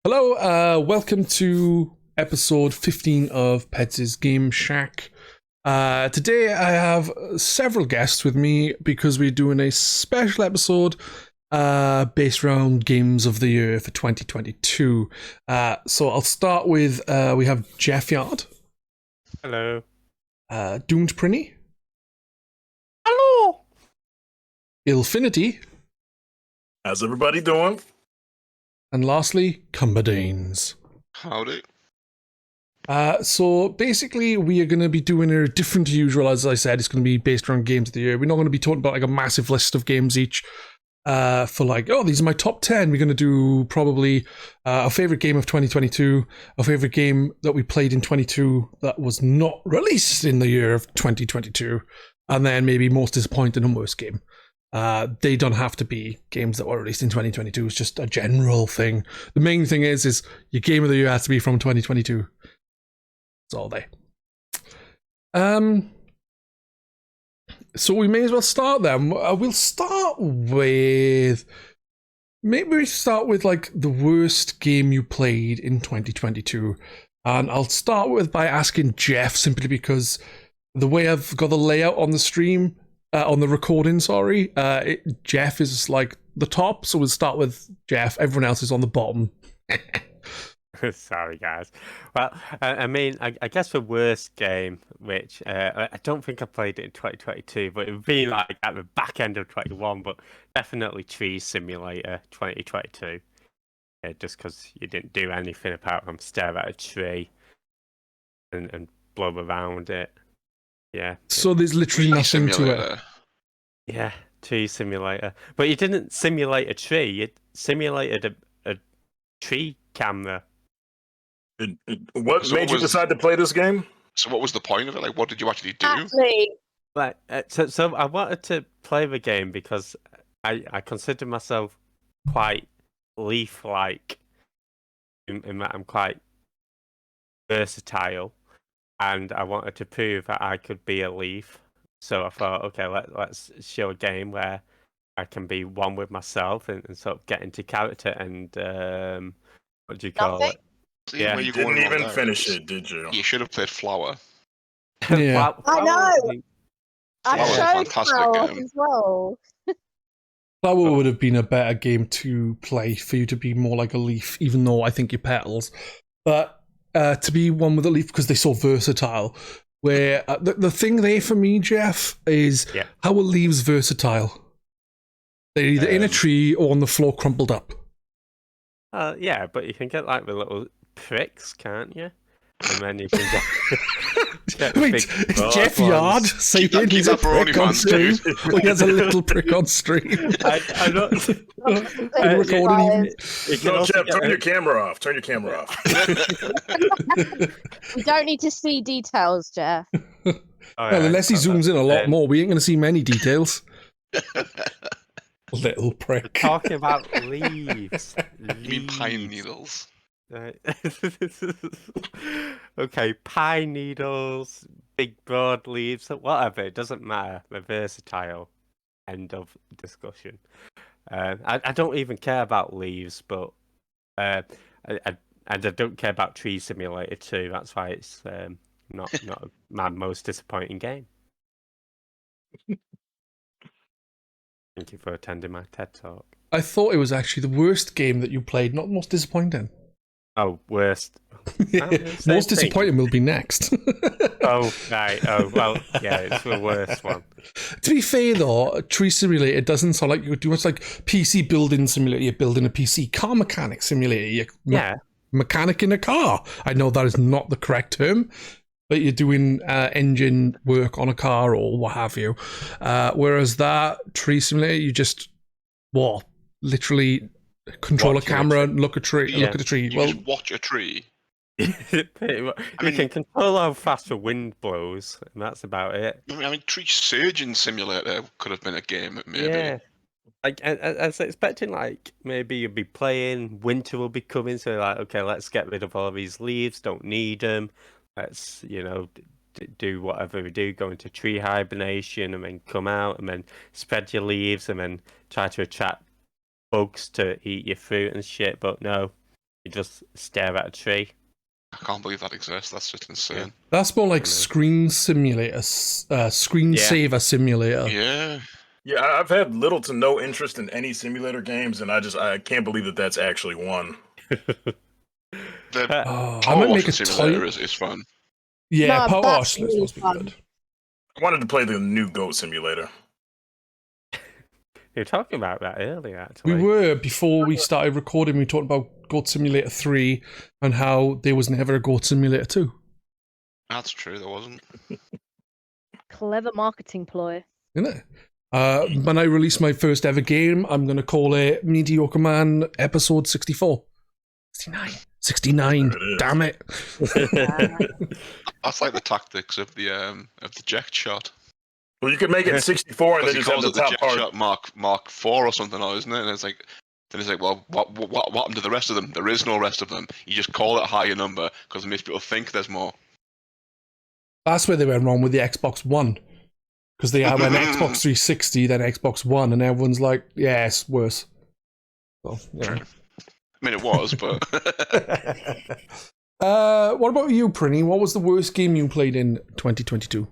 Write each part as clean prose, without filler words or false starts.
Hello, welcome to episode 15 of Petz's Game Shack. Today I have several guests with me because we're doing a special episode based around Games of the Year for 2022. So I'll start with, we have Jeffyard. Hello. Doomed Prinny. Hello. iLLfiNiTy. How's everybody doing? And lastly, Cumberdanes. Howdy. So basically, we are going to be doing a different to usual. As I said, it's going to be based around Games of the Year. We're not going to be talking about like a massive list of games each for like, oh, these are my top 10. We're going to do probably a favorite game of 2022, a favorite game that we played in 22 that was not released in the year of 2022, and then maybe most disappointing and worst game. They don't have to be games that were released in 2022. It's just a general thing. The main thing is your game of the year has to be from 2022. That's all day. So we may as well start then. We'll start with... Maybe we start with like the worst game you played in 2022. And I'll start with by asking Jeff, simply because the way I've got the layout on the stream... on the recording, sorry. Jeff is like the top, so we'll start with Jeff. Everyone else is on the bottom. Sorry, guys. Well, I guess the worst game, which I don't think I played it in 2022, but it would be like at the back end of 21, but definitely Tree Simulator 2022. Just because you didn't do anything apart from stare at a tree and blow around it. Yeah. So there's literally nothing to it. Yeah, Tree Simulator. But you didn't simulate a tree. You simulated a tree camera. What made you decide to play this game? So what was the point of it? Like, what did you actually do? Exactly. Like, so I wanted to play the game because I consider myself quite leaf-like in that I'm quite versatile. And I wanted to prove that I could be a leaf. So I thought, okay, let's show a game where I can be one with myself and sort of get into character and what do you call it? See, Yeah. where You going didn't wrong even there finish is it, did you? You should have played Flower. Yeah. I know. I Flower, chose fantastic Flower game. as well. Flower would have been a better game to play for you to be more like a leaf, even though I think you're petals. But to be one with a leaf because they're so versatile. Where the thing there for me, Jeff, is how are leaves versatile? They're either in a tree or on the floor crumpled up. Yeah, but you can get like the little pricks, can't you? And then you can get Wait, big is broad Jeff ones. Yard saying keep he's that a for prick on OnlyFans, stream? dude. Or he has a little prick on stream. I'm not. Recording. You can No, also Jeff, get turn a- your camera off. Turn your camera off. We don't need to see details, Jeff. Oh, Well, yeah, unless he so zooms in a lot um, more, we ain't going to see many details. Little prick. Talking about leaves. You mean pine Leaves. needles? Right. Okay, pine needles, big broad leaves, whatever. It doesn't matter. They're versatile. End of discussion. I don't even care about leaves, but and I don't care about Tree Simulator 2. That's why it's not my most disappointing game. Thank you for attending my TED Talk. I thought it was actually the worst game that you played, not the most disappointing. Oh, worst. Most disappointing will be next. Oh, right. Oh, well, yeah, it's the worst one. To be fair, though, Tree Simulator doesn't sound like you do much like PC building simulator. You're building a PC. Car mechanic simulator. You're mechanic in a car. I know that is not the correct term, but you're doing engine work on a car or what have you. Whereas that Tree Simulator, you just, literally control Watch a camera, tree. look at a tree, look at a tree. You just watch a tree. You can control how fast the wind blows, and that's about it. I mean, Tree Surgeon Simulator could have been a game, maybe. Yeah. Like, I was expecting, like, maybe you'd be playing, winter will be coming, so like, okay, let's get rid of all these leaves, don't need them. Let's, do whatever we do, go into tree hibernation, and then come out, and then spread your leaves, and then try to attract bugs to eat your fruit and shit. But no, You just stare at a tree. I can't believe that exists. That's just insane. That's more like Really? screen simulator, screensaver simulator. Yeah. Yeah, I've had little to no interest in any simulator games, and I can't believe that that's actually one. The Oh, I power might make washing a simulator title. is fun. Yeah, No, Power that's Wash is really supposed to be fun. good. I wanted to play the new Goat Simulator. You were talking about that earlier, actually. We were, before we started recording, we talked about Goat Simulator 3 and how there was never a Goat Simulator 2. That's true. There wasn't. Clever marketing ploy. Isn't it? When I release my first ever game, I'm going to call it Mediocre Man Episode 64. 69. There it is. Damn it. That's like the tactics of the jet shot. Well, you could make it 64 and Because then he just have calls the it the top jet part. shot Mark 4 or something, isn't it? And it's like, then it's like, well, what happened to the rest of them? There is no rest of them. You just call it a higher number because it makes people think there's more. That's where they went wrong with the Xbox One. Because they had an Xbox 360, then Xbox One, and everyone's like, yeah, it's worse. So, yeah. I mean, it was, but What about you, Prinny? What was the worst game you played in 2022?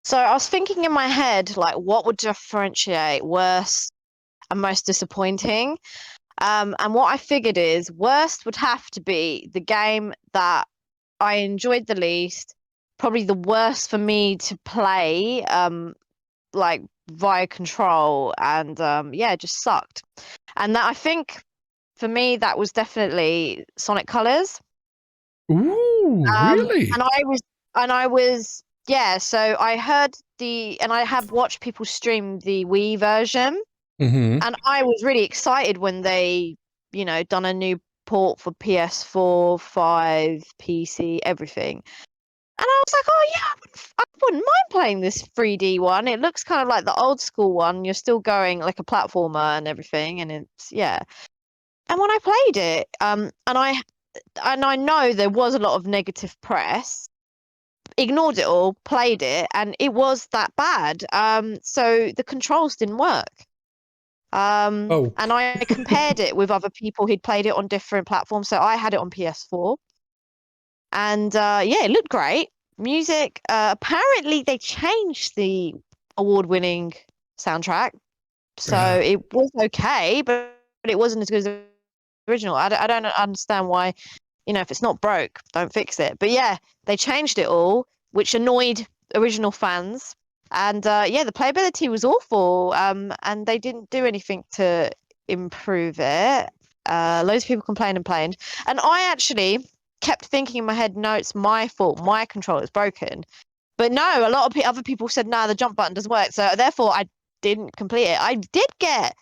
So I was thinking in my head, like, what would differentiate worst and most disappointing? And what I figured is worst would have to be the game that I enjoyed the least, probably the worst for me to play, like via control, and yeah, it just sucked. And that, I think, for me, that was definitely Sonic Colors. Ooh, really? And I was, yeah. So I heard and I have watched people stream the Wii version, Mm-hmm. and I was really excited when they, done a new port for PS4, 5, PC, everything. And I was like, oh yeah, I wouldn't mind playing this 3D one. It looks kind of like the old school one. You're still going like a platformer and everything, and it's, yeah. And when I played it, and I know there was a lot of negative press, ignored it all, played it, and it was that bad. So the controls didn't work. And I compared it with other people who'd played it on different platforms. So I had it on PS4. And yeah, it looked great. Music, apparently they changed the award-winning soundtrack. So it was okay, but it wasn't as good as the original. I don't understand why, if it's not broke, don't fix it. But yeah, they changed it all, which annoyed original fans. And yeah, the playability was awful. And they didn't do anything to improve it. Loads of people complained. And I actually kept thinking in my head, no, it's my fault. My controller's broken. But no, a lot of other people said, no, the jump button doesn't work. So therefore, I didn't complete it. I did get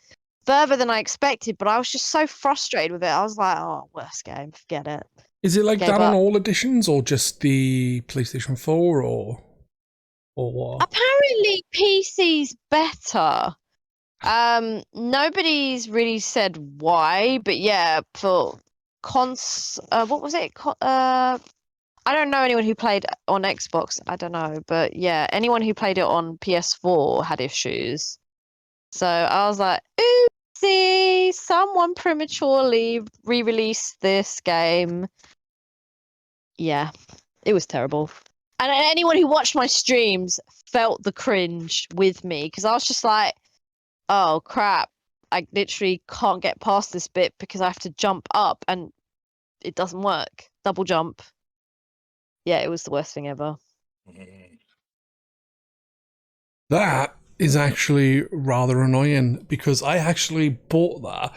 further than I expected, but I was just so frustrated with it. I was like, oh, worst game, forget it. Is it like Gave that on up. all editions, or just the PlayStation 4, or what? Apparently, PC's better. Nobody's really said why, but yeah, for what was it? I don't know anyone who played on Xbox. I don't know, but yeah, anyone who played it on PS4 had issues. So I was like, oopsie, someone prematurely re-released this game. Yeah, it was terrible. And anyone who watched my streams felt the cringe with me, because I was just like, oh crap, I literally can't get past this bit because I have to jump up and it doesn't work. Double jump. Yeah, it was the worst thing ever. That is actually rather annoying, because I actually bought that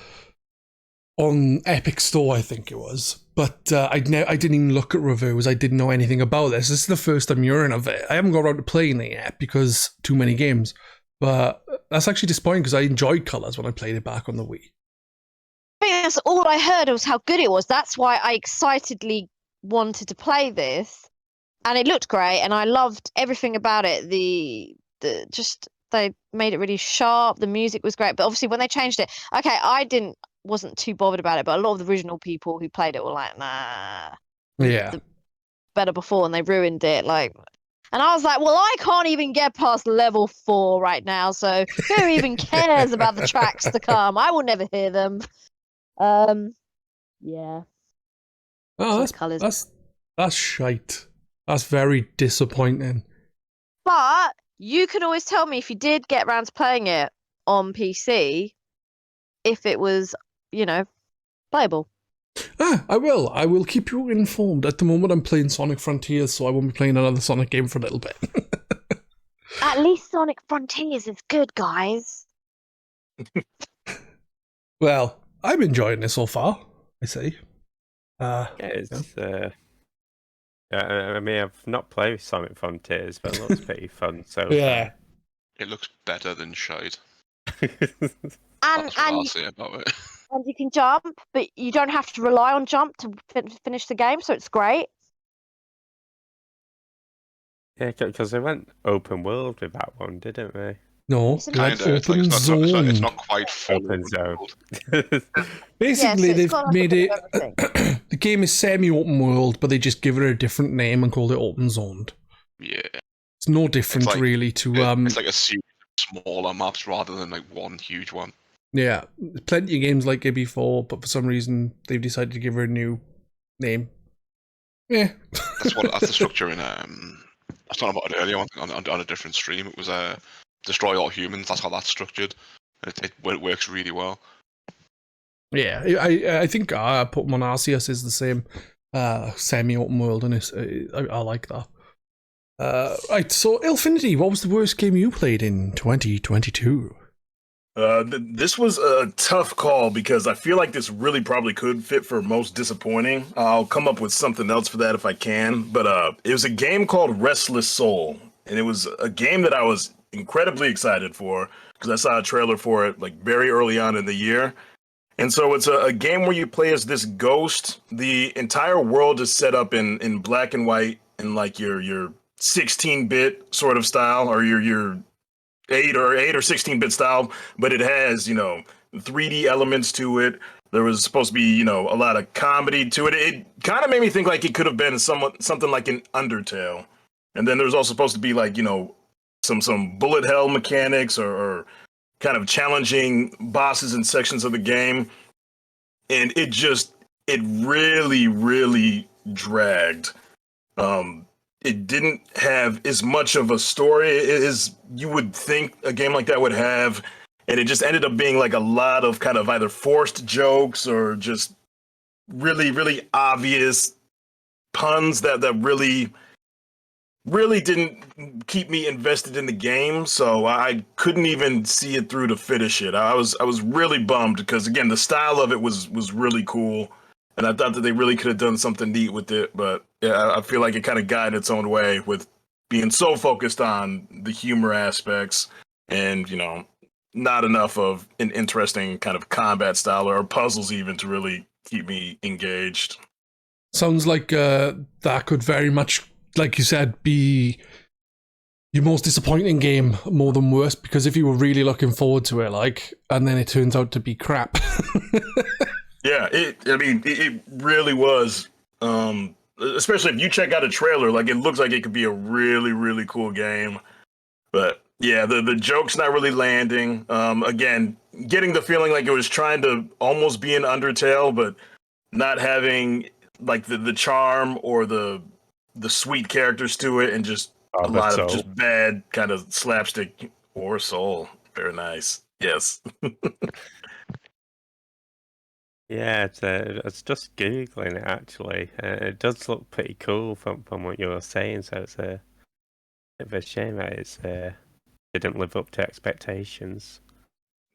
on Epic Store, I think it was. But I didn't even look at reviews. I didn't know anything about this. This is the first I'm hearing of it. I haven't got around to playing it yet because too many games. But that's actually disappointing, because I enjoyed Colours when I played it back on the Wii. I think that's all I heard was how good it was. That's why I excitedly wanted to play this. And it looked great, and I loved everything about it. They made it really sharp. The music was great, but obviously when they changed it, okay, wasn't too bothered about it, but a lot of the original people who played it were like, nah, Yeah. better before, and they ruined it. And I was like, well, I can't even get past level 4 right now, so who even cares about the tracks to come? I will never hear them. Yeah. Oh, So colours. that's shite. That's very disappointing. But you could always tell me if you did get around to playing it on PC, if it was, playable. I will. I will keep you informed. At the moment, I'm playing Sonic Frontiers, so I won't be playing another Sonic game for a little bit. At least Sonic Frontiers is good, guys. Well, I'm enjoying it so far, I say. Yeah, it's. I mean, I've not played Sonic Frontiers, but it looks pretty fun. So Yeah. It looks better than shite. And That's what I'll say about it. and you can jump, but you don't have to rely on jump to finish the game, so it's great. Yeah, because they went open world with that one, didn't they? No, Isn't like Kinda. open It's zone. not quite full Open zone. Basically, Yeah, so it's they've got, like, a made bit it. of everything. The game is semi-open world, but they just give it a different name and called it open zoned. Yeah. It's no different, It's like- really, to It's like a series of smaller maps rather than like one huge one. Yeah, plenty of games like it before, but for some reason they've decided to give her a new name. Yeah. That's the structure in I was talking about it earlier on a different stream. It was destroy all humans. That's how that's structured. It works really well. Yeah, I think Pokemon Arceus is the same semi-open world, and I like that. Right, so iLLfiNiTy, what was the worst game you played in 2022? This was a tough call because I feel like this really probably could fit for most disappointing. I'll come up with something else for that if I can, but it was a game called Restless Soul, and it was a game that I was incredibly excited for because I saw a trailer for it like very early on in the year. And so it's a game where you play as this ghost. The entire world is set up in black and white in like your 16-bit sort of style, or your 8 or 16-bit style, but it has, 3D elements to it. There was supposed to be, a lot of comedy to it. It kind of made me think like it could have been something like an Undertale. And then there was also supposed to be like, some bullet hell mechanics or kind of challenging bosses and sections of the game. And it really, really dragged. It didn't have as much of a story as you would think a game like that would have. And it just ended up being like a lot of kind of either forced jokes or just really, really obvious puns that really, really didn't keep me invested in the game. So I couldn't even see it through to finish it. I was really bummed because, again, the style of it was really cool. And I thought that they really could have done something neat with it. But yeah, I feel like it kind of got in its own way with being so focused on the humor aspects and, not enough of an interesting kind of combat style or puzzles even to really keep me engaged. Sounds like that could very much, like you said, be your most disappointing game more than worst, because if you were really looking forward to it, and then it turns out to be crap. Yeah, it really was. Especially if you check out a trailer, like it looks like it could be a really, really cool game. But yeah, the joke's not really landing. Again, getting the feeling like it was trying to almost be an Undertale, but not having like the charm or the sweet characters to it, and just a lot of just bad kind of slapstick or soul. Very nice. Yes. Yeah, it's just googling it actually. It does look pretty cool from what you were saying. So it's a bit of a shame that it didn't live up to expectations.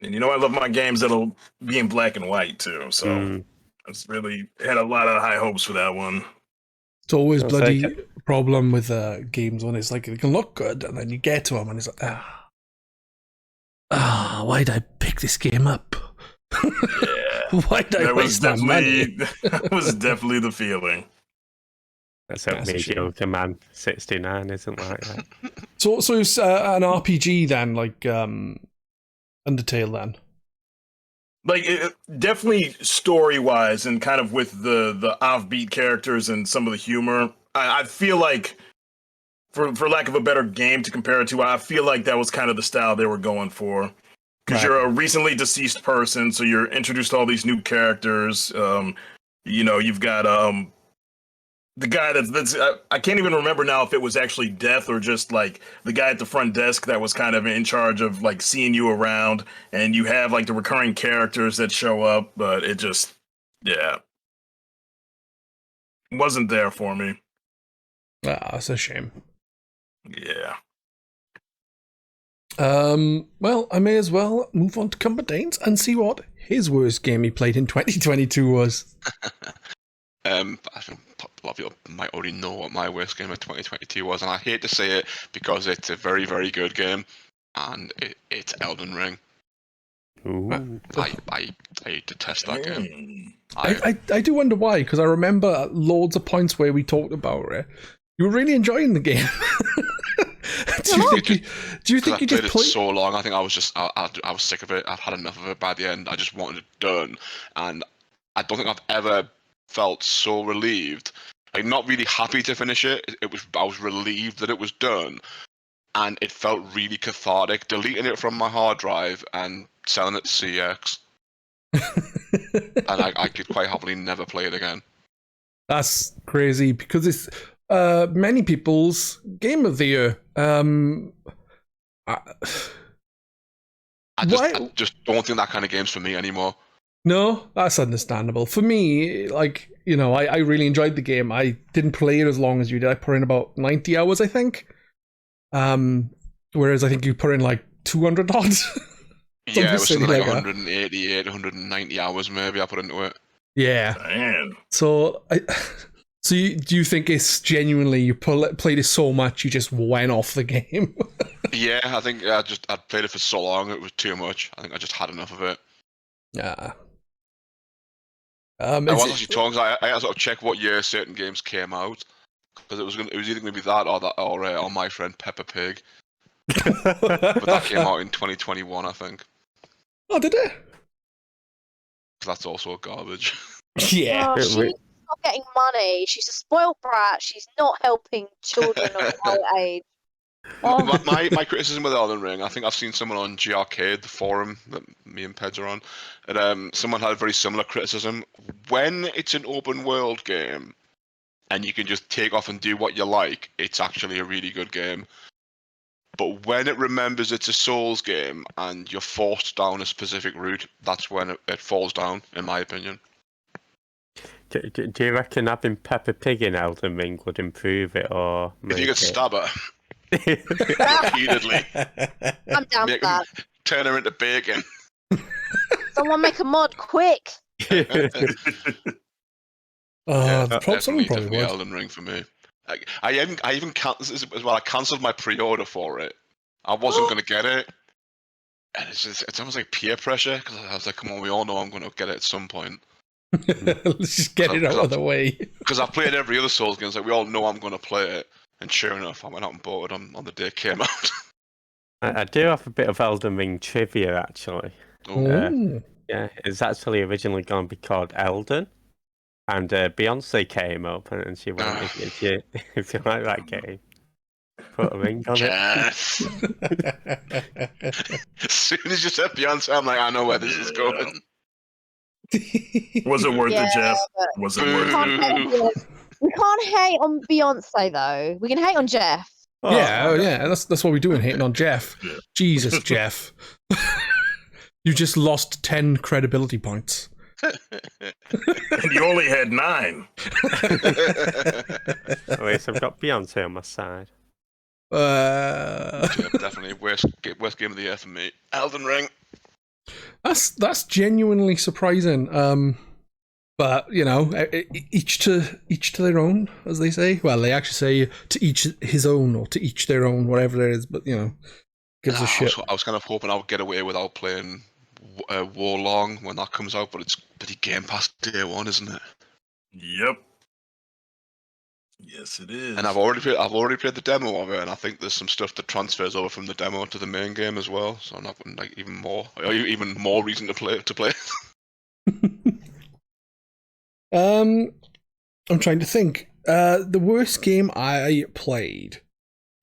And I love my games that'll be in black and white too. So it's really had a lot of high hopes for that one. It's always bloody problem with games when it's like it can look good and then you get to them and it's like, why did I pick this game up? Yeah, why did I waste my money? That was definitely the feeling. That's how Mediocre Man 69 isn't like that. So it's an RPG then, like Undertale then. Like definitely story-wise and kind of with the offbeat characters and some of the humor. I feel like, for lack of a better game to compare it to, I feel like that was kind of the style they were going for. Because you're a recently deceased person, so you're introduced to all these new characters. you've got the guy that's I can't even remember now if it was actually Death or just like the guy at the front desk that was kind of in charge of like seeing you around, and you have like the recurring characters that show up, but it just wasn't there for me. Ah, that's a shame. Yeah. Well, I may as well move on to Cumberdanes and see what his worst game he played in 2022 was. I think a lot of you might already know what my worst game of 2022 was, and I hate to say it because it's a very, very good game, and it's Elden Ring. Ooh. I detest that game. I do wonder why, because I remember loads of points where we talked about it. You were really enjoying the game. do you think you just played it so long? I think I was sick of it. I've had enough of it by the end. I just wanted it done, and I don't think I've ever felt so relieved. Like, not really happy to finish it. I was relieved that it was done, and it felt really cathartic. Deleting it from my hard drive and selling it to CX, and I could quite happily never play it again. That's crazy because it's many people's game of the year. I just don't think that kind of game's for me anymore. No, that's understandable. For me, like, I really enjoyed the game. I didn't play it as long as you did. I put in about 90 hours, I think. Whereas I think you put in like 200 odd. Yeah, it was something like 188, 190 hours maybe I put into it. Yeah. Man. So, do you think it's genuinely you played it so much you just went off the game? Yeah, I think I'd played it for so long it was too much. I think I just had enough of it. Yeah. I was actually talking. I had to sort of check what year certain games came out because it was either going to be that or My Friend Peppa Pig. But that came out in 2021, I think. Oh, did it? That's also garbage. Yeah. Oh, she's not getting money. She's a spoiled brat. She's not helping children of her age. Oh. My criticism with Elden Ring, I think I've seen someone on G Arcade, the forum that me and Pedz are on, and someone had a very similar criticism. When it's an open world game and you can just take off and do what you like, it's actually a really good game. But when it remembers it's a Souls game and you're forced down a specific route, that's when it falls down, in my opinion. Do you reckon having Peppa Pig in Elden Ring would improve it, or if you could stab her repeatedly, I'm down for that. Turn her into bacon. Someone make a mod quick. Someone probably would. Elden Ring for me. I even cancelled my pre-order for it. I wasn't going to get it, and it's almost like peer pressure because I was like, "Come on, we all know I'm going to get it at some point." Let's just get it out of the way. Because I've played every other Souls game, so we all know I'm going to play it. And sure enough, I went out and bought it on the day it came out. I do have a bit of Elden Ring trivia, actually. Yeah, it's actually originally going to be called Elden. And Beyonce came up and she went, if you like that game, put a ring on it. As soon as you said Beyonce, I'm like, I know where this is going. Was it worth it, Jeff? Was it worth it? We can't hate on Beyonce though. We can hate on Jeff. Yeah. That's what we're doing, hating on Jeff. Yeah. Jesus, Jeff. You just lost 10 credibility points. And you only had 9. At least I've got Beyonce on my side. Definitely worst game of the year for me. Elden Ring. That's genuinely surprising. But each to their own, as they say. Well, they actually say to each his own or to each their own, whatever it is. But gives a shit. I was kind of hoping I would get away without playing Warlong when that comes out, but it's pretty Game Pass day one, isn't it? Yep. Yes, it is. And I've already played the demo of it, and I think there's some stuff that transfers over from the demo to the main game as well. So I'm not like even more reason to play. I'm trying to think. The worst game I played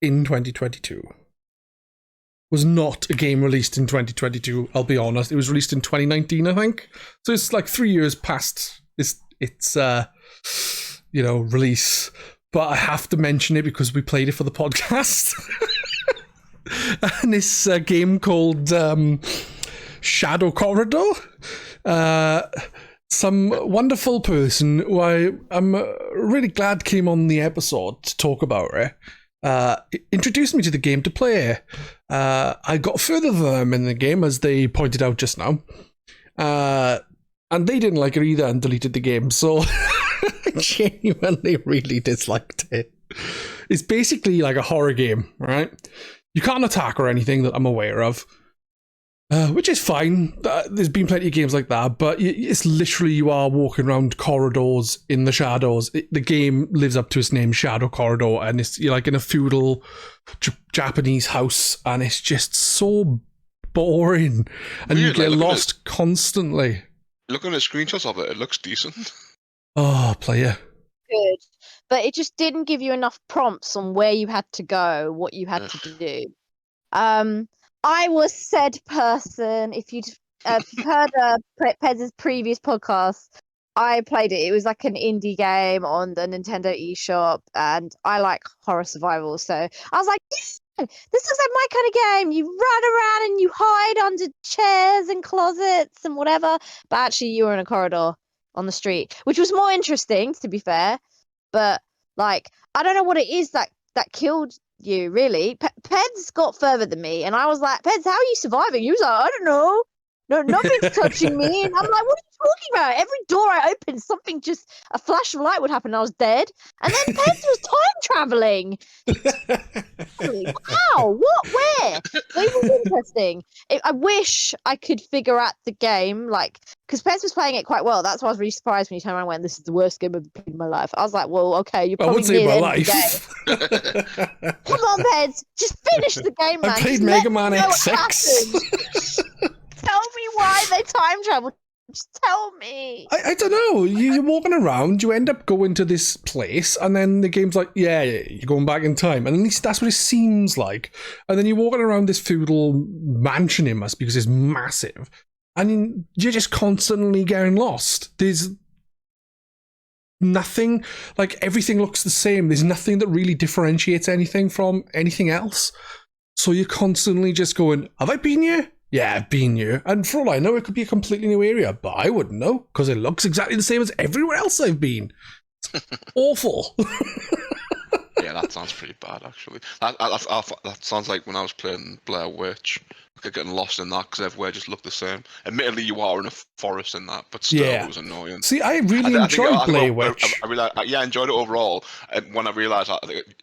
in 2022 was not a game released in 2022, I'll be honest. It was released in 2019, I think. So it's like 3 years past its its release, but I have to mention it because we played it for the podcast. And it's a game called Shadow Corridor. Some wonderful person who I'm really glad came on the episode to talk about it. Introduced me to the game to play. I got further than them in the game, as they pointed out just now. And they didn't like it either and deleted the game. So I genuinely really disliked it. It's basically like a horror game, right? You can't attack or anything that I'm aware of. Which is fine. There's been plenty of games like that, but it's literally you are walking around corridors in the shadows. The game lives up to its name, Shadow Corridor, and you're like in a feudal Japanese house, and it's just so boring, and you get lost constantly. Looking at screenshots of it looks decent. Oh, player. Good, but it just didn't give you enough prompts on where you had to go, what you had to do. I was said person. If you've heard Pedz's previous podcast, I played it. It was like an indie game on the Nintendo eShop, and I like horror survival. So I was like, yeah, this looks like my kind of game. You run around and you hide under chairs and closets and whatever. But actually, you were in a corridor on the street, which was more interesting, to be fair. But like, I don't know what it is that killed you, really. Pedz got further than me, and I was like, Pedz, how are you surviving? He was like, I don't know. No, nothing's touching me. And I'm like, what are you talking about? Every door I opened, a flash of light would happen, and I was dead. And then Pedz was time traveling. Wow, what? Where? So it was interesting. I wish I could figure out the game, like, because Pedz was playing it quite well. That's why I was really surprised when you turned around and went, this is the worst game I've played in my life. I was like, well, okay, you're probably near the end of the game. Come on, Pedz, just finish the game, man. I played Mega Man X6. Tell me why they time travel. Just tell me. I don't know. You're walking around, you end up going to this place, and then the game's like, yeah, you're going back in time. And at least that's what it seems like. And then you're walking around this feudal mansion, it must be, because it's massive. And you're just constantly getting lost. There's nothing, like everything looks the same. There's nothing that really differentiates anything from anything else. So you're constantly just going, have I been here? Yeah, I've been here. And for all I know, it could be a completely new area, but I wouldn't know because it looks exactly the same as everywhere else I've been. Awful. Yeah, that sounds pretty bad, actually. That sounds like when I was playing Blair Witch. Like getting lost in that because everywhere just looked the same. Admittedly, you are in a forest in that, but still, it was annoying. See, I really enjoyed Blair Witch. I enjoyed it overall. When I realised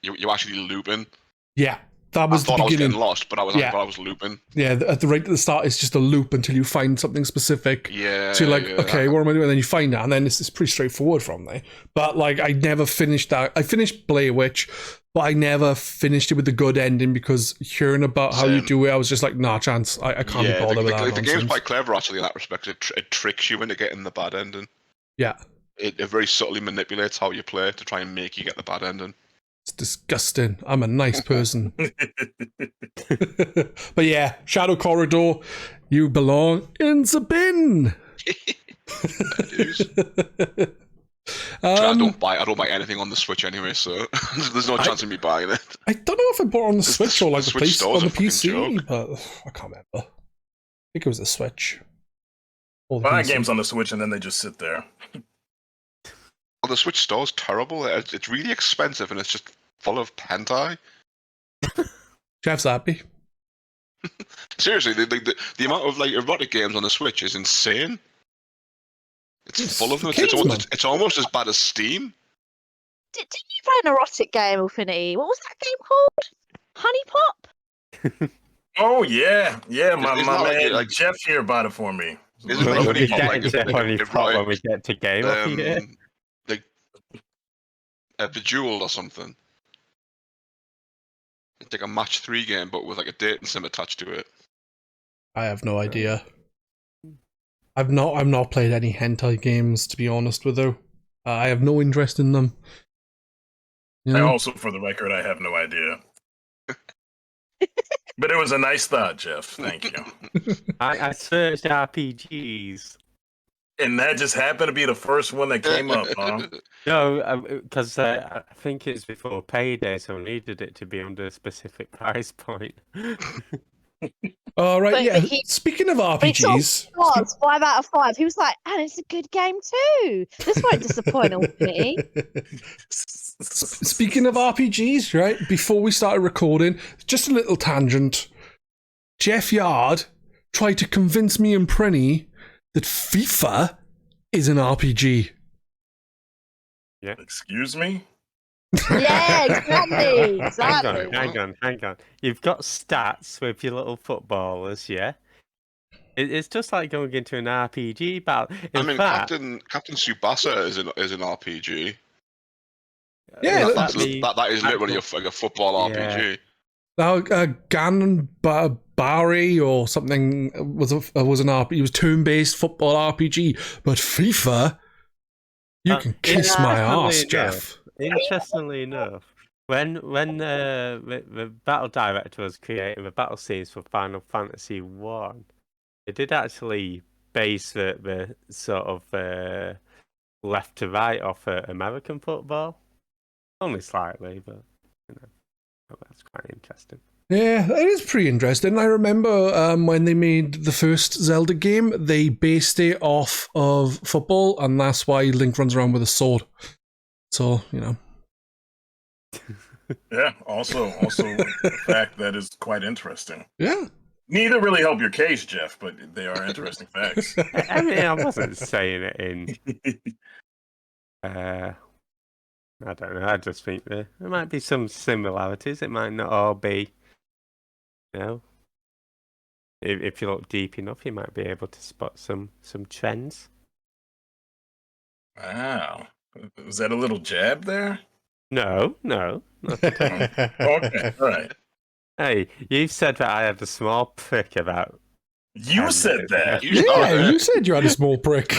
you're actually looping. Yeah. That was the beginning. I was getting lost, but I was looping. Yeah, at the start, it's just a loop until you find something specific. Yeah. So you're like, okay, what am I doing? And then you find that, and then it's pretty straightforward from there. But like, I never finished that. I finished Blair Witch, but I never finished it with the good ending because hearing about how you do it, I was just like, nah, chance. I can't be bothered with that. The game's quite clever actually in that respect. It tricks you into getting the bad ending. Yeah. It very subtly manipulates how you play to try and make you get the bad ending. It's disgusting. I'm a nice person. But yeah, Shadow Corridor, you belong in the bin. I don't buy anything on the Switch anyway, so there's no chance of me buying it. I don't know if I bought it on the Switch or like the Switch on the PC, joke. but I can't remember. I think it was the Switch. Buy games on the Switch and then they just sit there. Well, the Switch store's terrible. It's really expensive and it's just full of hentai. Jeff's happy. Seriously, the amount of erotic games on the Switch is insane. It's full of them. It's almost as bad as Steam. Did you play an erotic game, iLLfiNiTy? What was that game called? Honey Pop? Oh yeah, my man Jeff here bought it for me. Is it When we get to game of the year? Bejeweled or something. It's like a match 3 game, but with like a dating sim attached to it. I have no idea. I've not played any hentai games, to be honest with you. I have no interest in them. You know? I also, for the record, I have no idea. But it was a nice thought, Jeff. Thank you. I searched RPGs. And that just happened to be the first one that came up, huh? No, because I think it's before payday, so I needed it to be under a specific price point. All right, But yeah. he- Speaking of But it's all RPGs, stars, 5 out of 5. He was like, and it's a good game too. This won't disappoint me. speaking of RPGs, right? Before we started recording, just a little tangent. Jeffyard tried to convince me and Prinny that FIFA is an RPG. Excuse me? Yeah, exactly. Hang on. You've got stats with your little footballers, yeah? It's just like going into an RPG battle. I In mean, fact, Captain Tsubasa is an RPG. Yeah, is That is literally a football Yeah. RPG. Now, Ganbari or something was an RPG. It was turn-based football RPG, but FIFA, you can kiss my ass, Jeff. Interestingly enough, when the battle director was creating the battle scenes for Final Fantasy 1, they did actually base the sort of left to right off American football. Only slightly, but that's quite interesting. Yeah, it is pretty interesting. I remember when they made the first Zelda game, they based it off of football, and that's why Link runs around with a sword. So, Yeah, also the fact that is quite interesting. Yeah. Neither really help your case, Jeff, but they are interesting facts. I mean, I wasn't saying it in. I don't know. I just think there might be some similarities. It might not all be. If you look deep enough, you might be able to spot some trends. Wow. Was that a little jab there? No. Not at all. Okay, all right. Hey, you said that I had a small prick about. You said that. Yeah, you said you had a small prick.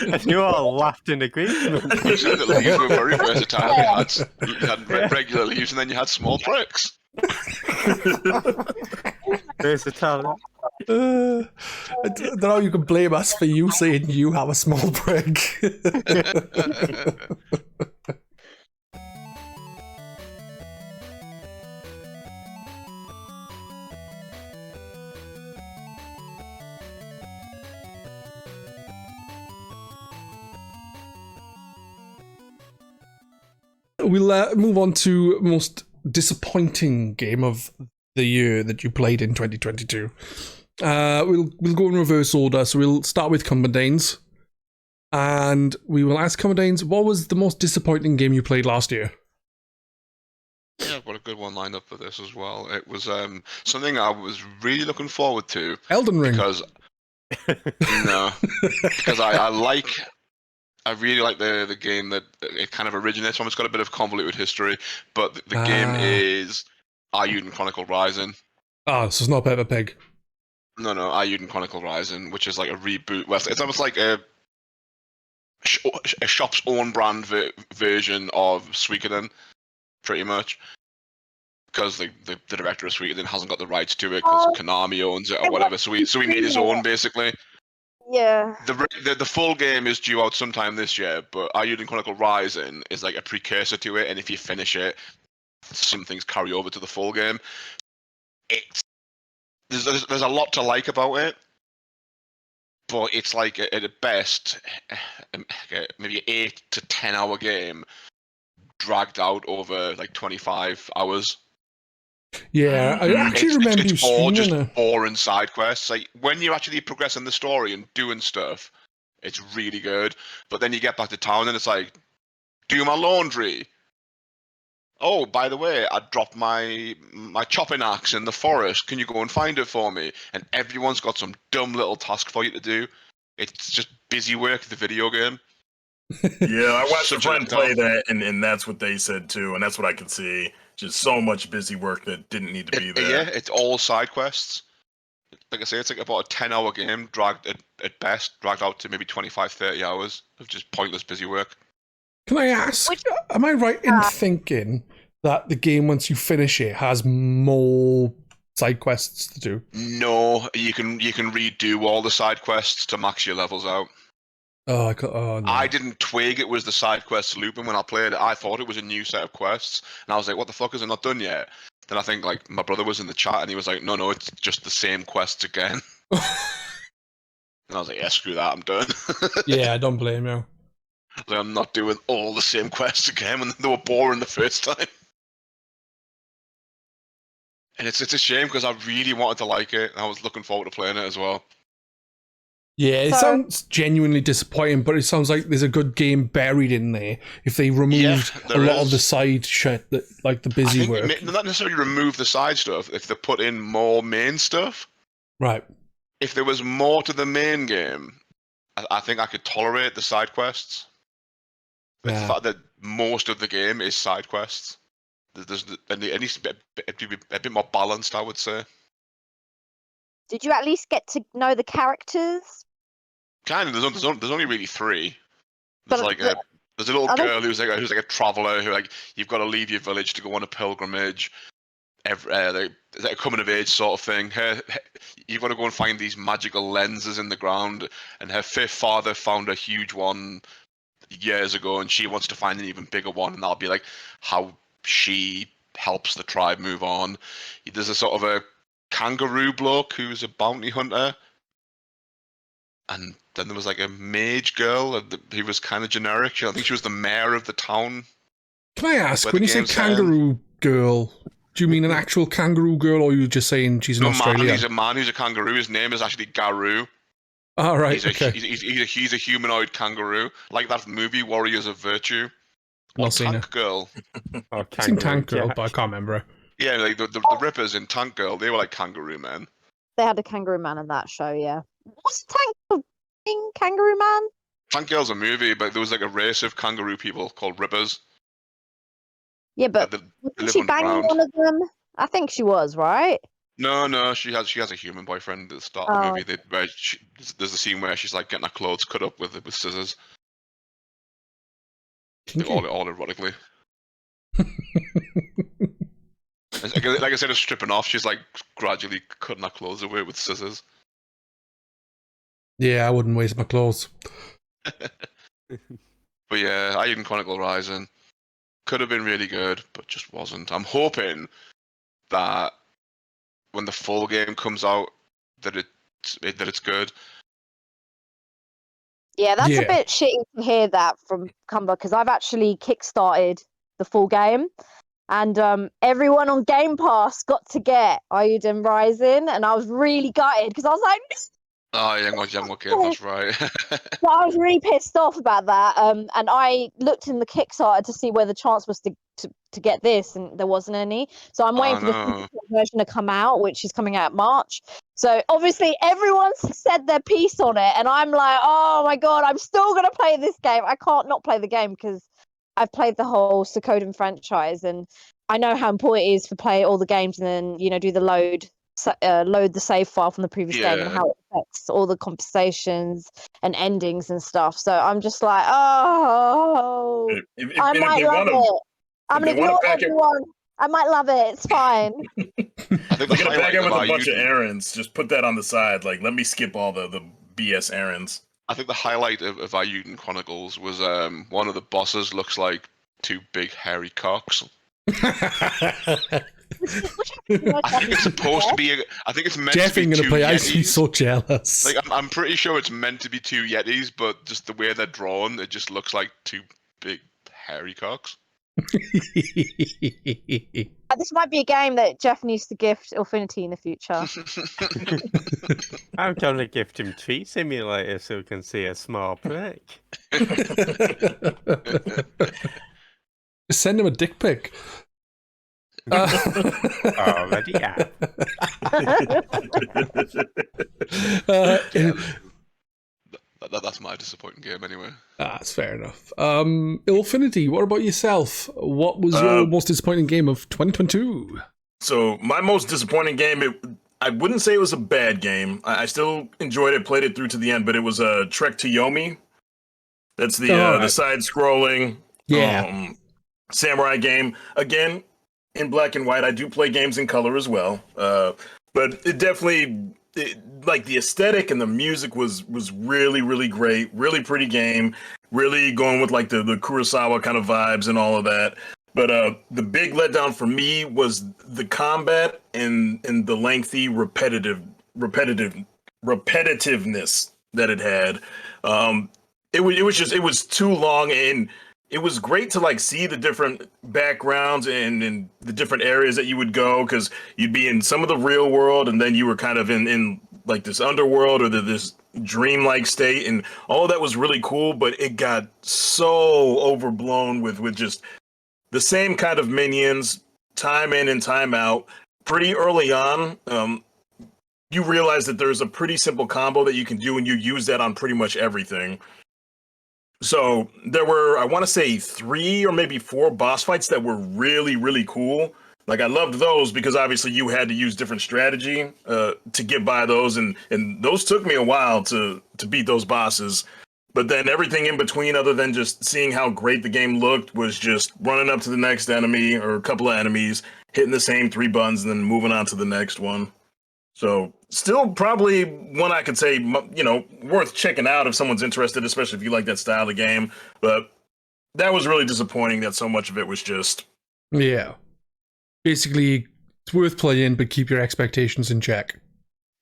And you all laughed in agreement. You said that leaves were very versatile. You had regular leaves, and then you had small pricks. Versatile. I don't know how you can blame us for you saying you have a small prick. We'll move on to most disappointing game of the year that you played in 2022. We'll go in reverse order. So we'll start with Cumberdanes, and we will ask Cumberdanes, what was the most disappointing game you played last year? Yeah, I've got a good one lined up for this as well. It was something I was really looking forward to. Elden Ring. Because I really like the game that it kind of originates from. It's got a bit of convoluted history, but the game is iLLfiNiTy Chronicle Rising. So it's not Peppa Pig. No, iLLfiNiTy Chronicle Rising, which is like a reboot. Well, it's almost like a shop's own brand version of Suikoden, pretty much. Because the director of Suikoden hasn't got the rights to it because Konami owns it or whatever, so he made his own basically. Yeah. The full game is due out sometime this year, but iLLfiNiTy Chronicle Rising is like a precursor to it, and if you finish it, some things carry over to the full game. There's a lot to like about it, but it's like at best maybe an 8 to 10 hour game dragged out over like 25 hours. Yeah, I actually remember you streaming just boring side quests. Like when you're actually progressing the story and doing stuff, it's really good. But then you get back to town and it's like, do my laundry. Oh, by the way, I dropped my chopping axe in the forest. Can you go and find it for me? And everyone's got some dumb little task for you to do. It's just busy work, the video game. Yeah, I watched a friend play that, and that's what they said too, and that's what I could see. Just so much busy work that didn't need to be there. Yeah, it's all side quests. Like I say, it's like about a 10-hour game, dragged at best, dragged out to maybe 25, 30 hours of just pointless busy work. Can I ask, am I right in thinking that the game, once you finish it, has more side quests to do? No, you can redo all the side quests to max your levels out. Oh, no. I didn't twig it was the side quests looping when I played it. I thought it was a new set of quests, and I was like, "What the fuck is it not done yet?" Then I think like my brother was in the chat, and he was like, "No, it's just the same quests again." And I was like, "Yeah, screw that, I'm done." Yeah, I don't blame you. Like, I'm not doing all the same quests again when they were boring the first time. And it's a shame because I really wanted to like it. I was looking forward to playing it as well. Yeah, it So- sounds genuinely disappointing, but it sounds like there's a good game buried in there. If they removed a there lot of is. the side shit, that like the busy I think work. not necessarily remove the side stuff. If they put in more main stuff, Right. if there was more to the main game, I think I could tolerate the side quests. But the Yeah. fact that most of the game is side quests, it needs to be a bit more balanced, I would say. Did you at least get to know the characters? Kind of. There's only really three. There's But like there's a little are they- girl who's like a traveler who like you've got to leave your village to go on a pilgrimage. It's like a coming of age sort of thing. You've got to go and find these magical lenses in the ground, and her fifth father found a huge one years ago, and she wants to find an even bigger one, and that'll be like how she helps the tribe move on. There's a sort of a kangaroo bloke who's a bounty hunter, and then there was like a mage girl who was kind of generic. I think she was the mayor of the town. Can I ask, Where when the you say game's set in. kangaroo girl, do you mean an actual kangaroo girl, or are you just saying she's an No, man, Australian? he's a man who's a kangaroo. His name is actually Garoo. Oh, right, He's a, okay. he's a humanoid kangaroo, like that movie Warriors of Virtue. Or Not seen Tank it. Girl. Or I've seen Tank Girl, Jack. but I can't remember her. Yeah, like the Rippers in Tank Girl, they were like kangaroo men. They had a kangaroo man in that show, yeah. What's Tank thing? Kangaroo man? Tank Girl's a movie, but there was like a race of kangaroo people called Rippers. Yeah, but They wasn't live she banging underground. one of them? I think she was, right? No, she has a human boyfriend at the start of the Oh. movie. There's a scene where she's like getting her clothes cut up with scissors, Kinky. all erotically. Like I said, of stripping off, she's like gradually cutting her clothes away with scissors. Yeah, I wouldn't waste my clothes. But yeah, Aiden Chronicle Rising could have been really good, but just wasn't. I'm hoping that when the full game comes out, that it's good. Yeah, that's Yeah. a bit shitty to hear that from Cumber because I've actually kickstarted the full game, and everyone on Game Pass got to get Ayuden Rising, and I was really gutted because I was like, Oh, yeah, game, that's right. so I was really pissed off about that. And I looked in the Kickstarter to see where the chance was to get this, and there wasn't any. So I'm waiting for the no. physical version to come out, which is coming out March. So obviously everyone's said their piece on it, and I'm like, oh my god, I'm still gonna play this game. I can't not play the game because I've played the whole Suikoden franchise, and I know how important it is to play all the games and then do the load the save file from the previous game and Yeah. how it affects all the conversations and endings and stuff. So I'm just like, oh, If I and if might they love want to, it. I'm if they gonna wanna ignore pack it- everyone. I might love it. It's fine. I think We're the gonna back highlight up of with a bunch of Ayuden, errands. Just put that on the side. Like, let me skip all the BS errands. I think the highlight of Ayuden Chronicles was one of the bosses looks like two big hairy cocks. I think it's supposed to be. I think it's meant Jeff to be ain't gonna two play. I'd be Yetis. so jealous. Like I'm pretty sure it's meant to be two Yetis, but just the way they're drawn, it just looks like two big hairy cocks. This might be a game that Jeff needs to gift iLLfiNiTy in the future. I'm going to gift him Tree Simulator so we can see a small prick. Send him a dick pic. Already have. That's my disappointing game anyway. That's fair enough. iLLfiNiTy, what about yourself? What was your most disappointing game of 2022? So my most disappointing game, I wouldn't say it was a bad game. I still enjoyed it, played it through to the end, but it was a Trek to Yomi. That's the Alright. the side-scrolling Yeah. samurai game. Again, in black and white. I do play games in color as well. But it definitely, like the aesthetic and the music was really, really great. Really pretty game. Really going with like the Kurosawa kind of vibes and all of that. But the big letdown for me was the combat and the lengthy repetitiveness that it had. It was too long, and it was great to like see the different backgrounds and the different areas that you would go, because you'd be in some of the real world, and then you were kind of in like this underworld or this dreamlike state, and all of that was really cool. But it got so overblown with just the same kind of minions, time in and time out. Pretty early on, you realize that there's a pretty simple combo that you can do, and you use that on pretty much everything. So there were, I want to say, 3 or maybe 4 boss fights that were really, really cool. Like, I loved those because obviously you had to use different strategy to get by those, and those took me a while to beat those bosses. But then everything in between, other than just seeing how great the game looked, was just running up to the next enemy or a couple of enemies, hitting the same 3 buttons, and then moving on to the next one. So still probably one I could say, worth checking out if someone's interested, especially if you like that style of game. But that was really disappointing that so much of it was just... Yeah. Basically, it's worth playing, but keep your expectations in check.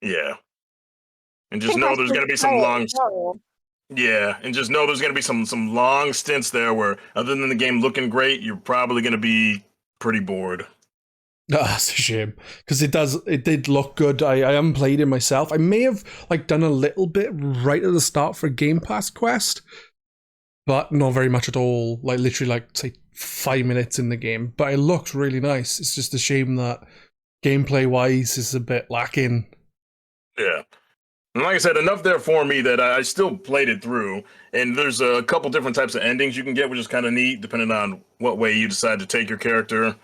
Yeah. And just know there's going to be some long... Yeah, and just know there's going to be some long stints there where, other than the game looking great, you're probably going to be pretty bored. That's a shame, because it did look good. I haven't played it myself. I may have done a little bit right at the start for Game Pass Quest, but not very much at all. Literally say 5 minutes in the game. But it looks really nice. It's just a shame that gameplay wise is a bit lacking. Yeah. And like I said, enough there for me that I still played it through. And there's a couple different types of endings you can get, which is kind of neat, depending on what way you decide to take your character.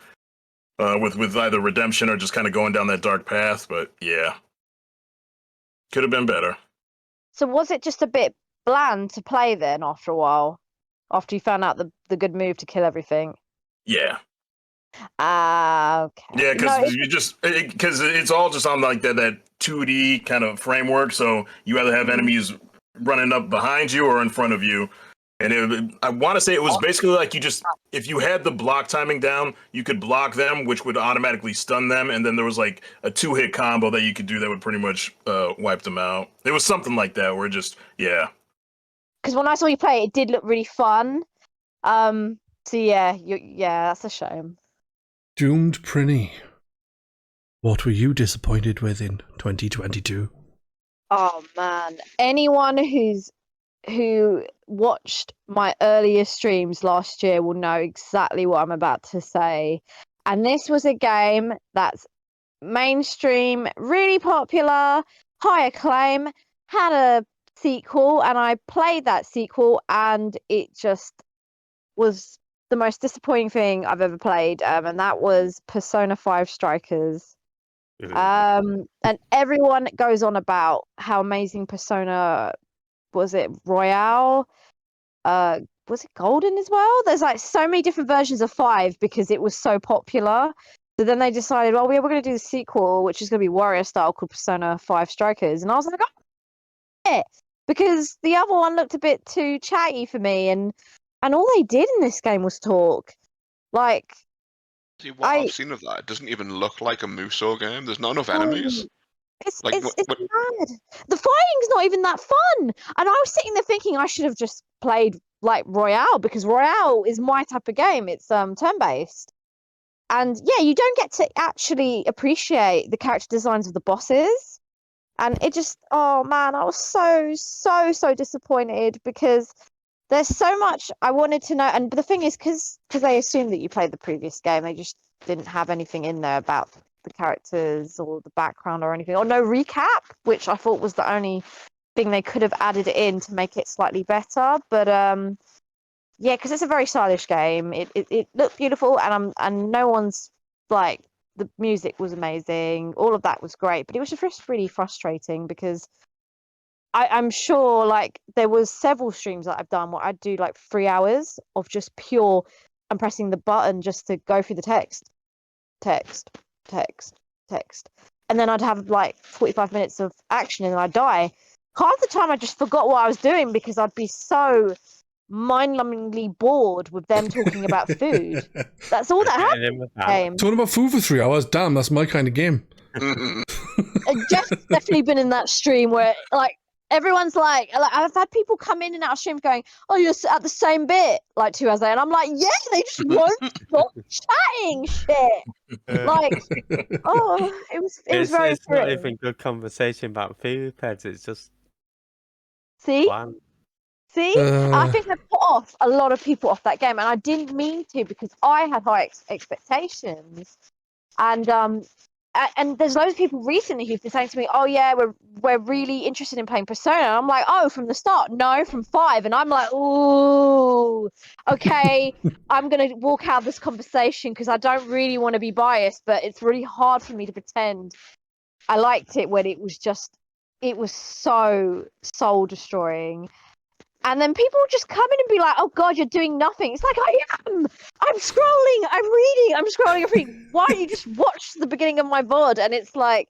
With either redemption or just kind of going down that dark path. But yeah, could have been better. So was it just a bit bland to play then after a while? After you found out the good move to kill everything? Yeah. Okay. Yeah, because it's all just on that 2D kind of framework. So you either have enemies running up behind you or in front of you. And I want to say it was basically like if you had the block timing down, you could block them, which would automatically stun them. And then there was like a 2-hit combo that you could do that would pretty much wipe them out. It was something like that where yeah. Because when I saw you play, it did look really fun. So yeah, that's a shame. Doomed Prinny. What were you disappointed with in 2022? Oh man, anyone who watched my earlier streams last year will know exactly what I'm about to say. And this was a game that's mainstream, really popular, high acclaim, had a sequel, and I played that sequel, and it just was the most disappointing thing I've ever played, and that was Persona 5 Strikers. And everyone goes on about how amazing Persona... Was it Royale? Was it Golden as well? There's so many different versions of 5 because it was so popular. So then they decided, well, we're going to do the sequel, which is going to be Warrior style, called Persona 5 Strikers. And I was like, oh, yeah, because the other one looked a bit too chatty for me, and all they did in this game was talk. See, what I've seen of that, it doesn't even look like a Musou game. There's not enough enemies. It's mad. The fighting's not even that fun. And I was sitting there thinking I should have just played Royale, because Royale is my type of game. It's turn-based. And yeah, you don't get to actually appreciate the character designs of the bosses. And it just, oh man, I was so disappointed, because there's so much I wanted to know. And the thing is, because they assumed that you played the previous game, they just didn't have anything in there about the characters or the background or anything, or no recap, which I thought was the only thing they could have added in to make it slightly better. But yeah, because it's a very stylish game. It looked beautiful, and no one's the music was amazing. All of that was great, but it was just really frustrating, because I'm sure there was several streams that I've done where I'd do 3 hours of just pure, I'm pressing the button just to go through the text. text, text, text. And then I'd have like 45 minutes of action and then I'd die. Half the time I just forgot what I was doing because I'd be so mind-numbingly bored with them talking about food. That's all that happened in the game. Talking about food for 3 hours, damn, that's my kind of game. Jeff's definitely been in that stream where like everyone's like I've had people come in and out of streams going, oh, you're at the same bit like 2 hours later, and I'm like, yeah, they just won't stop chatting shit. Like, oh, it was very it's not even good conversation about food, Pedz. It's just see bland. I think I put off a lot of people off that game, and I didn't mean to because I had high expectations. And there's loads of people recently who've been saying to me, oh yeah, we're really interested in playing Persona. And I'm like, oh, from the start? No, from 5. And I'm like, ooh, okay, I'm going to walk out of this conversation because I don't really want to be biased, but it's really hard for me to pretend I liked it when it was so soul destroying. And then people just come in and be like, oh, God, you're doing nothing. It's like, I am. I'm scrolling. I'm reading. I'm scrolling. I'm reading. Why don't you just watch the beginning of my VOD? And it's like,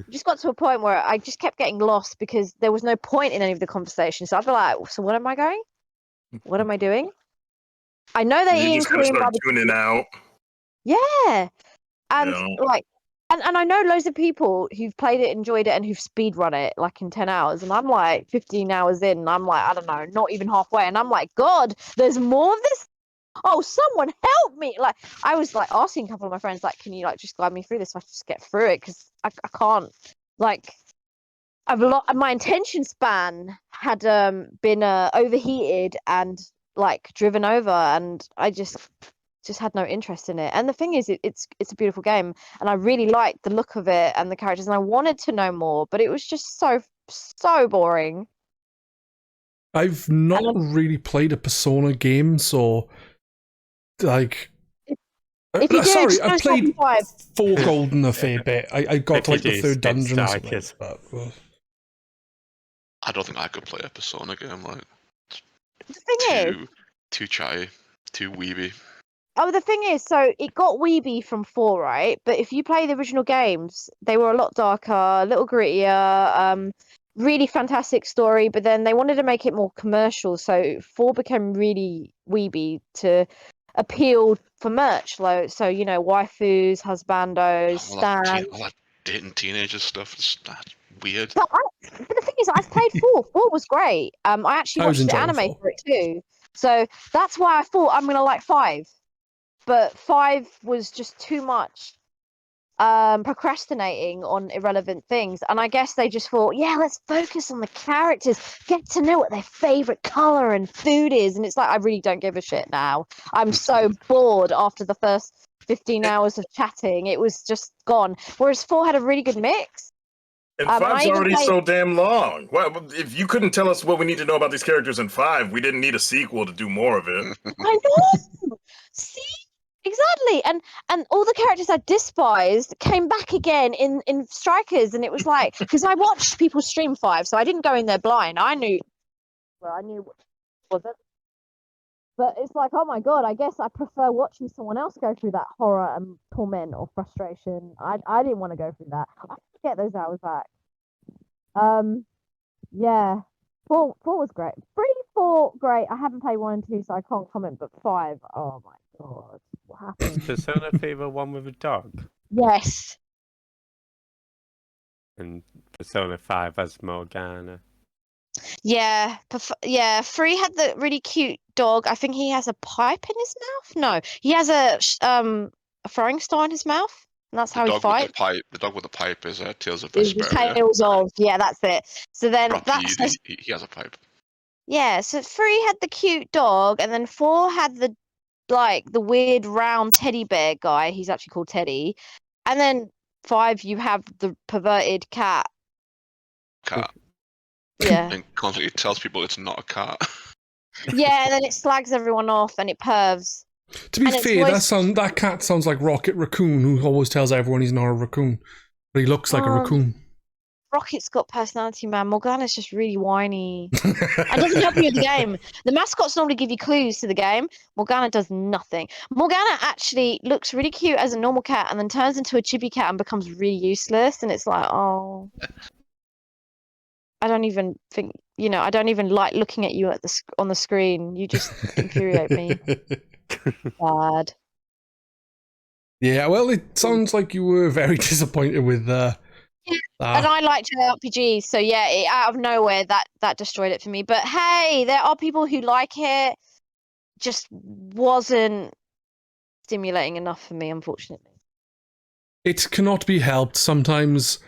just got to a point where I just kept getting lost because there was no point in any of the conversation. So I'd be like, so what am I going? What am I doing? I know they're eating Korean barbecue. Tuning out. Yeah. And like, and I know loads of people who've played it, enjoyed it, and who've speedrun it like in 10 hours. And I'm like 15 hours in, and I'm like, I don't know, not even halfway. And I'm like, God, there's more of this? Oh, someone help me. Like, I was like asking a couple of my friends, like, can you like just guide me through this so I can just get through it? Because I can't, like, my attention span had been overheated and like driven over, and I just had no interest in it. And the thing is, it's a beautiful game, and I really liked the look of it and the characters, and I wanted to know more, but it was just so boring. I've not really played a Persona game, so like, if you sorry, did, I played 4 Golden a fair bit. I got to like the 3rd dungeon or something. But, I don't think I could play a Persona game. Like, the thing is, too chatty, too weeby. Oh, the thing is, so it got weeby from 4, right? But if you play the original games, they were a lot darker, a little grittier, really fantastic story, but then they wanted to make it more commercial, so 4 became really weeby to appeal for merch. So, you know, waifus, husbandos, stands. All that dating teenagers stuff is weird. But the thing is, I've played 4. 4 was great. I actually watched the anime for it too. So that's why I thought I'm going to like 5. But 5 was just too much procrastinating on irrelevant things. And I guess they just thought, yeah, let's focus on the characters, get to know what their favorite color and food is. And it's like, I really don't give a shit now. I'm so bored after the first 15 hours of chatting. It was just gone. Whereas 4 had a really good mix. And 5's already so damn long. Well, if you couldn't tell us what we need to know about these characters in 5, we didn't need a sequel to do more of it. I know. See? Exactly, and all the characters I despised came back again in Strikers, and it was like, because I watched people stream 5, so I didn't go in there blind. I knew what was it, but it's like, oh my God, I guess I prefer watching someone else go through that horror and torment or frustration. I didn't want to go through that. I get those hours back. Yeah, 4 was great. 3, 4 great. I haven't played 1 and 2, so I can't comment. But 5, oh my God. What happened? Persona Fever 1 with a dog? Yes. And Persona 5 as Morgana? Yeah. 3 had the really cute dog. I think he has a pipe in his mouth. No, he has a throwing star in his mouth, and that's how he fights. The dog with the pipe is Tales of Vesperia. Tales of, yeah, that's it. So then he has a pipe. Yeah, so 3 had the cute dog, and then 4 had the weird round teddy bear guy. He's actually called Teddy. And then 5, you have the perverted cat. Yeah. And constantly tells people it's not a cat. Yeah, and then it slags everyone off and it pervs. To be fair, that cat sounds like Rocket Raccoon, who always tells everyone he's not a raccoon, but he looks like a raccoon. Rocket's got personality, man. Morgana's just really whiny. And doesn't help you in the game. The mascots normally give you clues to the game. Morgana does nothing. Morgana actually looks really cute as a normal cat and then turns into a chibi cat and becomes really useless. And it's like, oh. I don't even think, I don't even like looking at you on the screen. You just infuriate me. Bad. Yeah, well, it sounds like you were very disappointed with And I like JRPGs, so yeah, out of nowhere that destroyed it for me. But hey, there are people who like it. Just wasn't stimulating enough for me, unfortunately. It cannot be helped. Sometimes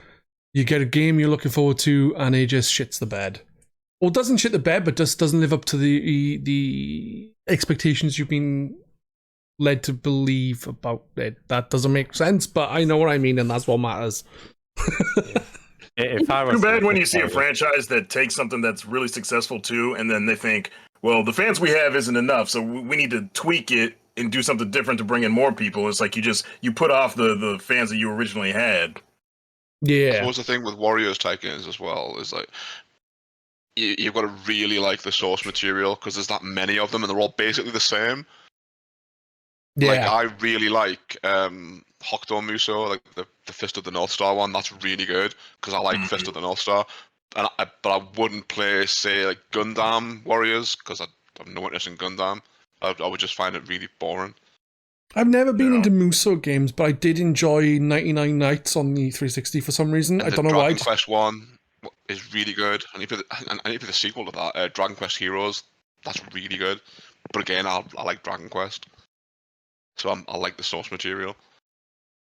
you get a game you're looking forward to, and it just shits the bed. Or doesn't shit the bed, but just doesn't live up to the expectations you've been led to believe about it. That doesn't make sense, but I know what I mean, and that's what matters. If I was Too bad when you see a franchise that takes something that's really successful too, and then they think, well, the fans we have isn't enough, so we need to tweak it and do something different to bring in more people. It's like you put off the fans that you originally had. Yeah. Suppose the thing with Warriors Tycoons as well is like you've got to really like the source material because there's that many of them and they're all basically the same. Yeah. Like I really like Hokuto Muso, like the Fist of the North Star one. That's really good because I like Fist of the North Star. But I wouldn't play, say, like Gundam Warriors because I have no interest in Gundam. I would just find it really boring. I've never been into Muso games, but I did enjoy 99 Nights on the 360 for some reason. And I don't know why. Dragon Quest 1 is really good. I need to play the sequel to that, Dragon Quest Heroes. That's really good. But again, I like Dragon Quest. So I like the source material.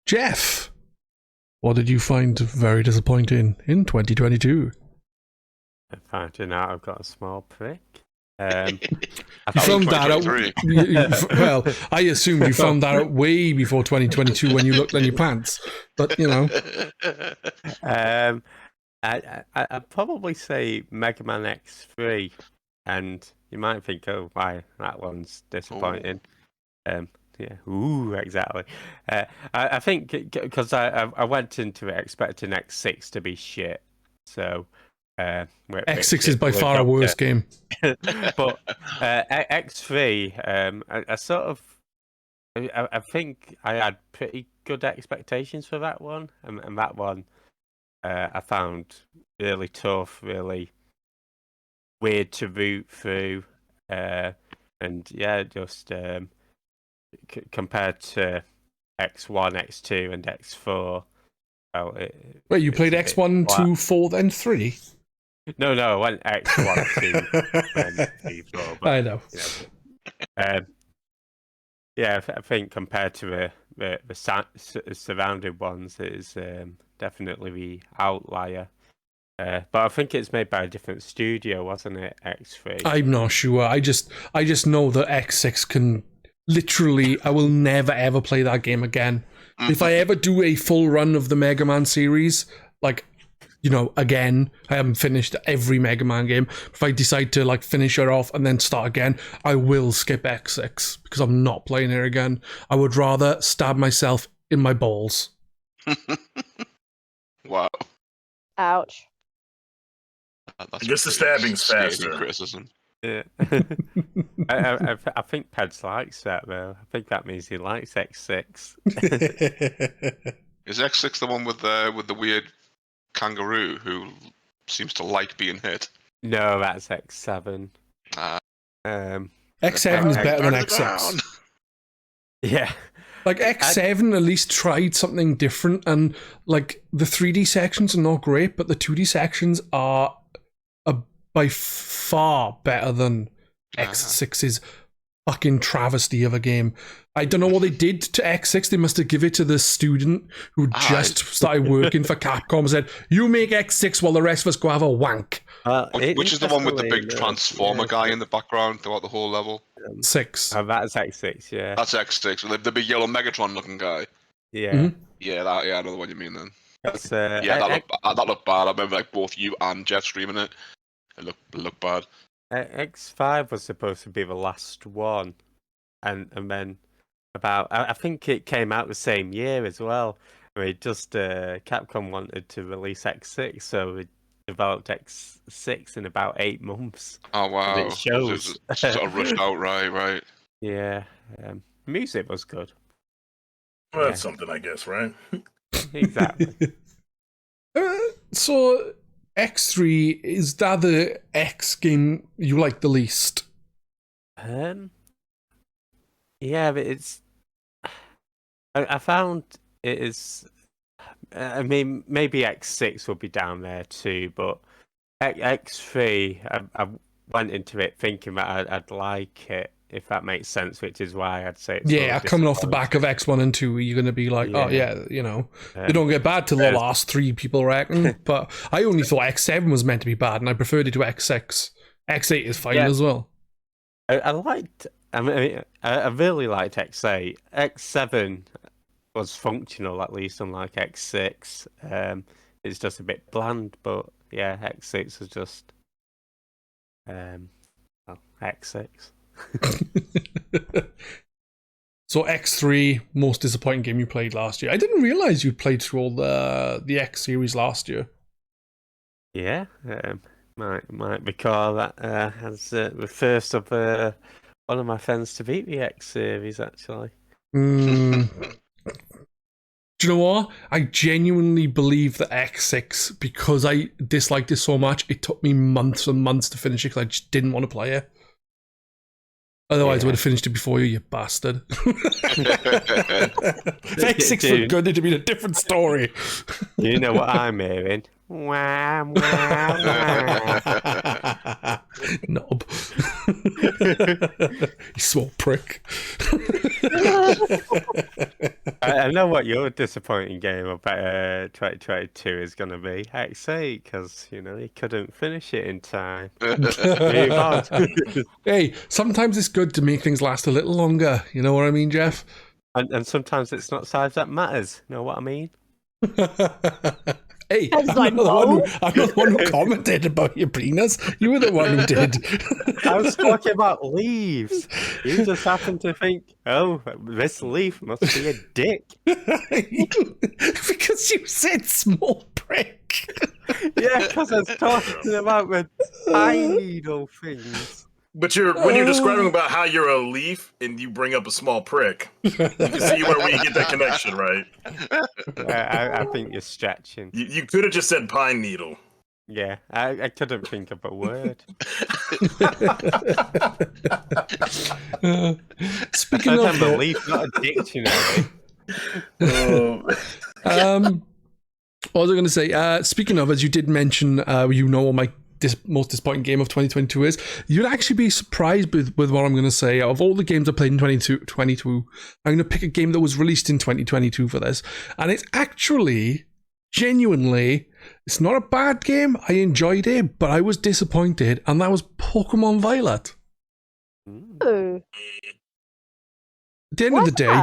Jeff, what did you find very disappointing in 2022? Finding out I've got a small prick. You found that out. Well, I assumed you found that out way before 2022 when you looked in your pants. But I'd probably say Mega Man X3, and you might think, oh, why that one's disappointing. Yeah, exactly. I think because I went into it expecting X6 to be shit, so. X6 is by far a worse game. But X3, I sort of, I think I had pretty good expectations for that one, and that one I found really tough, really weird to root through, and yeah, just compared to X1, X2, and X4. Well, wait, you played X1, 2, 4, then 3? No, I went X1, 2, then 3, 4. But, I know. Yeah, I think compared to the surrounding ones, it is definitely the outlier. But I think it's made by a different studio, wasn't it? X3. I'm not sure. I just know that X6 can literally. I will never ever play that game again. If I ever do a full run of the Mega Man series, like, again, I haven't finished every Mega Man game. If I decide to finish it off and then start again, I will skip X6 because I'm not playing it again. I would rather stab myself in my balls. Wow. Ouch. I guess the stabbing's faster. Criticism. Yeah. I think Pedz likes that though. I think that means he likes X6. Is X6 the one with the weird kangaroo who seems to like being hit? No, that's X7. X7 is better than X6. Yeah. X7 at least tried something different, and the 3D sections are not great, but the 2D sections are by far better than X6's fucking travesty of a game. I don't know what they did to X6. They must have given it to the student who just started working for Capcom and said, you make X6 while the rest of us go have a wank. Which is the one with the big transformer guy in the background throughout the whole level? 6. That's X6, yeah. That's X6, the big yellow Megatron looking guy. Yeah. Mm-hmm. Yeah, I know the one you mean then. That's, that looked bad. I remember both you and Jeff streaming it. It looked bad. X5 was supposed to be the last one, and then I think it came out the same year as well. I mean, just Capcom wanted to release X6, so we developed X6 in about 8 months. Oh wow! It shows. It's sort of rushed out, right? Yeah, music was good. Well, that's something, I guess, right? Exactly. So X3, is that the X game you like the least? Yeah, but it's. I found it is. I mean, maybe X6 will be down there too, but X3, I went into it thinking that I'd like it, if that makes sense, which is why I'd say it's Yeah, coming off the back of X1 and 2, you're going to be like, oh yeah, you know, they don't get bad till the last 3, people reckon. But I only thought X7 was meant to be bad, and I preferred it to X6. X8 is fine as well. I really liked X8. X7 was functional, at least, unlike X6. It's just a bit bland, but yeah, X6 was just X6. So X3, most disappointing game you played last year. I didn't realize you played through all the X series last year. Yeah, might recall that as the first of one of my friends to beat the X series, actually. Do you know what? I genuinely believe that X6, because I disliked it so much, it took me months and months to finish it because I just didn't want to play it. Otherwise, I would have finished it before you bastard. If X6 were good, it'd have been a different story. You know what I'm hearing? Wah, wah, wah. Knob. You small prick. I know what your disappointing game of 2022 is going to be. X8, because, you know, he couldn't finish it in time. Move on. Hey, sometimes it's good to make things last a little longer. You know what I mean, Jeff? And sometimes it's not size that matters. You know what I mean? Hey, I'm not the one who commented about your penis. You were the one who did. I was talking about leaves. You just happened to think, oh, this leaf must be a dick. Because you said small prick. Yeah, because I was talking about the pine needle things. But when you're describing about how you're a leaf and you bring up a small prick, you can see where we get that connection, right? I think you're stretching. You could have just said pine needle. Yeah, I couldn't think of a word. Speaking of a leaf, not a dictionary. What was I going to say? Speaking of, as you did mention, you know what my most disappointing game of 2022 is. You'd actually be surprised with what I'm going to say. Of all the games I played in 2022, I'm going to pick a game that was released in 2022 for this. And it's actually, genuinely, it's not a bad game. I enjoyed it, but I was disappointed. And that was Pokemon Violet. Ooh. At the end of the day,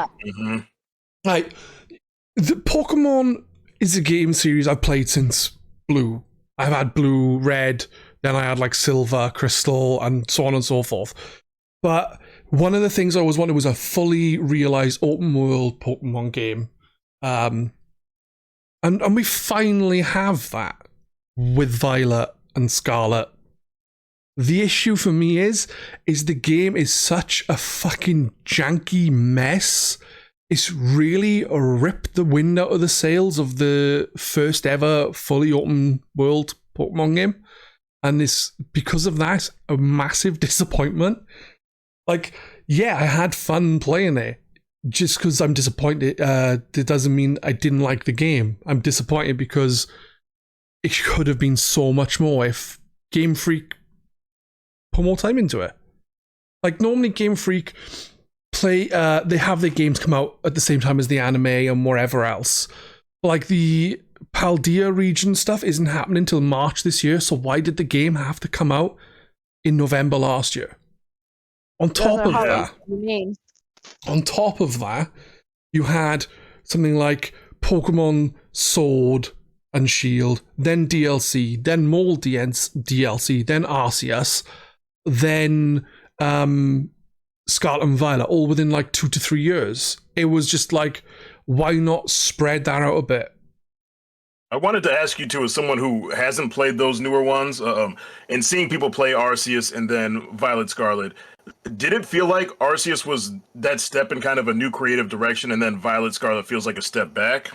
like, the Pokemon is a game series I've played since Blue. I've had Blue, Red, then I had like Silver, Crystal, and so on and so forth. But one of the things I always wanted was a fully realized open world Pokemon game. And we finally have that with Violet and Scarlet. The issue for me is the game is such a fucking janky mess. It's really ripped the wind out of the sails of the first ever fully open world Pokemon game. And it's, because of that, a massive disappointment. Like, yeah, I had fun playing it. Just because I'm disappointed, it doesn't mean I didn't like the game. I'm disappointed because it could have been so much more if Game Freak put more time into it. Like, normally Game Freak they have their games come out at the same time as the anime and whatever else. Like, the Paldea region stuff isn't happening until March this year, so why did the game have to come out in November last year? On top of that, you had something like Pokemon Sword and Shield, then DLC, then more DLC, then Arceus, then Scarlet and Violet, all within like 2 to 3 years. It was just like, why not spread that out a bit? I wanted to ask you too, as someone who hasn't played those newer ones, and seeing people play Arceus and then Violet Scarlet, did it feel like Arceus was that step in kind of a new creative direction, and then Violet Scarlet feels like a step back?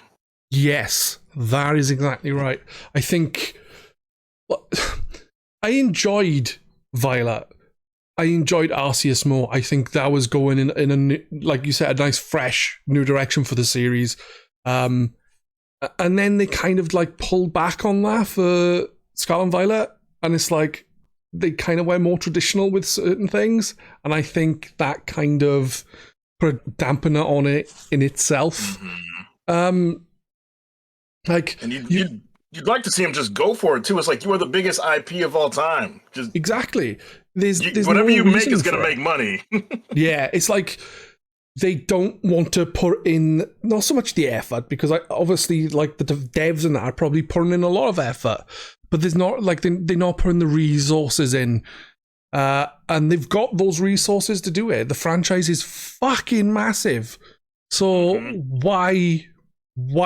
Yes, that is exactly right. I think I enjoyed Violet. I enjoyed Arceus more. I think that was going in a new, like you said, a nice fresh new direction for the series. And then they kind of like pulled back on that for Scarlet and Violet, and it's like they kind of went more traditional with certain things, and I think that kind of put a dampener on it in itself. Like, and you'd like to see him just go for it too. It's like, you are the biggest IP of all time. Just exactly. There's whatever no you make is reason going to for make money. Yeah, it's like they don't want to put in not so much the effort, because obviously like the devs and that are probably putting in a lot of effort, but there's not like they're not putting the resources in, and they've got those resources to do it. The franchise is fucking massive, so why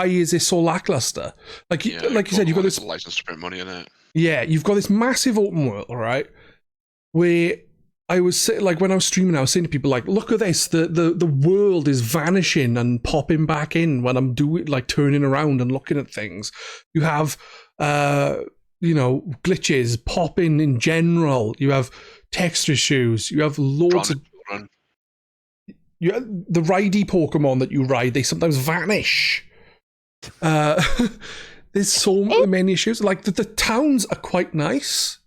is it so lackluster? Like you said, you've got this license to print money in it. Yeah, you've got this massive open world, all right, where I was like, when I was streaming, I was saying to people like, look at this, the world is vanishing and popping back in when I'm doing like turning around and looking at things. You have glitches popping in general. You have texture issues. You have loads of the ridey Pokemon that you ride, they sometimes vanish. There's so many issues. Like the towns are quite nice,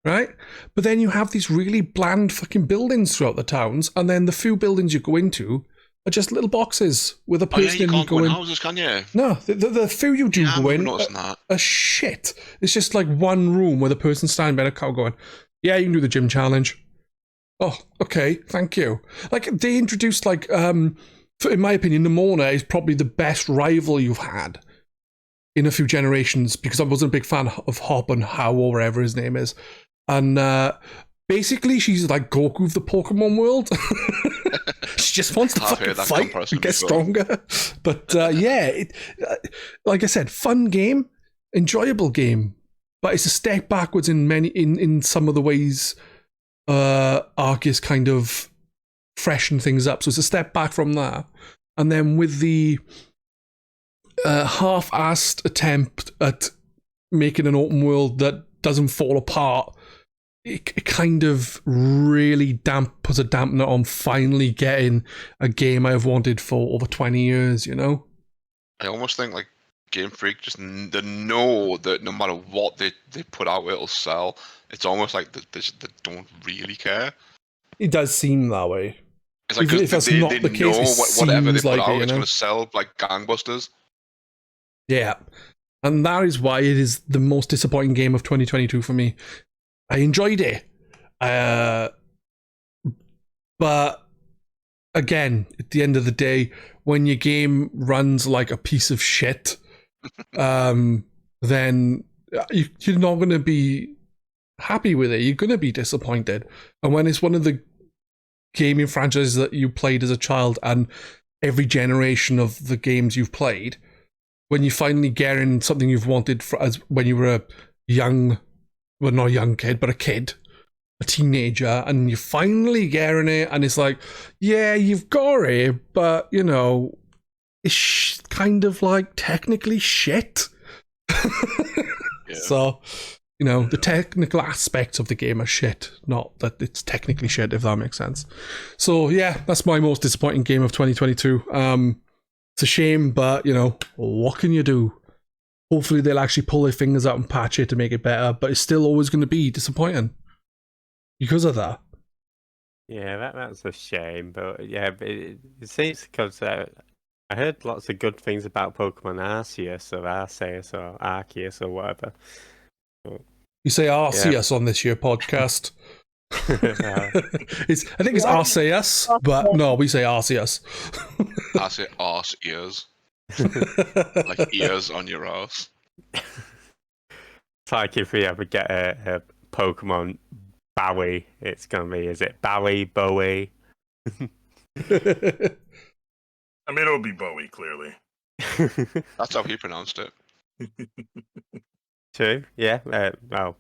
right? But then you have these really bland fucking buildings throughout the towns, and then the few buildings you go into are just little boxes with a person you in. can't go in houses, can you? No, the few you do go in that. are shit. It's just like one room with a person standing by a cow going, yeah, you can do the gym challenge. Oh, okay, thank you. Like, they introduced, like, in my opinion, Nimona is probably the best rival you've had in a few generations, because I wasn't a big fan of Hop and How, or whatever his name is. And basically, she's like Goku of the Pokemon world. She just wants to fucking fight and get stronger. But like I said, fun game, enjoyable game, but it's a step backwards in some of the ways Arceus kind of freshened things up. So it's a step back from that. And then with the half-assed attempt at making an open world that doesn't fall apart, it kind of really puts a dampener on finally getting a game I've wanted for over 20 years, you know? I almost think like Game Freak they know that no matter what they put out, it'll sell. It's almost like they don't really care. It does seem that way. It's like, if that's not the case, whatever they put like out, it's going to sell like gangbusters. Yeah. And that is why it is the most disappointing game of 2022 for me. I enjoyed it. But again, at the end of the day, when your game runs like a piece of shit, then you're not going to be happy with it. You're going to be disappointed. And when it's one of the gaming franchises that you played as a child, and every generation of the games you've played, when you finally get in something you've wanted when you were a not a young kid, but a kid, a teenager, and you're finally getting it, and it's like, yeah, you've got it, but, you know, it's kind of like technically shit. Yeah. So, you know, the technical aspects of the game are shit, not that it's technically shit, if that makes sense. So, yeah, that's my most disappointing game of 2022. It's a shame, but, you know, what can you do? Hopefully they'll actually pull their fingers out and patch it to make it better, but it's still always going to be disappointing because of that. Yeah, that's a shame, but yeah, but it seems because I heard lots of good things about Pokemon Arceus or Arceus or Arceus or whatever. You say Arceus on this year podcast. I think it's Arceus, but no, we say Arceus. I say arse ears. Like ears on your ass. It's like if we ever get a Pokemon Bowie, it's gonna be, is it Bowie, Bowie? I mean, it'll be Bowie, clearly. That's how he pronounced it. True. Yeah. Well,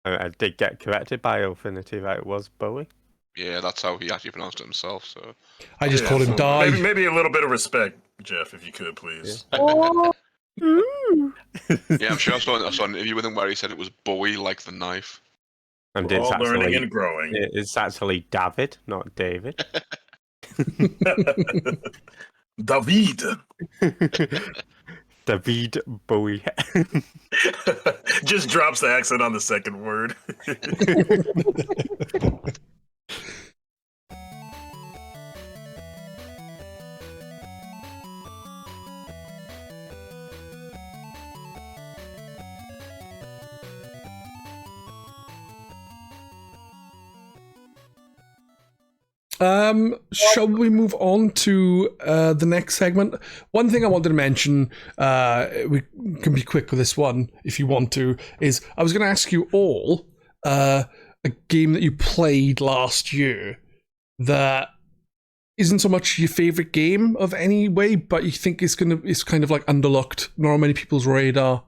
I did get corrected by iLLfiNiTy that it was Bowie. Yeah, that's how he actually pronounced it himself. So I just called him Die. Maybe a little bit of respect, Jeff, if you could, please. Oh, yeah, I'm sure I saw an interview with him where he said it was Bowie like the knife. And We're it's all learning actually and growing. it's actually David, not David. David. David Bowie. Just drops the accent on the second word. Shall we move on to the next segment? One thing I wanted to mention, we can be quick with this one if you want to, is I was going to ask you all a game that you played last year that isn't so much your favorite game of any way, but you think it's kind of like underlooked, not on many people's radar.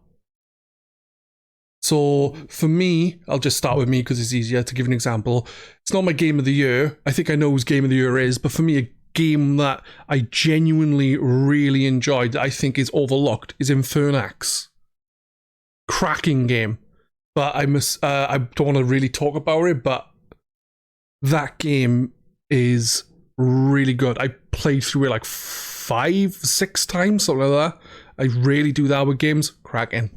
So for me, I'll just start with me because it's easier to give an example. It's not my game of the year. I think I know whose game of the year is, but for me, a game that I genuinely really enjoyed that I think is overlooked is Infernax. Cracking game. But I don't want to really talk about it, but that game is really good. I played through it like 5-6 times, something like that. I really do that with games. Cracking.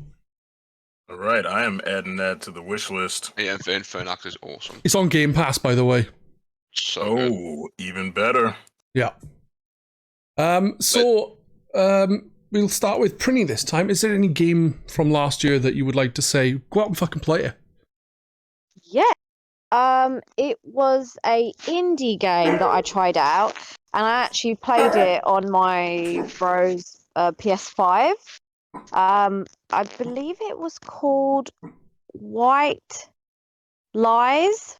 All right, I am adding that to the wish list. Yeah, Infernax is awesome. It's on Game Pass, by the way. So good. Even better. Yeah. We'll start with Prinny this time. Is there any game from last year that you would like to say, go out and fucking play it? yeah. It was a indie game that I tried out, and I actually played it on my bro's PS5. I believe it was called White Lies.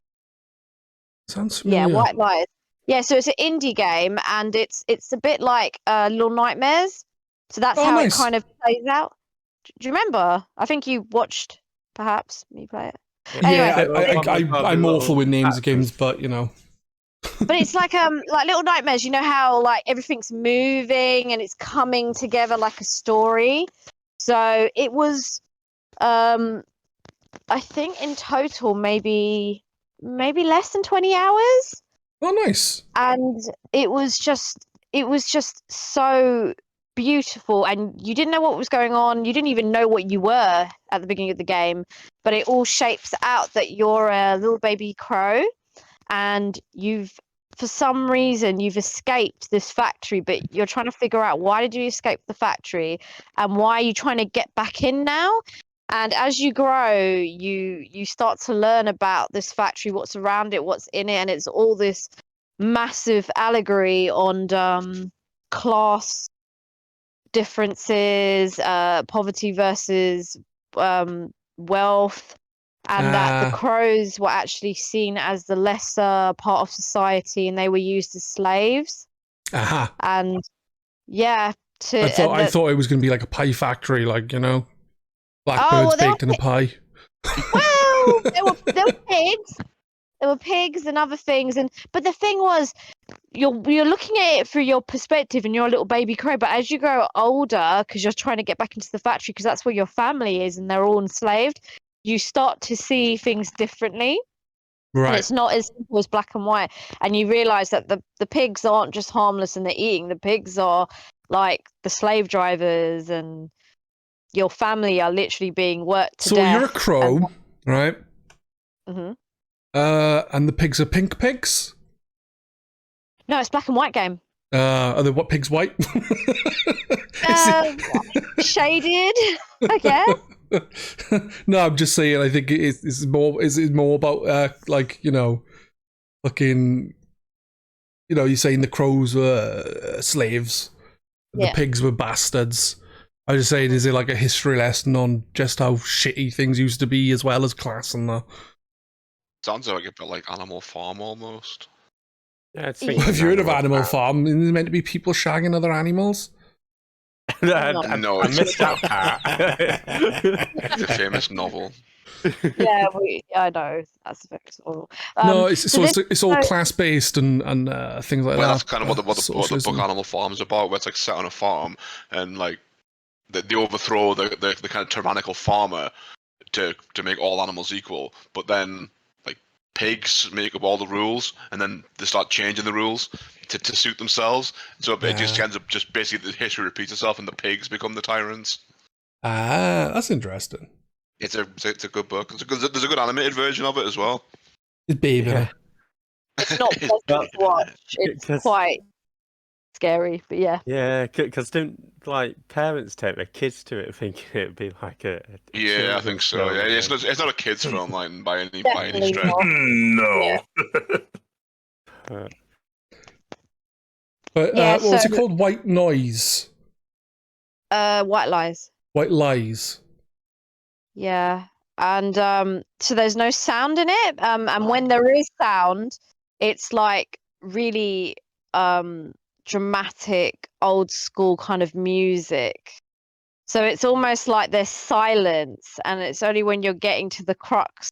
Sounds familiar. Yeah, White Lies. Yeah, so it's an indie game, and it's a bit like Little Nightmares. So that's how nice. it kind of plays out. Do you remember? I think you watched, perhaps, me play it. Yeah, I'm awful with names of games, but you know. But it's like Little Nightmares. You know how like everything's moving and it's coming together like a story. So it was, I think in total maybe less than 20 hours. Oh, nice. And it was just so beautiful, and you didn't know what was going on. You didn't even know what you were at the beginning of the game, but it all shapes out that you're a little baby crow, and for some reason you've escaped this factory, but you're trying to figure out why did you escape the factory and why are you trying to get back in now. And as you grow, you start to learn about this factory, what's around it, what's in it, and it's all this massive allegory on class differences, poverty versus wealth, and that the crows were actually seen as the lesser part of society, and they were used as slaves. Aha. And yeah, I thought it was going to be like a pie factory, like, you know, blackbirds baked in a pie. Well, there were pigs. There were pigs and other things, but the thing was, you're looking at it through your perspective, and you're a little baby crow. But as you grow older, because you're trying to get back into the factory, because that's where your family is, and they're all enslaved, you start to see things differently. Right. And it's not as simple as black and white. And you realise that the pigs aren't just harmless and they're eating. The pigs are like the slave drivers, and your family are literally being worked to death. So you're a crow, right? Mm-hmm. And the pigs are pink pigs? No, it's black and white game. Are the what pigs white? Shaded, I guess. No, I'm just saying. I think it's more. Is it more about like, you know, fucking, you know, you're saying the crows were slaves, and the pigs were bastards. I was just saying, is it like a history lesson on just how shitty things used to be, as well as class and that? Sounds like a bit like Animal Farm almost. Yeah, it's Yeah. thinking Have you heard of Animal Farm. Farm? Is it meant to be people shagging other animals? No, I missed that part. It's a famous novel. Yeah, I know that's effective. No, it's so this, it's all so- class based and things like Well, that. that's kind of what the book socialism. Animal Farm is about, where it's like set on a farm, and like they overthrow the kind of tyrannical farmer to make all animals equal, but then like pigs make up all the rules, and then they start changing the rules to suit themselves. So it just Yeah. ends up just basically the history repeats itself, and the pigs become the tyrants. Ah, that's interesting. It's a good book. There's a good animated version of it as well. It's baby. Yeah. it's not pleasant to watch. It's 'Cause- quite scary, but yeah. Yeah, because don't like parents take their kids to it thinking it'd be like a Yeah, I think children's so. film, Yeah, like- it's not a kids' film like by any Definitely stretch. not. No. Yeah. But Yeah, what was it so- called? White Noise. White Lies. White Lies. Yeah. And so there's no sound in it. And when there is sound, it's like really dramatic, old school kind of music. So it's almost like there's silence, and it's only when you're getting to the crux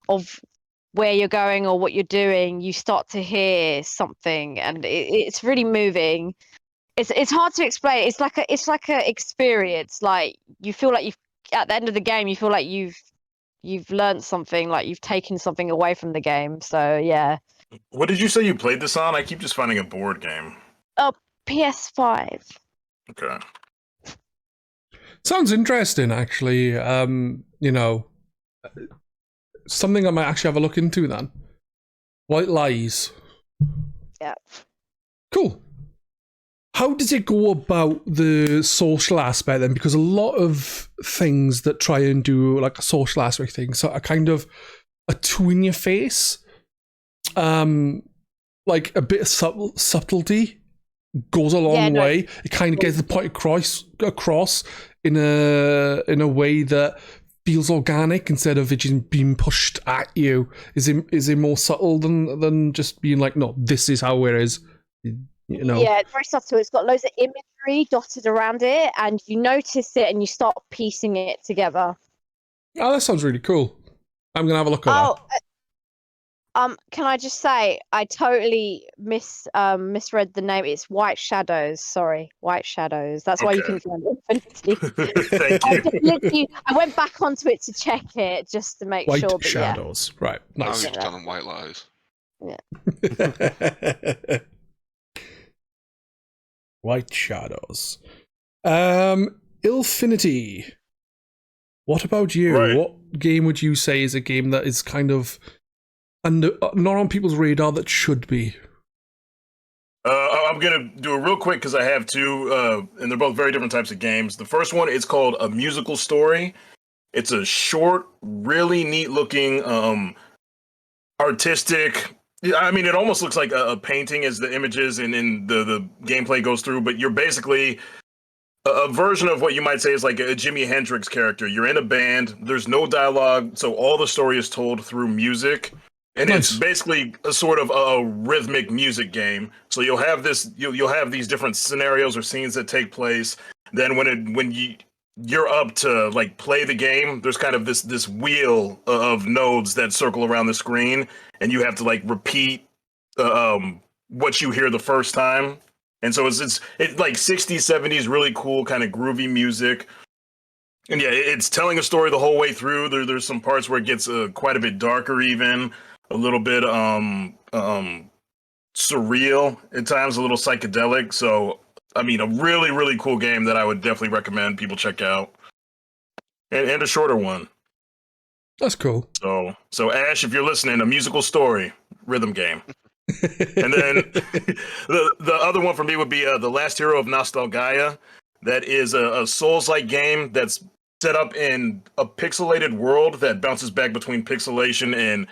of where you're going or what you're doing, you start to hear something, and it's really moving. It's hard to explain. It's like a experience. Like you feel like you've at the end of the game, you feel like you've learned something, like you've taken something away from the game. So yeah. What did you say you played this on? I keep just finding a board game. PS5. Okay. Sounds interesting, actually. You know, something I might actually have a look into then. White Lies. Yeah. Cool. How does it go about the social aspect then? Because a lot of things that try and do like a social aspect thing so are kind of a two in your face. Like a bit of subtlety goes a long way. It kind of gets the point across in a way that feels organic instead of it just being pushed at you. Is it more subtle than just being like, no, this is how it is? You know? Yeah, it's very subtle. It's got loads of imagery dotted around it, and you notice it and you start piecing it together. Oh, that sounds really cool. I'm gonna have a look at that. Can I just say I totally misread the name. It's White Shadows. Sorry, White Shadows. That's why you Okay. couldn't find Infinity. Thank you. I went back onto it to check it just to make White sure. But Shadows. Right. I'm Nice. just telling white lies. White Shadows. iLLfiNiTy. What about you? Right. What game would you say is a game that is kind of not on people's radar that should be? I'm gonna do it real quick because I have two, and they're both very different types of games. The first one is called A Musical Story. It's a short, really neat-looking, artistic. I mean, it almost looks like a painting as the images and the gameplay goes through. But you're basically a version of what you might say is like a Jimi Hendrix character. You're in a band. There's no dialogue, so all the story is told through music. And Nice. it's basically a sort of a rhythmic music game. So you'll have this, you'll have these different scenarios or scenes that take place. Then when you're up to like play the game, there's kind of this wheel of nodes that circle around the screen, and you have to like repeat what you hear the first time. And so it's like 60s, 70s, really cool kind of groovy music. And yeah, it's telling a story the whole way through. There's some parts where it gets quite a bit darker, even a little bit surreal at times, a little psychedelic. So I mean, a really, really cool game that I would definitely recommend people check out. And a shorter one. That's cool. So Ash, if you're listening, A Musical Story, rhythm game. And then the other one for me would be The Last Hero of Nostalgaia. That is a Souls-like game that's set up in a pixelated world that bounces back between pixelation and,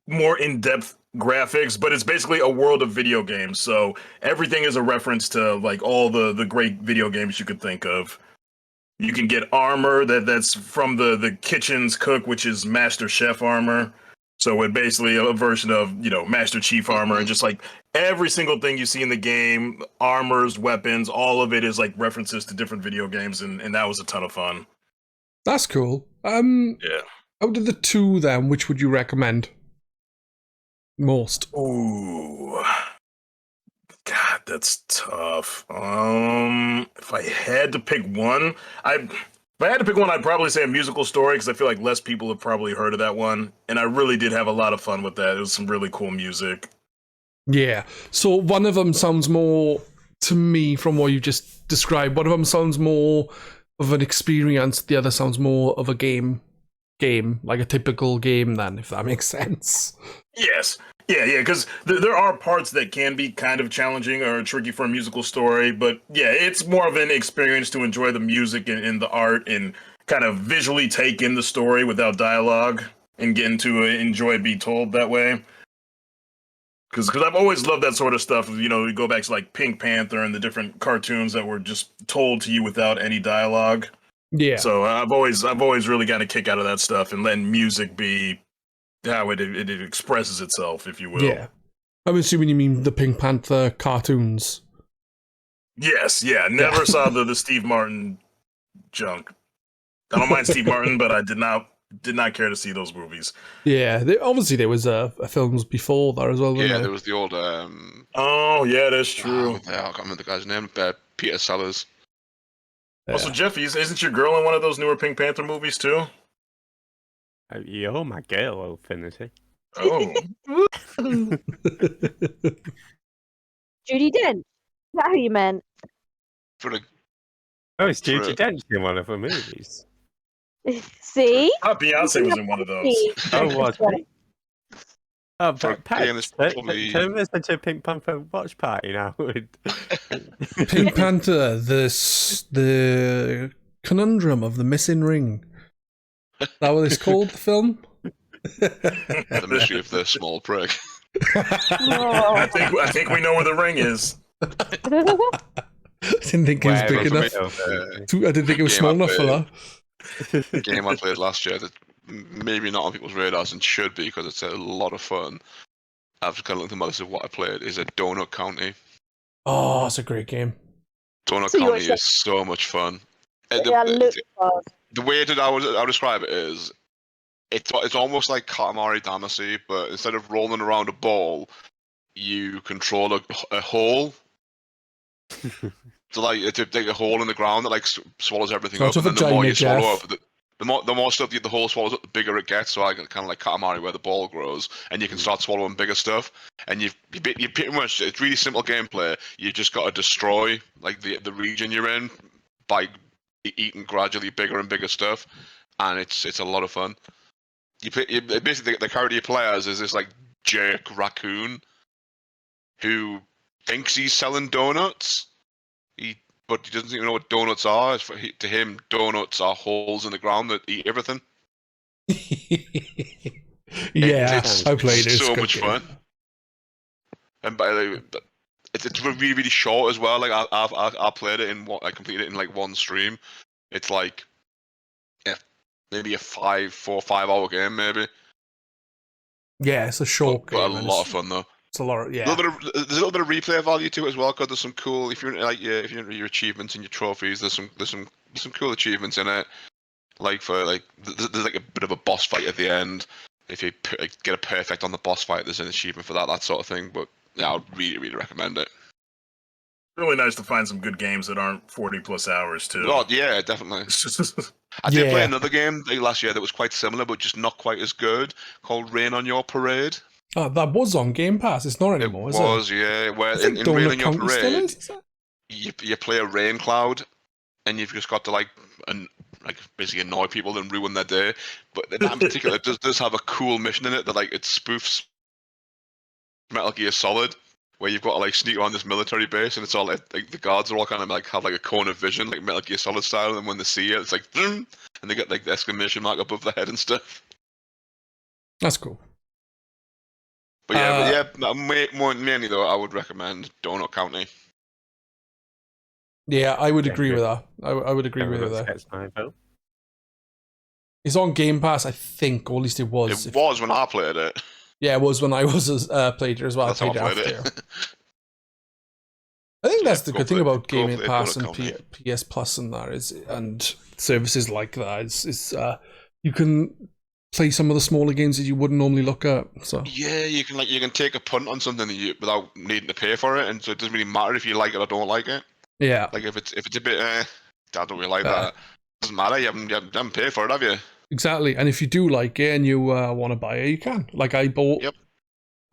more in-depth graphics, but it's basically a world of video games. So everything is a reference to like all the great video games you could think of. You can get armor that's from the kitchen's cook, which is Master Chef armor. So it basically a version of, Master Chief armor, and just like every single thing you see in the game, armors, weapons, all of it is like references to different video games, and that was a ton of fun. That's cool. Yeah. Out of the two, then, which would you recommend most? Ooh. God, that's tough. If I had to pick one, I'd probably say A Musical Story, because I feel like less people have probably heard of that one, and I really did have a lot of fun with that. It was some really cool music. Yeah. So one of them sounds more, to me, from what you just described, one of them sounds more of an experience, the other sounds more of a game, like a typical game then, if that makes sense. Yes. Yeah, because there are parts that can be kind of challenging or tricky for A Musical Story, but yeah, it's more of an experience to enjoy the music and the art and kind of visually take in the story without dialogue and getting to enjoy it be told that way. Because I've always loved that sort of stuff. You go back to like Pink Panther and the different cartoons that were just told to you without any dialogue. Yeah. So I've always really got a kick out of that stuff and letting music be how it expresses itself, if you will. Yeah. I'm assuming you mean the Pink Panther cartoons. Yes, yeah. Never saw the Steve Martin junk. I don't mind Steve Martin, but I did not care to see those movies. Yeah, obviously there was films before that as well. Yeah, there was the old. Oh, yeah, that's true. I can't remember the guy's name. Peter Sellers. Also, Jeffy, isn't your girl in one of those newer Pink Panther movies too? You're my girl, iLLfiNiTy. Oh. Judi Dench. Is that who you meant? For the Oh, it's Judi Dench in one of her movies. See? I thought Beyonce was in one of those. Oh, was it? Oh, For but a game that's probably- turn this into a Pink Panther watch party now. Pink Panther, the conundrum of the missing ring. Is that what it's called, the film? The mystery of the small prick. Oh. I think we know where the ring is. I didn't think it was big enough. I didn't think it was small enough for that. The game I played last year that maybe not on people's radars and should be because it's a lot of fun. I've kind of looked at the list of what I played is a Donut County. Oh, it's a great game. Donut So you County actually- is so much fun. Yeah, look fast. The way that I would describe it is, it's almost like Katamari Damacy, but instead of rolling around a ball, you control a hole. So like it's like a hole in the ground that like swallows everything Sort up, of and then the more you vagina, swallow Jeff. up, the more stuff the hole swallows up, the bigger it gets. So I kind of like Katamari where the ball grows, and you can start swallowing bigger stuff. And you pretty much, it's really simple gameplay. You just got to destroy like the region you're in by eating gradually bigger and bigger stuff, and it's a lot of fun. Basically the character you play as is this like jerk raccoon who thinks he's selling donuts. But he doesn't even know what donuts are. To him, donuts are holes in the ground that eat everything. Yeah, It's I played it. It's so a good much game. fun. And by the way, it's really really short as well. Like I played it I completed it in like one stream. It's like maybe a 4 or 5 hour game maybe. Yeah, it's a short But game. a and lot of fun though. It's a lot of, yeah. There's a little bit of replay value to it as well, because there's some cool. If you're into your achievements and your trophies, there's some cool achievements in it. Like there's like a bit of a boss fight at the end. If you get a perfect on the boss fight, there's an achievement for that sort of thing. But yeah, I would really really recommend it. Really nice to find some good games that aren't 40 plus hours too. Oh yeah, definitely. I did Yeah. play another game last year that was quite similar, but just not quite as good, called Rain on Your Parade. Oh, that was on Game Pass. It's not anymore, is it? Was, yeah. Where I in think Rain Donut on Your County still Parade, is it? you play a rain cloud, and you've just got to like basically annoy people and ruin their day. But that in particular, it does have a cool mission in it that like it spoofs Metal Gear Solid, where you've got to like sneak around this military base, and it's all like the guards are all kind of like have like a cone of vision, like Metal Gear Solid style, and when they see it, it's like, and they get like the exclamation mark above their head and stuff. That's cool. But mainly though, I would recommend Donut County. Yeah, I would Yeah, agree good. with that. I would agree with you there. Gets my vote. It's on Game Pass, I think, or at least it was. It was when I played it. Yeah, it was when I was played it as well. That's how I played played after. it. I think Yeah, that's the go good thing play it. about Go Game play it, Pass don't and come here. PS Plus and that and services like that is you can play some of the smaller games that you wouldn't normally look at. So Yeah, you can take a punt on something without needing to pay for it, and so it doesn't really matter if you like it or don't like it. yeah, Like if it's a bit, I don't really like Uh, that. Doesn't matter. You haven't paid for it, have you? exactly. And if you do like it and you want to buy it, you can. Like I bought Yep.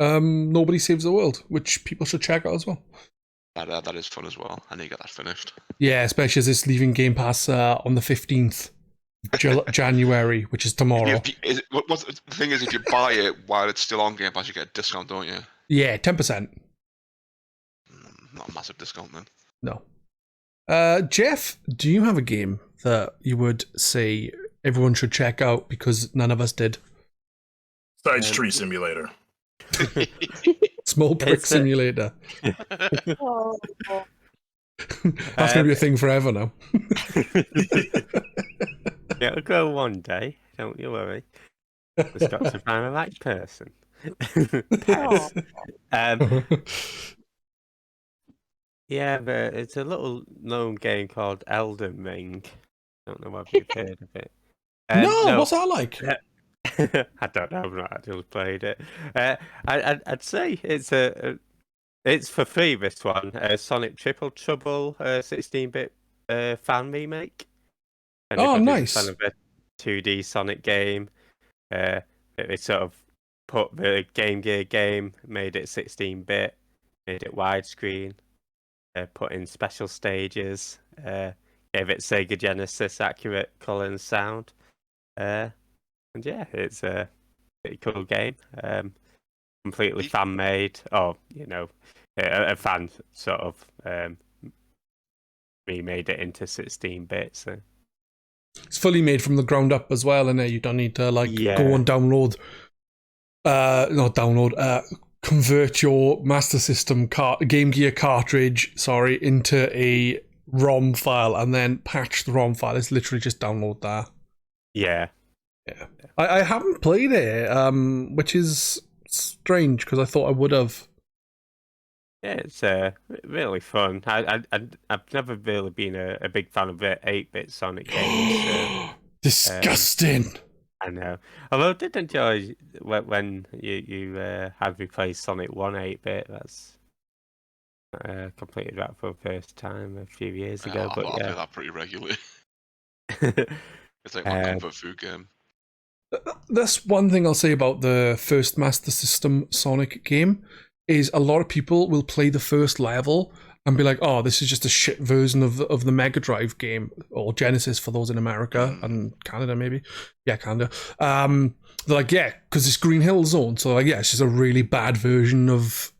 Nobody Saves the World, which people should check out as well. That is fun as well. I need to get that finished. Yeah, especially as it's leaving Game Pass on the 15th January, which is tomorrow. What's the thing is, if you buy it while it's still on Game Pass, you get a discount, don't you? Yeah, 10%. Not a massive discount then. No. Jeff, do you have a game that you would say everyone should check out because none of us did? Besides Tree Simulator. Small Brick It's a- Simulator. Oh, That's going to be a thing forever now. It'll go one day. Don't you worry. Just got to find the right person. Pedz. Yeah, but it's a little known game called Elden Ring. Don't know if you've heard of it. no, what's that like? I don't know. I've not actually played it. I'd say it's for free. This one, Sonic Triple Trouble, 16-bit fan remake. And Oh, if you're a nice. fan of a 2D Sonic game, they sort of put the Game Gear game, made it 16-bit, made it widescreen, put in special stages, gave it Sega Genesis accurate colour and sound. And yeah, it's a pretty cool game. Completely fan made. Oh, a fan sort of remade it into 16 bits. So. It's fully made from the ground up as well, and you don't need to go Yeah. and download. Not download. Convert your Master System Game Gear cartridge, into a ROM file, and then patch the ROM file. It's literally just download that. Yeah. Yeah, I haven't played it, which is strange because I thought I would have. Yeah, it's really fun. I've never really been a big fan of the 8-bit Sonic games. Disgusting. I know. Although I did enjoy when you had me play Sonic 1 8-bit. That's completed that for the first time a few years ago. I But play yeah. that pretty regularly. It's like my comfort food game. That's one thing I'll say about the first Master System Sonic game is a lot of people will play the first level and be like, "Oh, this is just a shit version of the Mega Drive game or Genesis for those in America and Canada, maybe. Yeah, Canada. They're like, yeah, because it's Green Hill Zone, so like, yeah, it's just a really bad version of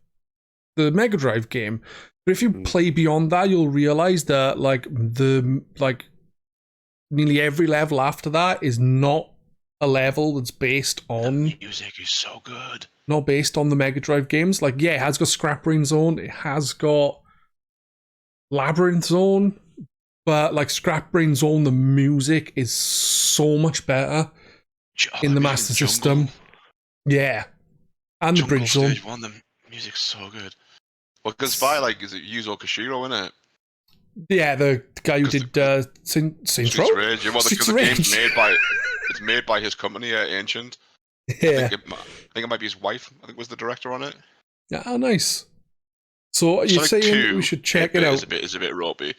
the Mega Drive game. But if you play beyond that, you'll realize that nearly every level after that is not a level that's based on The music is so good. not based on the Mega Drive games. Like, yeah, it has got Scrap Brain Zone, it has got Labyrinth Zone, but like Scrap Brain Zone, the music is so much better in the Master System. Yeah, and the Bridge Zone. Stage 1, the music's so good. Well, because by is it Yuzo Koshiro, isn't it? Yeah, the guy who did Saints Row. Streets Rage. Yeah, well, Streets because the game's Rage. it's made by his company, Ancient. Yeah. I think it might be his wife. I think was the director on it. Yeah, oh, nice. So you're Sonic saying 2, we should check it out? Is a bit ropey.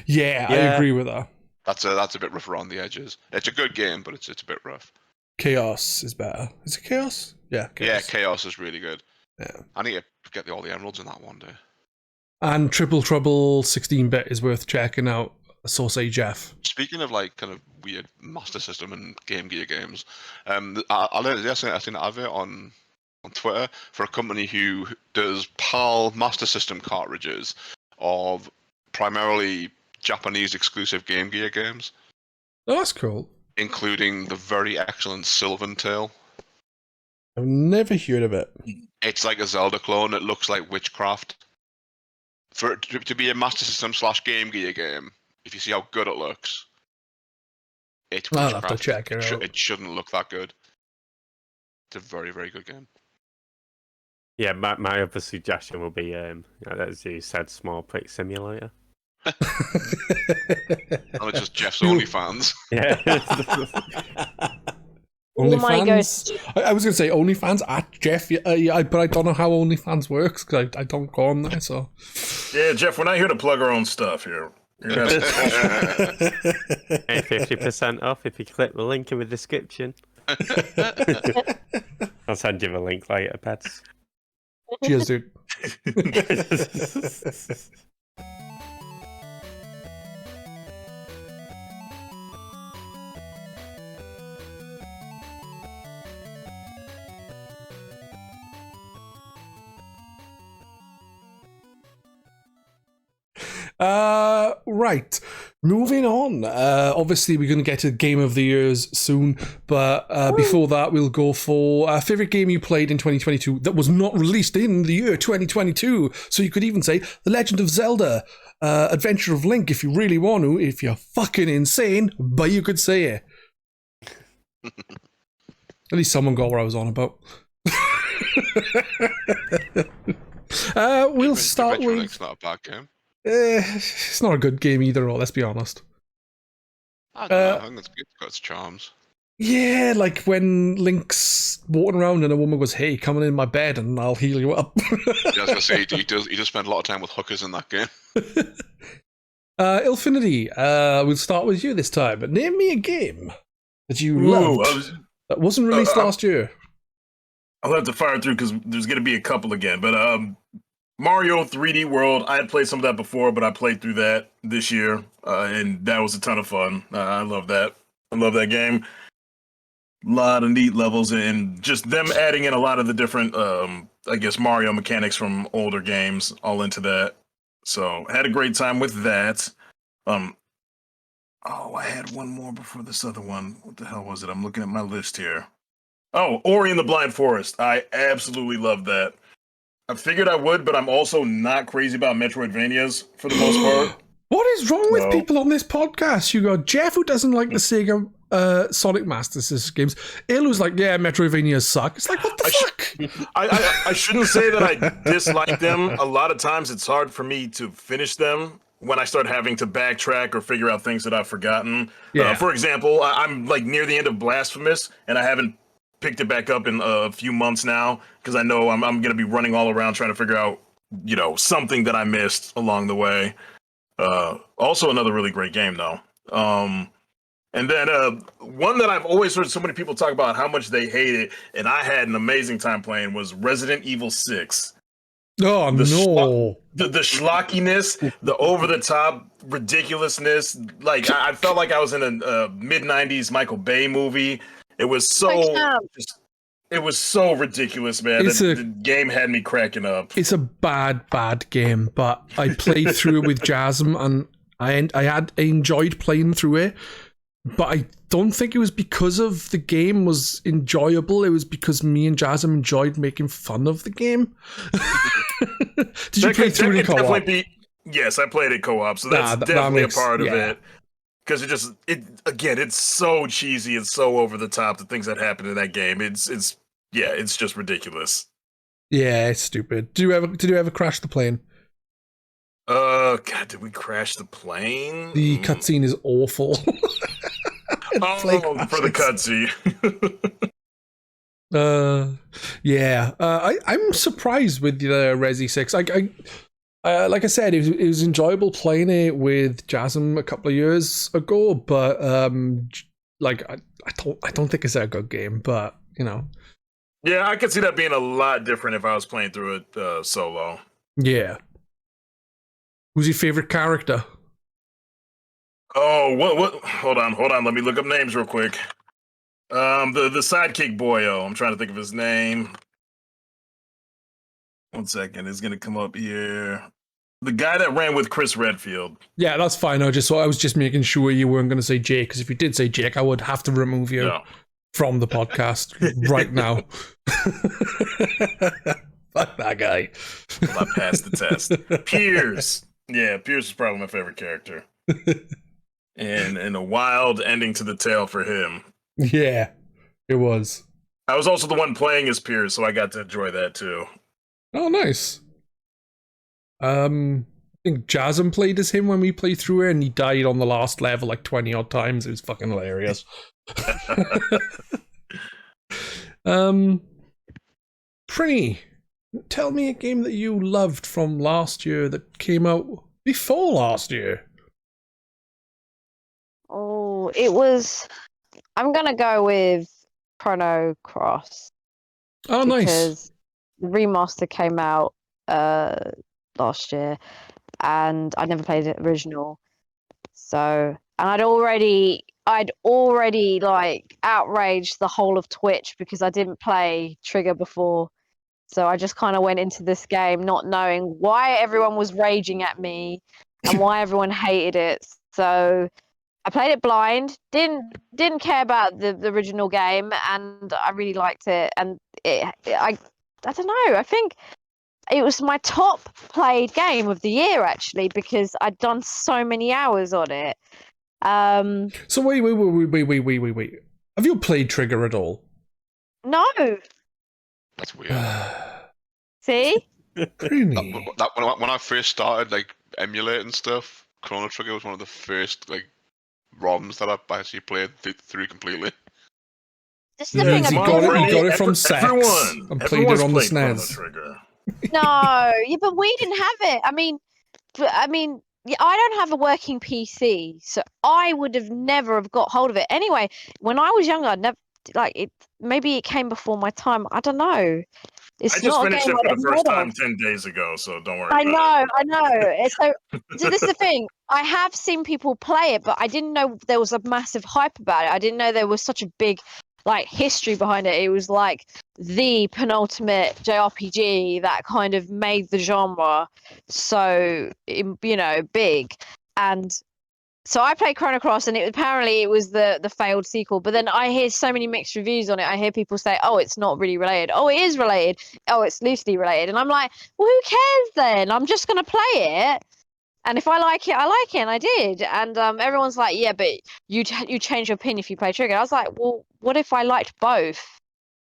Yeah, I Yeah. agree with that. That's a bit rough around the edges. It's a good game, but it's a bit rough. Chaos is better. Is it Chaos? Yeah, Yeah, Chaos. Chaos is really good. Yeah. I need to get all the emeralds in that one day. And Triple Trouble 16-bit is worth checking out. So say Jeff. Speaking of kind of weird Master System and Game Gear games, I learned yesterday. I seen an advert on Twitter for a company who does PAL Master System cartridges of primarily Japanese exclusive Game Gear games, Oh, that's cool. including the very excellent Sylvan Tale. I've never heard of it. It's like a Zelda clone. It looks like Witchcraft. For it to be a Master System / Game Gear game, if you see how good it looks, It I'll was have to crafted. check it out. It shouldn't look that good. It's a very, very good game. Yeah, my other suggestion will be, as you said, Small Prick Simulator. And it's just Jeff's OnlyFans. Yeah. My OnlyFans. I was going to say OnlyFans at Jeff, but I don't know how OnlyFans works because I don't go on there. So Yeah, Jeff, we're not here to plug our own stuff here. You're gonna have to- Hey, 50% off if you click the link in the description. I'll send you the link later, Pedz. cheers, dude. Right. Moving on. Obviously, we're going to get to Game of the Years soon, but before that, we'll go for a favorite game you played in 2022 that was not released in the year 2022. So you could even say The Legend of Zelda, Adventure of Link, if you really want to. If you're fucking insane, but you could say it. At least someone got what I was on about. We'll start Adventure with. Link's not a bad game. It's not a good game either, let's be honest. I don't know. I think it's got its charms. Yeah, like when Link's walking around and a woman goes, "Hey, come in my bed and I'll heal you up." Yeah, I was gonna say he does spend a lot of time with hookers in that game. iLLfiNiTy, we'll start with you this time. But name me a game that you Ooh, loved that wasn't released last year. I'll have to fire through because there's going to be a couple again. But Mario 3D World, I had played some of that before, but I played through that this year, and that was a ton of fun. I love that. I love that game. A lot of neat levels, and just them adding in a lot of the different, I guess, Mario mechanics from older games all into that. So I had a great time with that. I had one more before this other one. What the hell was it? I'm looking at my list here. Oh, Ori and the Blind Forest. I absolutely love that. I figured I would, but I'm also not crazy about Metroidvanias for the most part. What is wrong with No. people on this podcast? You got Jeff, who doesn't like the Sega Sonic Master System games. Ilu's like, yeah, Metroidvanias suck. It's like, what the fuck? I shouldn't say that I dislike them. A lot of times it's hard for me to finish them when I start having to backtrack or figure out things that I've forgotten. Yeah. For example, I'm like near the end of Blasphemous, and I haven't picked it back up in a few months now because I know I'm going to be running all around trying to figure out, something that I missed along the way. Also another really great game though. And then one that I've always heard so many people talk about how much they hate it, and I had an amazing time playing, was Resident Evil 6. Oh, no. The schlockiness, the over-the-top ridiculousness. Like, I felt like I was in a mid-90s Michael Bay movie. It was it was so ridiculous, man. The game had me cracking up. It's a bad game, but I played through it with Jasm, and I enjoyed playing through it. But I don't think it was because of the game was enjoyable. It was because me and Jasm enjoyed making fun of the game. Did you play through it in co-op? Yes, I played it co-op, so that's definitely a part of it. Because it's so cheesy and so over the top, the things that happen in that game. It's just ridiculous. Yeah, it's stupid. Did you ever crash the plane? God, did we crash the plane? The cutscene is awful. For the cutscene. I'm surprised with the Resi 6. Like I said, it was enjoyable playing it with Jasm a couple of years ago, but I don't think it's a good game. But yeah, I could see that being a lot different if I was playing through it solo. Yeah. Who's your favorite character? Oh, what? Hold on. Let me look up names real quick. The sidekick boyo. I'm trying to think of his name. 1 second. It's gonna come up here. The guy that ran with Chris Redfield. Yeah, that's fine. I was just making sure you weren't going to say Jake, because if you did say Jake, I would have to remove you from the podcast right now. Fuck that guy. Well, I passed the test. Piers. Yeah, Piers is probably my favorite character. and a wild ending to the tale for him. Yeah, it was. I was also the one playing as Piers, so I got to enjoy that too. Oh, nice. I think Jasm played as him when we played through it, and he died on the last level like 20 odd times. It was fucking hilarious. Prinny, tell me a game that you loved from last year that came out before last year. Oh, it was. I'm gonna go with Chrono Cross Oh, nice. because the remaster came out last year, and I never played the original. So, and I'd already like outraged the whole of Twitch because I didn't play Trigger before. So I just kind of went into this game not knowing why everyone was raging at me and why everyone hated it. So I played it blind, didn't care about the original game, and I really liked it. And I don't know, I think it was my top played game of the year actually because I'd done so many hours on it. So wait. Have you played Trigger at all? No, That's weird. see, Prinny. When I first started like emulating stuff, Chrono Trigger was one of the first like ROMs that I actually played through completely. this is the Yeah, thing. he I've got never- it. He got it from Sex and played it on the SNES. No, yeah, but we didn't have it. I mean, yeah, I don't have a working PC, so I would have never have got hold of it. Anyway, when I was younger, I'd never like it. Maybe it came before my time. I don't know. It's I just not a finished game it for I'd the have first heard time of. 10 days ago, so don't worry I about know. So this is the thing. I have seen people play it, but I didn't know there was a massive hype about it. I didn't know there was such a big like history behind it. It was like the penultimate JRPG that kind of made the genre so big. And so I played Chrono Cross, and apparently it was the failed sequel. But then I hear so many mixed reviews on it. I hear people say, "Oh, it's not really related. Oh, it is related. Oh, it's loosely related." And I'm like, "Well, who cares then? I'm just gonna play it, and if I like it, I like it." And I did. And everyone's like, "Yeah, but you change your opinion if you play Trigger." I was like, "Well, what if I liked both?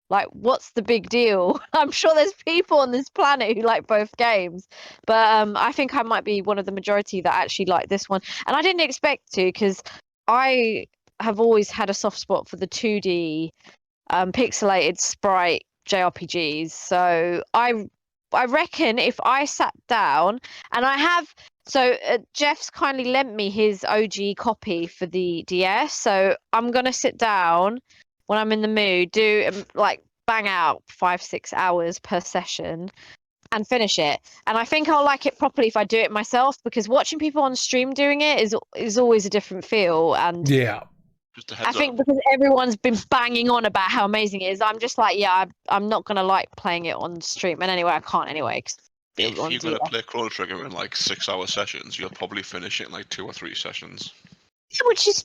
Like, what's the big deal?" I'm sure there's people on this planet who like both games, but I think I might be one of the majority that actually like this one. And I didn't expect to because I have always had a soft spot for the 2D pixelated sprite JRPGs. So I reckon if I sat down and I have. So Jeff's kindly lent me his OG copy for the DS. So I'm gonna sit down when I'm in the mood, do like bang out 5-6 hours per session and finish it. And I think I'll like it properly if I do it myself because watching people on stream doing it is always a different feel. And Yeah. Just a I heads think up. because everyone's been banging on about how amazing it is, I'm just like, yeah, I'm not gonna like playing it on stream. And anyway, I can't anyway. If you're gonna play Chrono Trigger in like 6-hour sessions, you'll probably finish it in like 2 or 3 sessions. Which is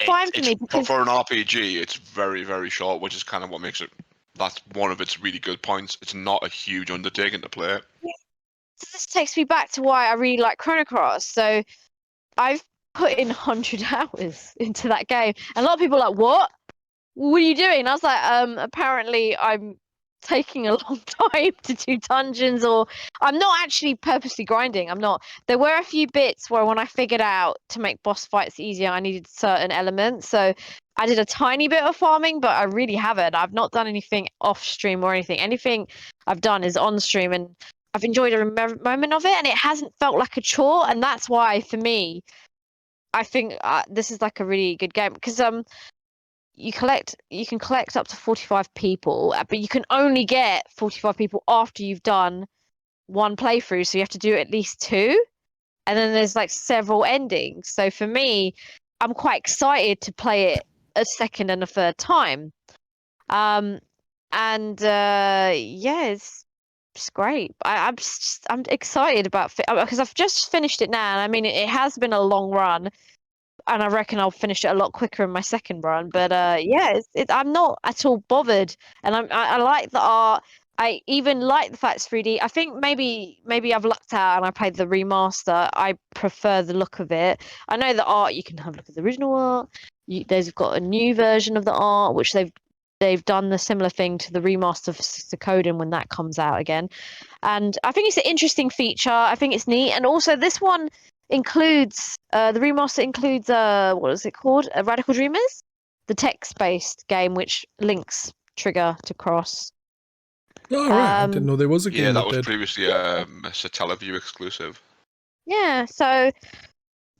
fine for me because For an RPG, it's very, very short, which is kind of what makes it. That's one of its really good points. It's not a huge undertaking to play it. so this takes me back to why I really like Chrono Cross. So I've put in 100 hours into that game. And a lot of people are like, what are you doing? And I was like, apparently I'm taking a long time to do dungeons, or I'm not actually purposely grinding. I'm not. There were a few bits where when I figured out to make boss fights easier, I needed certain elements. So I did a tiny bit of farming, but I really haven't. I've not done anything off stream or anything. Anything I've done is on stream, and I've enjoyed a moment of it, and it hasn't felt like a chore. And that's why, for me, I think this is like a really good game because you can collect up to 45 people, but you can only get 45 people after you've done one playthrough, so you have to do at least 2, and then there's like several endings. So for me, I'm quite excited to play it a second and a third time. Yeah, it's great. I'm excited about because I've just finished it now, and I mean it has been a long run. And I reckon I'll finish it a lot quicker in my second run. But yeah, I'm not at all bothered, and I like the art. I even like the fact it's 3D. I think maybe I've lucked out and I played the remaster. I prefer the look of it. I know the art, you can have a look at the original art. They've got a new version of the art, which they've done the similar thing to the remaster for Suikoden when that comes out again. And I think it's an interesting feature. I think it's neat. And also this one includes the remaster includes what is it called? Radical Dreamers, the text-based game which links Trigger to Cross. Oh, right. I didn't know there was a game. Yeah, that was did. previously a Satellaview exclusive. Yeah, so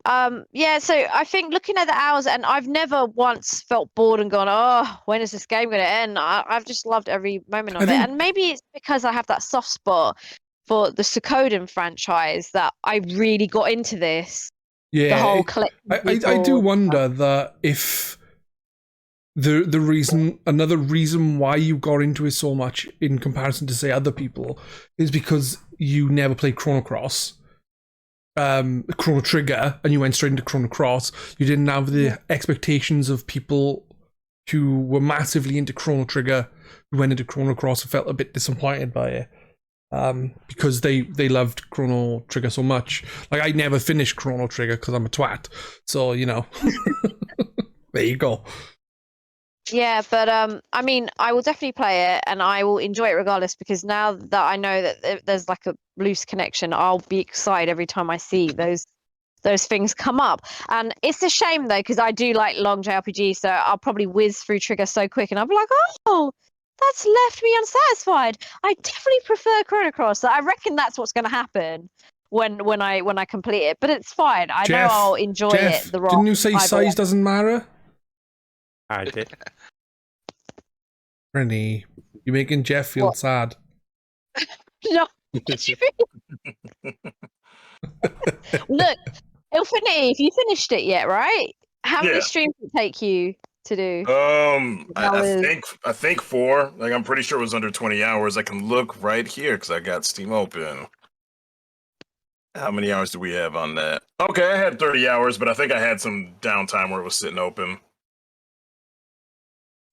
so I think looking at the hours, and I've never once felt bored and gone, oh, when is this game going to end? I've just loved every moment of it. And maybe it's because I have that soft spot for the Suikoden franchise that I really got into this. Yeah, the whole collecting. I do wonder that if another reason why you got into it so much in comparison to say other people is because you never played Chrono Cross, Chrono Trigger, and you went straight into Chrono Cross. You didn't have the expectations of people who were massively into Chrono Trigger, who went into Chrono Cross and felt a bit disappointed by it. Because they loved Chrono Trigger so much. Like, I never finished Chrono Trigger because I'm a twat. So, you know, there you go. Yeah, but I mean, I will definitely play it and I will enjoy it regardless, because now that I know that there's like a loose connection, I'll be excited every time I see those things come up. And it's a shame though, because I do like long JRPGs, so I'll probably whiz through Trigger so quick and I'll be like, oh, that's left me unsatisfied. I definitely prefer Chrono Cross. So I reckon that's what's going to happen when I complete it. But it's fine. I know I'll enjoy it. Didn't you say size doesn't matter? I did. Prinny, you're making Jeff feel sad. No. Look, iLLfiNiTy, if you finished it yet, right? How many streams did it take you to do? I think 4. Like, I'm pretty sure it was under 20 hours. I can look right here because I got Steam open. How many hours do we have on that? Okay, I had 30 hours, but I think I had some downtime where it was sitting open.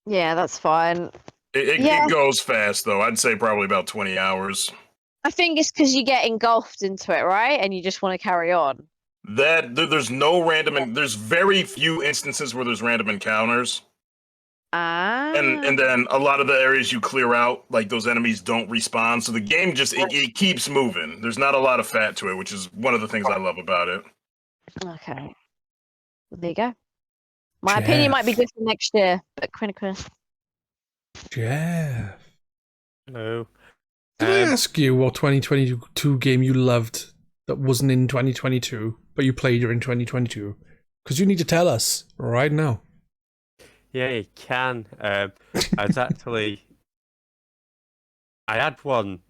Yeah, that's fine. It goes fast, though. I'd say probably about 20 hours. I think it's because you get engulfed into it, right? And you just want to carry on. There's no random, there's very few instances where there's random encounters. And then a lot of the areas you clear out, like, those enemies don't respawn, so the game just it keeps moving. There's not a lot of fat to it, which is one of the things I love about it. Okay, well, there you go. My opinion might be good for next year, but critical. Jeff, hello. Can I ask you what 2022 game you loved that wasn't in 2022, but you played during 2022? Because you need to tell us right now. Yeah, you can. I had one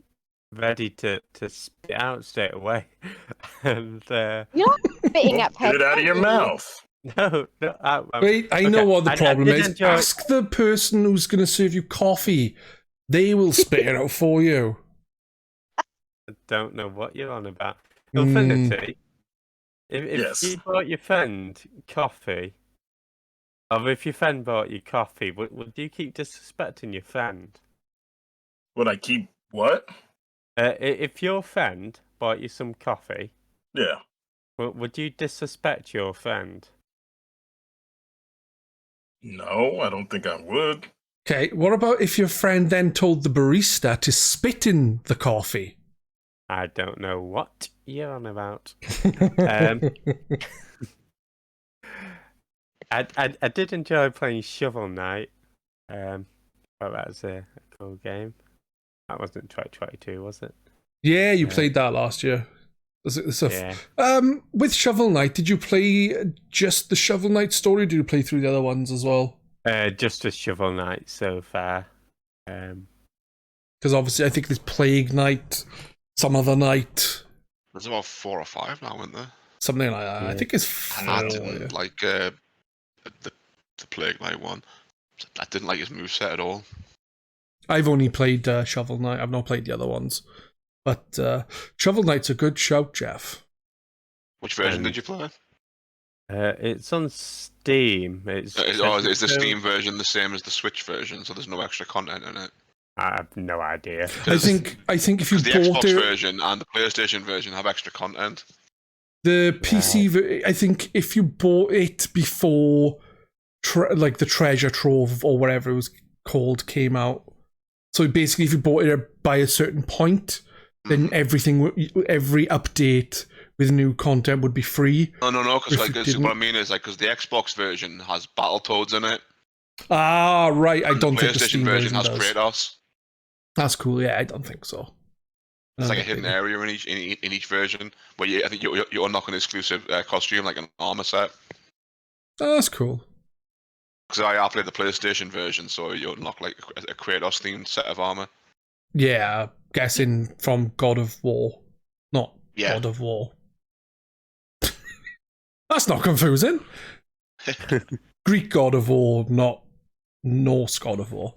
ready to spit out straight away, and you're not spitting at Pedz. Get it out of your mouth. No. Wait, I know what the problem is. Ask the person who's going to serve you coffee. They will spit it out for you. I don't know what you're on about. iLLfiNiTy, if you bought your friend coffee, or if your friend bought you coffee, would you keep disrespecting your friend? Would I keep what? If your friend bought you some coffee, yeah, would you disrespect your friend? No, I don't think I would. Okay, what about if your friend then told the barista to spit in the coffee? I don't know what you're on about. I did enjoy playing Shovel Knight. Well, that was a cool game. That wasn't 2022, was it? Yeah, you played that last year. With Shovel Knight, did you play just the Shovel Knight story, or did you play through the other ones as well? Just the Shovel Knight so far. Because obviously I think there's Plague Knight, some other night. There's about 4 or 5 now, isn't there? Something like that. Yeah. I think it's 4. I didn't like the Plague Knight one. I didn't like his moveset at all. I've only played Shovel Knight. I've not played the other ones. But Shovel Knight's a good shout, Jeff. Which version did you play? It's on Steam. Is the Steam version the same as the Switch version, so there's no extra content in it? I have no idea. I think if you The bought Xbox it, version and the PlayStation version have extra content. the PC, I think if you bought it before, like the Treasure Trove or whatever it was called came out. So basically, if you bought it by a certain point, then every update with new content would be free. No, because If you what didn't- I mean is because the Xbox version has Battletoads in it. Ah, right. I And don't the think the PlayStation Steam version has does. Kratos. That's cool. Yeah, I don't think so. It's like a Okay. hidden area in each version where I think you unlock an exclusive costume, like an armor set. Oh, that's cool. Because I played the PlayStation version, so you unlock like a Kratos themed set of armor. Yeah, guessing from God of War, not Yeah. God of War. That's not confusing. Greek God of War, not Norse God of War.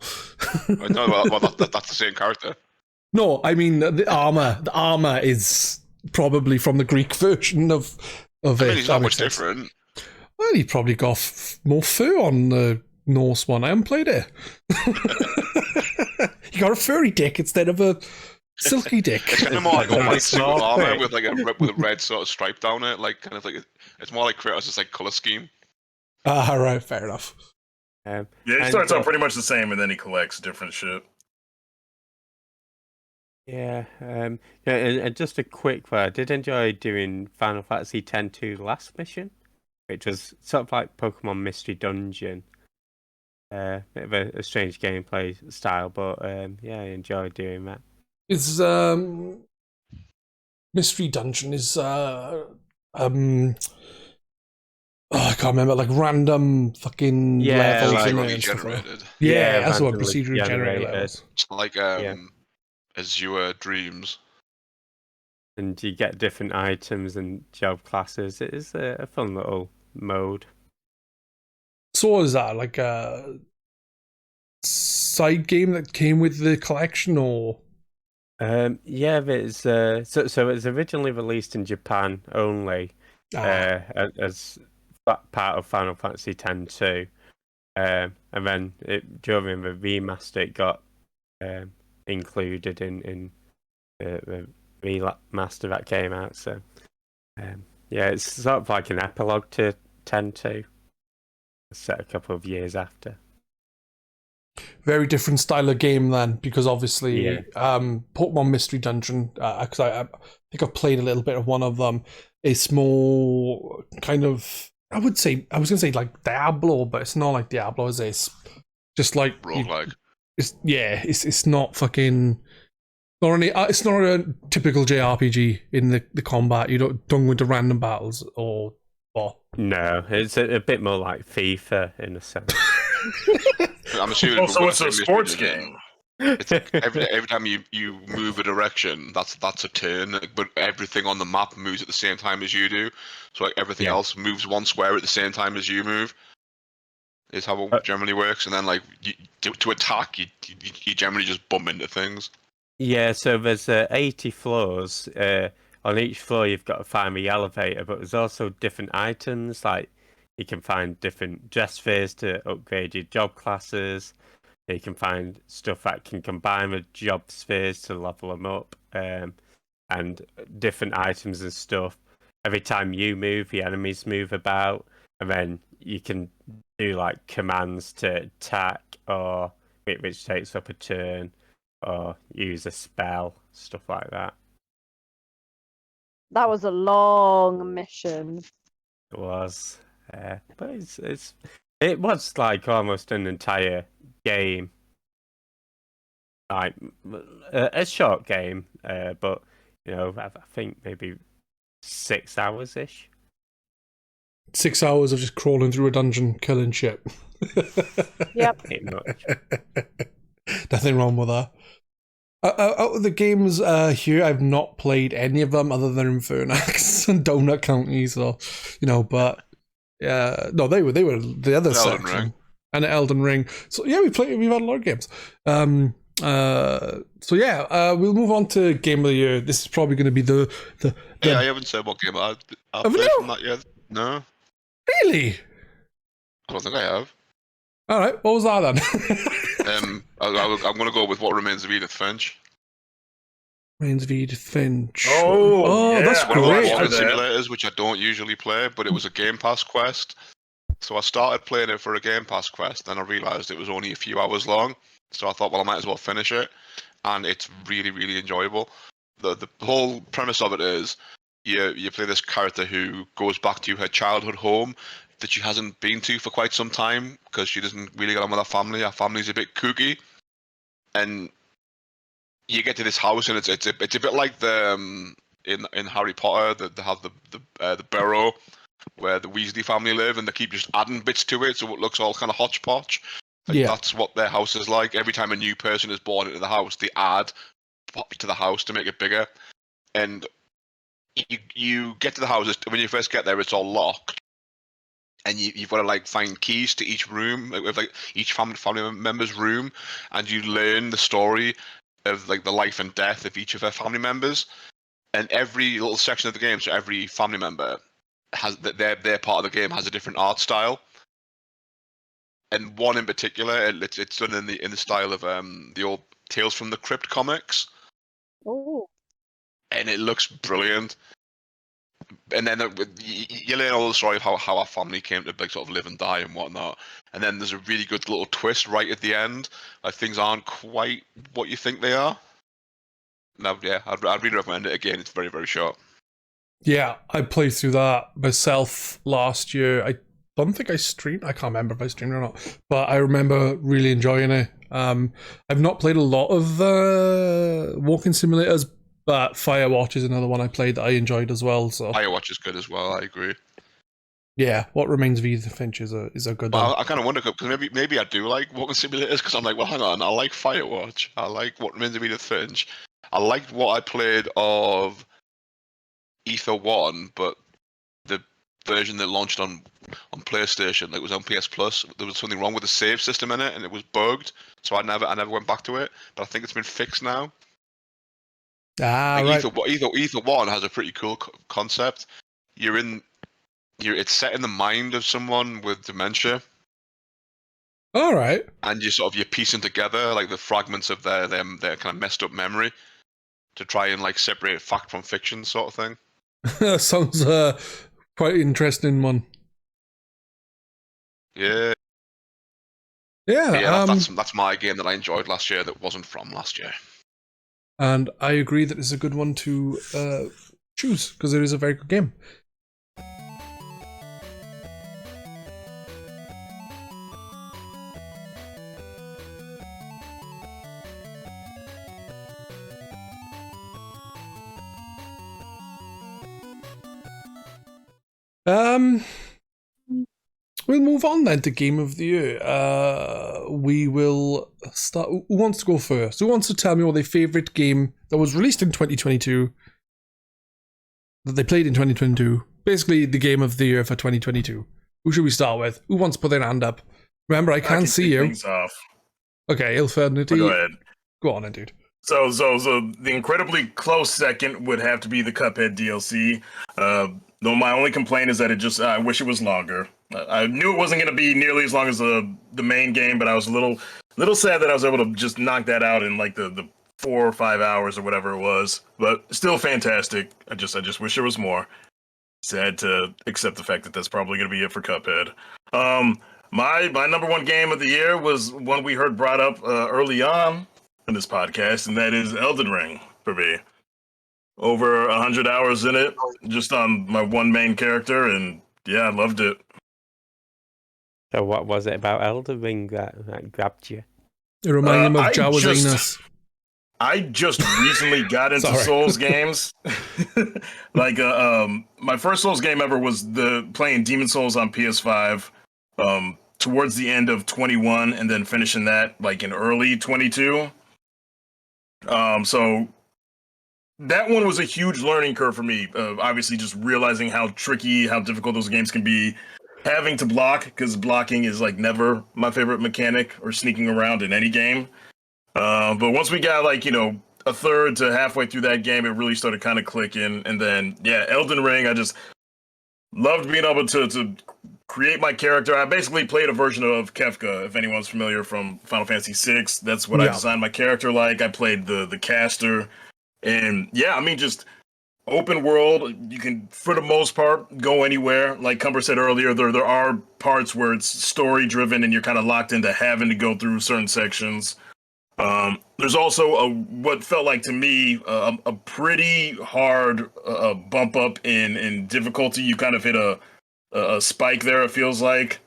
No, well that's the same character. No, I mean the armor. The armor is probably from the Greek version of I it. mean, it's That not makes much sense. different. Well, he probably got more fur on the Norse one. I haven't played it. He got a furry dick instead of a silky dick. It's kind of more like a That's white suit not of armor fake. with like a red sort of stripe down it, like kind of like it's more like Kratos' like color scheme. Ah, right, fair enough. Yeah, he And, starts out pretty much the same, and then he collects different shit. Yeah, and just a quick one. I did enjoy doing Final Fantasy X-2 last mission, which was sort of like Pokemon Mystery Dungeon. Bit of a strange gameplay style, but yeah, I enjoyed doing that. Is Mystery Dungeon is I can't remember, like random fucking Yeah, levels like in there Randomly and stuff. generated. Yeah, Yeah, that's the one, randomly procedurally generated generated. levels. It's like Yeah. Azure Dreams. And you get different items and job classes. It is a fun little mode. So is that like a side game that came with the collection, or Yeah, but it's so it was originally released in Japan only. As part of Final Fantasy X-2, and then during the remaster it got included in the remaster that came out. So yeah, it's sort of like an epilogue to X-2, set a couple of years after. very different style of game then, because obviously Yeah. Pokemon Mystery Dungeon, because I think I've played a little bit of one of them. It's more kind of, I was gonna say like Diablo, but it's not like Diablo, is it? It's just like Roguelike. it's not fucking. It's not a typical JRPG in the combat. You don't go into random battles or what. No, it's a bit more like FIFA in a sense. I'm assuming. Also, when it's I a say sports Mystery Dungeon, game. It's like every time you move a direction, that's a turn. But everything on the map moves at the same time as you do. So like everything Yeah. else moves one square at the same time as you move. Is how it generally works. And then like to attack, you generally just bump into things. Yeah, so there's 80 floors. On each floor, you've got to find the elevator, but there's also different items. Like you can find different dress spheres to upgrade your job classes. You can find stuff that can combine with job spheres to level them up, and different items and stuff. Every time you move, the enemies move about, and then you can do like commands to attack, or which takes up a turn, or use a spell, stuff like that. That was a long mission. It was, but it was like almost an entire game, like a short game, but you know, I think maybe 6 hours ish. 6 hours of just crawling through a dungeon, killing shit. Yep. Pretty much. Nothing wrong with that. Out of the games here, I've not played any of them other than Infernax and Donut County. So, but no, they were the other Elden section Ring. and Elden Ring. So yeah, we've had a lot of games. So yeah, we'll move on to Game of the Year. This is probably going to be the Yeah, I haven't said what game I've Have played you? from that yet. No, really. I don't think I have. All right, what was that then? I'm going to go with What Remains of Edith Finch. Remains of Edith Finch. Oh, yeah. That's One of those great. walking simulators, which I don't usually play, but it was a Game Pass quest. So I started playing it for a Game Pass quest, then I realised it was only a few hours long. So I thought, well, I might as well finish it. And it's really, really enjoyable. The whole premise of it is you play this character who goes back to her childhood home that she hasn't been to for quite some time because she doesn't really get on with her family. Her family's a bit kooky. And you get to this house, and it's a bit like the in Harry Potter that they have the Burrow where the Weasley family live, and they keep just adding bits to it, so it looks all kind of hodgepodge. That's what their house is like. Every time a new person is born into the house, they add to the house to make it bigger. And you get to the house, when you first get there, it's all locked. And you've got to like find keys to each room, like each family member's room, and you learn the story of like the life and death of each of their family members. And every little section of the game, so every family member has their part of the game has a different art style. And one in particular, it's done in the style of the old Tales from the Crypt comics. Oh. And it looks brilliant. And then you learn all the story of how our family came to like, sort of live and die and whatnot. And then there's a really good little twist right at the end. Like things aren't quite what you think they are. Now, yeah, I'd really recommend it again. It's very, very short. Yeah, I played through that myself last year. I don't think I streamed. I can't remember if I streamed or not, but I remember really enjoying it. I've not played a lot of walking simulators, but Firewatch is another one I played that I enjoyed as well. So Firewatch is good as well. I agree. Yeah, What Remains of Edith Finch is a good one. I kind of wonder because maybe I do like walking simulators because I'm like, well, hang on, I like Firewatch. I like What Remains of Edith Finch. I liked what I played of Ether 1, but the version that launched on PlayStation, that was on PS Plus, there was something wrong with the save system in it, and it was bugged. So I never went back to it. But I think it's been fixed now. Right. Ether 1 has a pretty cool concept. It's set in the mind of someone with dementia. All right. And you're piecing together like the fragments of their kind of messed up memory to try and like separate fact from fiction, sort of thing. That sounds quite interesting one. Yeah. Yeah. That's my game that I enjoyed last year that wasn't from last year. And I agree that it's a good one to choose because it is a very good game. We'll move on then to Game of the Year. We will start. Who wants to go first? Who wants to tell me what their favourite game that was released in 2022, that they played in 2022, basically the Game of the Year for 2022? Who should we start with? Who wants to put their hand up? Remember, I can't see you. Okay, iLLfiNiTy. Go ahead. Go on then, dude. So the incredibly close second would have to be the Cuphead DLC. Though my only complaint is that I wish it was longer. I knew it wasn't going to be nearly as long as the main game, but I was a little sad that I was able to just knock that out in like the 4 or 5 hours or whatever it was. But still fantastic. I just wish there was more. Sad to accept the fact that that's probably going to be it for Cuphead. My number one game of the year was one we heard brought up early on in this podcast, and that is Elden Ring for me. Over 100 hours in it, just on my one main character, and yeah, I loved it. So what was it about Elden Ring that grabbed you? It reminded me of Jawas Ignis. I just recently got into Souls games. Like, my first Souls game ever was playing Demon Souls on PS5 towards the end of 21, and then finishing that like in early 22. So that one was a huge learning curve for me. Obviously, just realizing how tricky, how difficult those games can be. Having to block, because blocking is like never my favorite mechanic, or sneaking around in any game. But once we got like, a third to halfway through that game, it really started kind of clicking. And then, yeah, Elden Ring, I just loved being able to create my character. I basically played a version of Kefka, if anyone's familiar from Final Fantasy VI. That's what I designed my character like. I played the caster. And yeah, I mean, just open world. You can, for the most part, go anywhere. Like Cumber said earlier, there are parts where it's story driven and you're kind of locked into having to go through certain sections. There's also what felt like to me a pretty hard bump up in difficulty. You kind of hit a spike there. It feels like.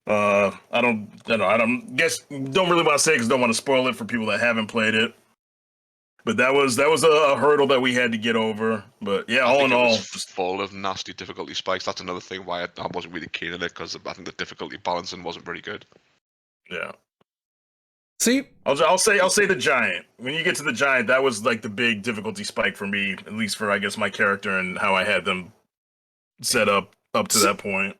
I don't really want to say because I don't want to spoil it for people that haven't played it. But that was a hurdle that we had to get over. But yeah, all in all, just full of nasty difficulty spikes. That's another thing why I wasn't really keen on it, because I think the difficulty balancing wasn't very good. Yeah. See, I'll say the giant. When you get to the giant, that was like the big difficulty spike for me, at least for I guess my character and how I had them set up to that point.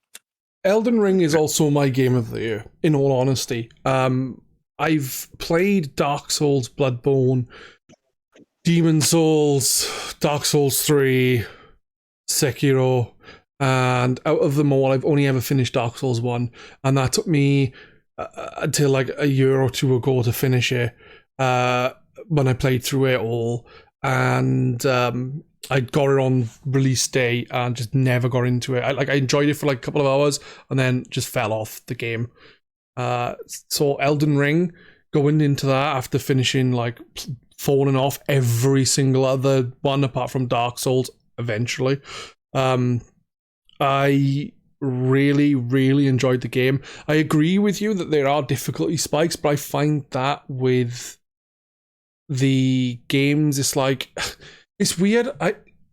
Elden Ring is also my game of the year, in all honesty. I've played Dark Souls, Bloodborne, Demon Souls, Dark Souls 3, Sekiro, and out of them all, I've only ever finished Dark Souls 1, and that took me until like a year or two ago to finish it, when I played through it all, and I got it on release day and just never got into it. I enjoyed it for like a couple of hours and then just fell off the game. So Elden Ring, going into that after finishing like falling off every single other one apart from Dark Souls eventually, I really, really enjoyed the game. I agree with you that there are difficulty spikes, but I find that with the games, it's like, it's weird.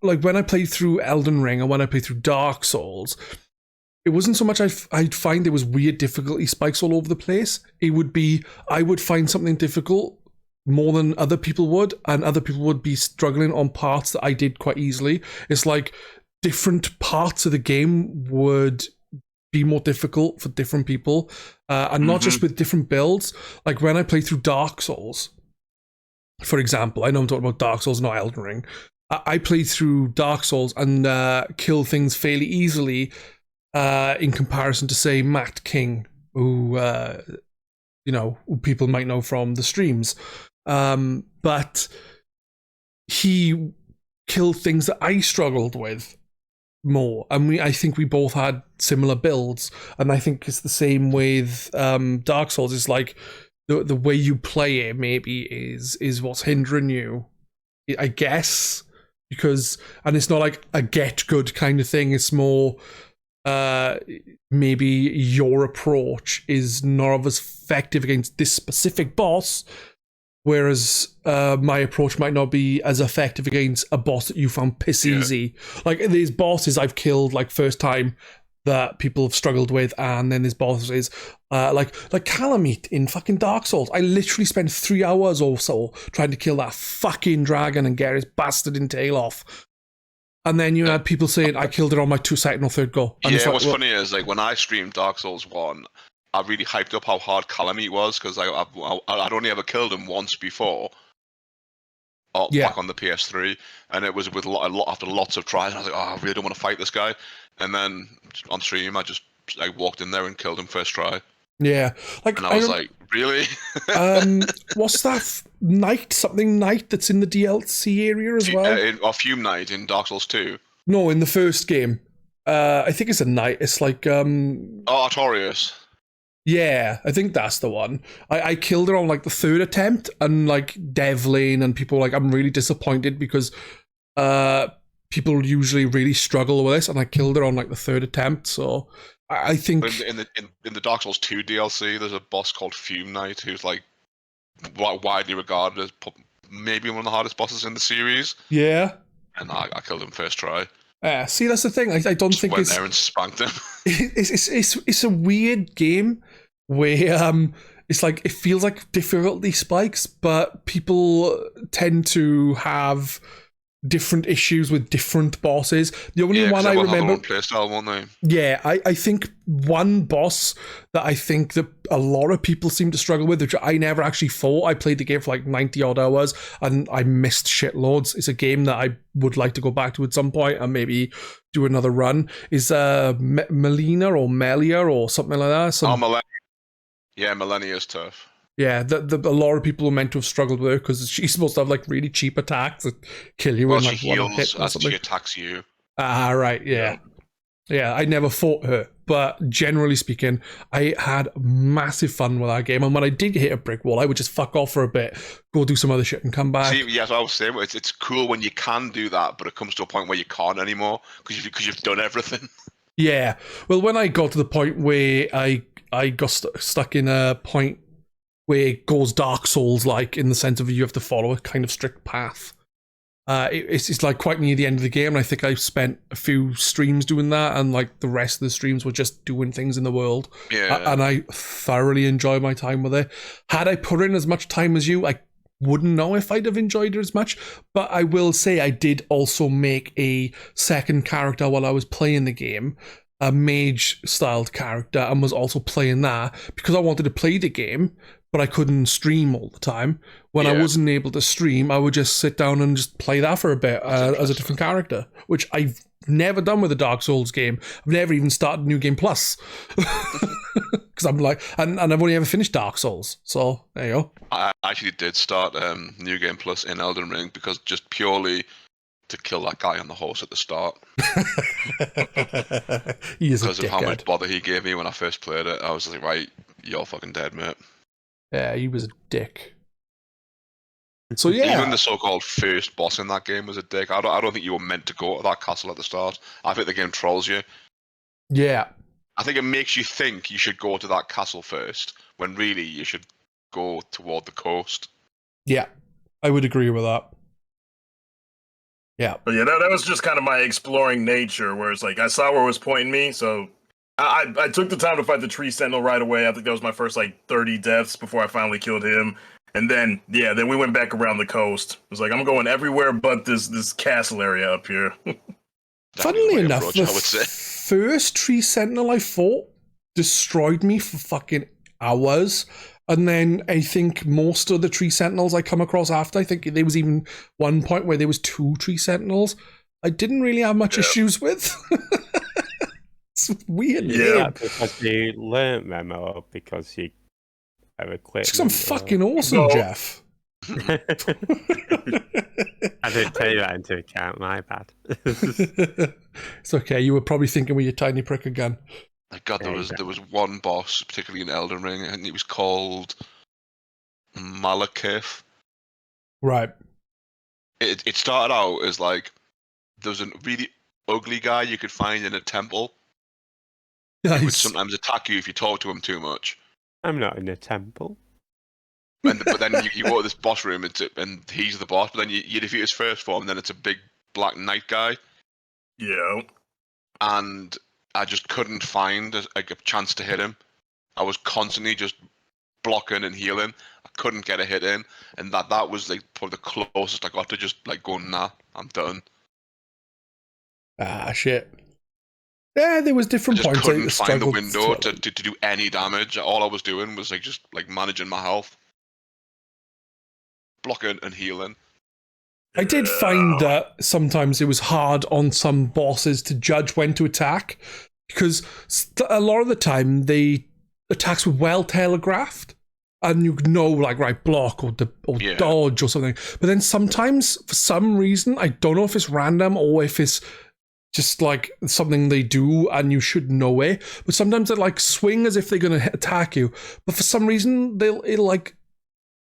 Like when I played through Elden Ring and when I played through Dark Souls, it wasn't so much I'd find there was weird difficulty spikes all over the place. It would be, I would find something difficult more than other people would, and other people would be struggling on parts that I did quite easily. It's like different parts of the game would be more difficult for different people, and not just with different builds. Like when I play through Dark Souls, for example, I know I'm talking about Dark Souls, not Elden Ring. I played through Dark Souls and killed things fairly easily in comparison to, say, Matt King, who who people might know from the streams. But he killed things that I struggled with more, and I think we both had similar builds, and I think it's the same with Dark Souls. It's like the way you play it maybe is what's hindering you, I guess, because, and it's not like a get good kind of thing. It's more maybe your approach is not as effective against this specific boss, whereas my approach might not be as effective against a boss that you found piss easy. Like these bosses I've killed like first time that people have struggled with, and then there's bosses like Calamite in fucking Dark Souls. I literally spent 3 hours or so trying to kill that fucking dragon and get his bastard tail off. And then you had people saying I killed it on my second or third go. And what's funny is like when I streamed Dark Souls 1, I really hyped up how hard Calamite was, because I'd only ever killed him once before, back on the PS3, and it was with after lots of tries. And I was like, I really don't want to fight this guy. And then on stream, I walked in there and killed him first try. Yeah, and I was like, really? What's that knight that's in the DLC area as well? Fume Knight in Dark Souls 2. No, in the first game. I think it's a knight. It's like Artorias. Yeah, I think that's the one. I killed it on like the third attempt, and like Devlin and people were like, I'm really disappointed because people usually really struggle with this, and I killed it on like the third attempt. So I think in the Dark Souls 2 DLC, there's a boss called Fume Knight who's like widely regarded as maybe one of the hardest bosses in the series. Yeah, and I killed him first try. See, that's the thing. I don't think went there and spanked him. It's a weird game where it's like it feels like difficulty spikes, but people tend to have different issues with different bosses. The only Yeah, one 'cause I everyone had their remember, own playstyle, won't they? yeah, I think one boss that I think that a lot of people seem to struggle with, which I never actually fought. I played the game for like 90 odd hours and I missed shitloads. It's a game that I would like to go back to at some point and maybe do another run. Is Melina or Melia or something like that? Millennia. Yeah, Millennia's tough. Yeah, a lot of people were meant to have struggled with her because she's supposed to have like really cheap attacks that kill you Well, in she like one heals hit or as something. she attacks you. Ah, right, yeah. Yeah, I never fought her, but generally speaking, I had massive fun with that game. And when I did hit a brick wall, I would just fuck off for a bit, go do some other shit and come back. See, yes, I was saying it's cool when you can do that, but it comes to a point where you can't anymore because you've done everything. Yeah, well, when I got to the point where I got stuck in a point where it goes Dark Souls-like in the sense of you have to follow a kind of strict path. It's like quite near the end of the game, and I think I spent a few streams doing that, and like the rest of the streams were just doing things in the world. Yeah. And I thoroughly enjoyed my time with it. Had I put in as much time as you, I wouldn't know if I'd have enjoyed it as much, but I will say I did also make a second character while I was playing the game, a mage-styled character, and was also playing that because I wanted to play the game, but I couldn't stream all the time. When I wasn't able to stream, I would just sit down and just play that for a bit as a different character, which I've never done with a Dark Souls game. I've never even started New Game Plus. Because I'm like, and I've only ever finished Dark Souls. So, there you go. I actually did start New Game Plus in Elden Ring because just purely to kill that guy on the horse at the start. He is a Because of how much dickhead. bother he gave me when I first played it. I was like, right, you're fucking dead, mate. Yeah, he was a dick. So yeah, Even the so-called first boss in that game was a dick. I don't think you were meant to go to that castle at the start. I think the game trolls you. yeah, I think it makes you think you should go to that castle first, when really you should go toward the coast. yeah. I would agree with that. Yeah, But yeah, that was just kind of my exploring nature, where it's like I saw where it was pointing me, so I took the time to fight the tree sentinel right away. I think that was my first like 30 deaths before I finally killed him. And then then we went back around the coast. It was like I'm going everywhere but this castle area up here. funnily Definitely enough, approach, the I would say. first tree sentinel I fought destroyed me for fucking hours. And then I think most of the tree sentinels I come across after, I think there was even one point where there was 2 tree sentinels I didn't really have much issues with. It's weird. Yeah. Because you learnt Memo because you have a clip. Because I'm fucking awesome, No. Jeff. I didn't take that into account, my bad. It's okay. You were probably thinking with your tiny prick again. My God, There you there was one boss, particularly in Elden Ring, and it was called Malekith. Right. It started out as like there was a really ugly guy you could find in a temple. He would Nice. sometimes attack you if you talk to him too much. I'm not in a temple. But then you go to this boss room and he's the boss. But then you defeat his first form, and then it's a big black knight guy. Yeah. And I just couldn't find a chance to hit him. I was constantly just blocking and healing. I couldn't get a hit in, and that was like probably the closest I got to just like going, nah, I'm done. Ah, shit. Yeah, there was I different just points. couldn't find the struggled window to- to do any damage. All I was doing was like just like managing my health, blocking and healing. I did find that sometimes it was hard on some bosses to judge when to attack because a lot of the time the attacks were well telegraphed and you know, like, right, block or Yeah. dodge or something. But then sometimes, for some reason, I don't know if it's random or if it's just like something they do and you should know it. But sometimes they like swing as if they're going to attack you, but for some reason it'll like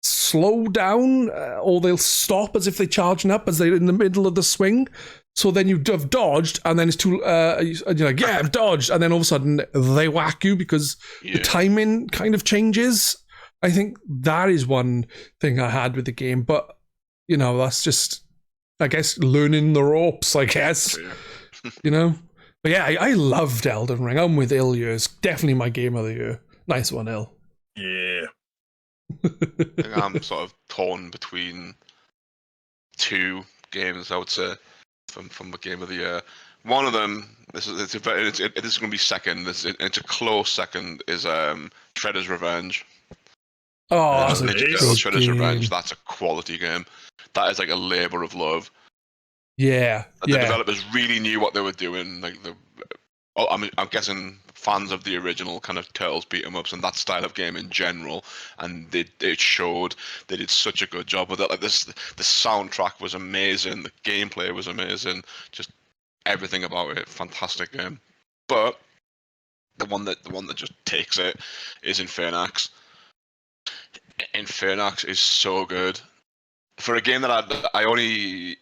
slow down or they'll stop as if they're charging up as they're in the middle of the swing. So then you have dodged and then it's too you're like, yeah, I've dodged, and then all of a sudden they whack you because the timing kind of changes. I think that is one thing I had with the game, but you know, that's just, I guess, learning the ropes, I guess. You know? But yeah, I loved Elden Ring. I'm with Il Years. Definitely my game of the year. Nice one, Il. Yeah. I think I'm sort of torn between two games, I would say, from the game of the year. One of them, this is going to be second. It's a close second. Is Shredder's Revenge. Oh, that's a Ninja good Turtles Shredder's game. Revenge. That's a quality game. That is like a labor of love. Yeah, The developers really knew what they were doing. Like I'm guessing fans of the original kind of Turtles beat 'em ups and that style of game in general, and it showed. They did such a good job with it. Like the soundtrack was amazing, the gameplay was amazing, just everything about it, fantastic game. But the one that just takes it is Infernax. Infernax is so good. For a game that I only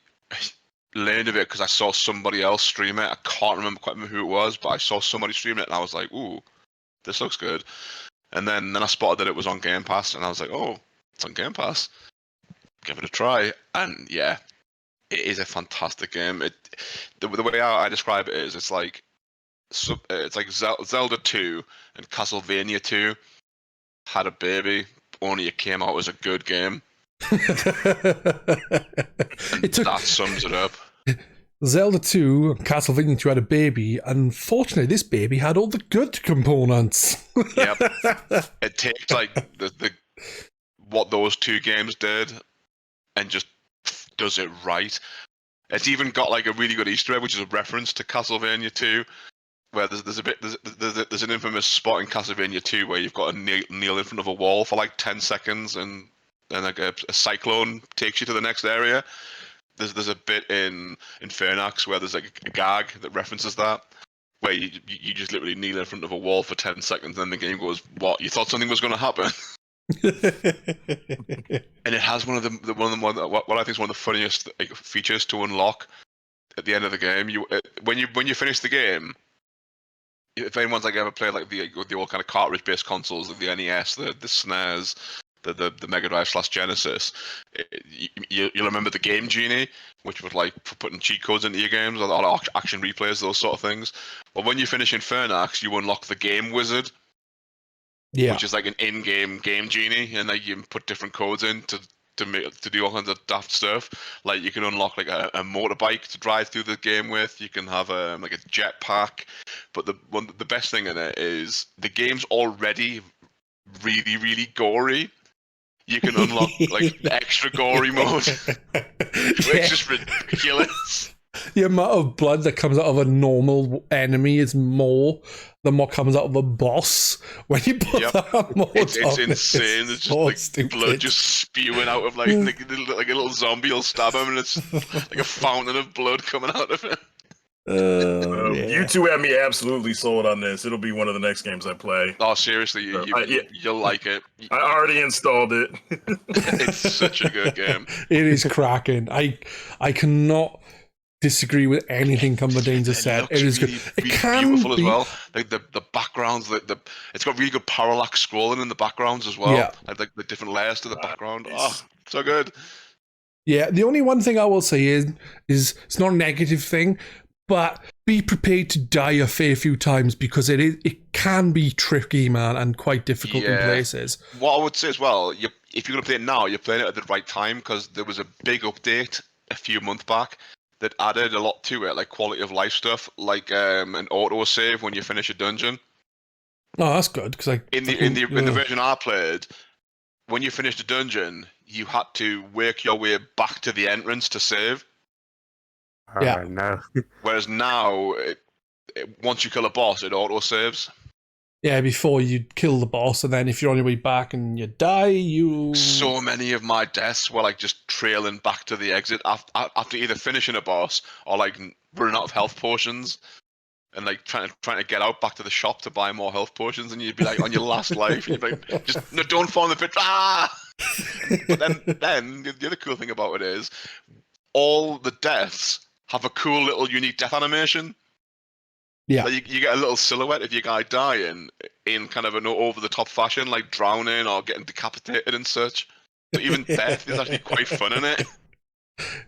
learned of it because I saw somebody else stream it. I can't quite remember who it was, but I saw somebody stream it and I was like, ooh, this looks good. And then I spotted that it was on Game Pass and I was like, oh, it's on Game Pass. Give it a try. And yeah, it is a fantastic game. The way I describe it is it's like Zelda 2 and Castlevania 2 had a baby, only it came out as a good game. That sums it up. Zelda 2 and Castlevania 2 had a baby. Unfortunately, this baby had all the good components. Yep. It takes like the what those two games did and just does it right. It's even got like a really good Easter egg, which is a reference to Castlevania 2, where there's an infamous spot in Castlevania 2 where you've got to kneel in front of a wall for like 10 seconds and like a cyclone takes you to the next area. There's a bit in Infernax where there's like a gag that references that, where you just literally kneel in front of a wall for 10 seconds and then the game goes, what, you thought something was going to happen? And it has what I think is one of the funniest features to unlock at the end of the game. When you finish the game, if anyone's like ever played like the old kind of cartridge-based consoles, like the NES, the SNES, the Mega Drive / Genesis, you'll remember the Game Genie, which was like for putting cheat codes into your games, or action replays, those sort of things. But when you finish Infernax, you unlock the Game Wizard, which is like an in-game Game Genie, and like you can put different codes in to do all kinds of daft stuff. Like you can unlock like a motorbike to drive through the game with. You can have like a jetpack. But the best thing in it is the game's already really, really gory. You can unlock like the extra gory mode, which is just ridiculous. The amount of blood that comes out of a normal enemy is more than what comes out of a boss when you put that mode it's on. insane. There's just like stupid. Blood just spewing out of like a little zombie will stab him and it's like a fountain of blood coming out of it. You two have me absolutely sold on this. It'll be one of the next games I play. Oh, seriously, you'll like it. I already installed it. It's such a good game. It is cracking. I cannot disagree with anything Cumberdanes has said. It is really, good. Really it can beautiful be... as well. Like the backgrounds, it's got really good parallax scrolling in the backgrounds as well. Yeah. Like the different layers to the background. Oh, so good. Yeah, the only one thing I will say is it's not a negative thing, but be prepared to die a fair few times because it can be tricky, man, and quite difficult in places. What I would say as well, if you're going to play it now, you're playing it at the right time because there was a big update a few months back that added a lot to it, like quality of life stuff, like an auto save when you finish a dungeon. Oh, that's good because in the version I played, when you finished a dungeon, you had to work your way back to the entrance to save. Oh, no. Whereas now, once you kill a boss, it auto saves. Yeah, before you kill the boss, and then if you're on your way back and you die, you... So many of my deaths were like just trailing back to the exit after either finishing a boss or like running out of health potions and like trying to get out back to the shop to buy more health potions, and you'd be like on your last life, and you'd be like, just no, don't fall in the pit. Ah! But then the other cool thing about it is all the deaths have a cool little unique death animation. Yeah, like you get a little silhouette of your guy dying in kind of an over-the-top fashion, like drowning or getting decapitated and such. So even death is actually quite fun in it.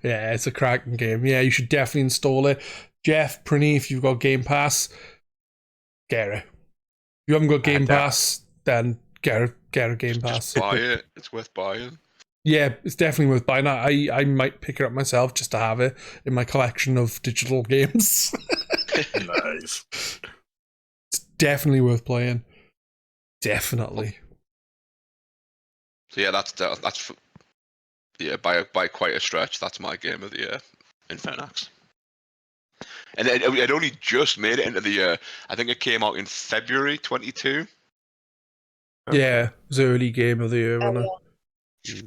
Yeah, it's a cracking game. Yeah, you should definitely install it. Jeff, Prinny, if you've got Game Pass, get it. If you haven't got Game Pass, then get a Game Pass. Just buy it. It's worth buying. Yeah, it's definitely worth buying. I might pick it up myself just to have it in my collection of digital games. Nice. It's definitely worth playing. Definitely. So yeah, that's yeah, by quite a stretch. That's my game of the year, Infernax. And it only just made it into the year. I think it came out in February 22. Yeah, it was an early game of the year, wasn't it?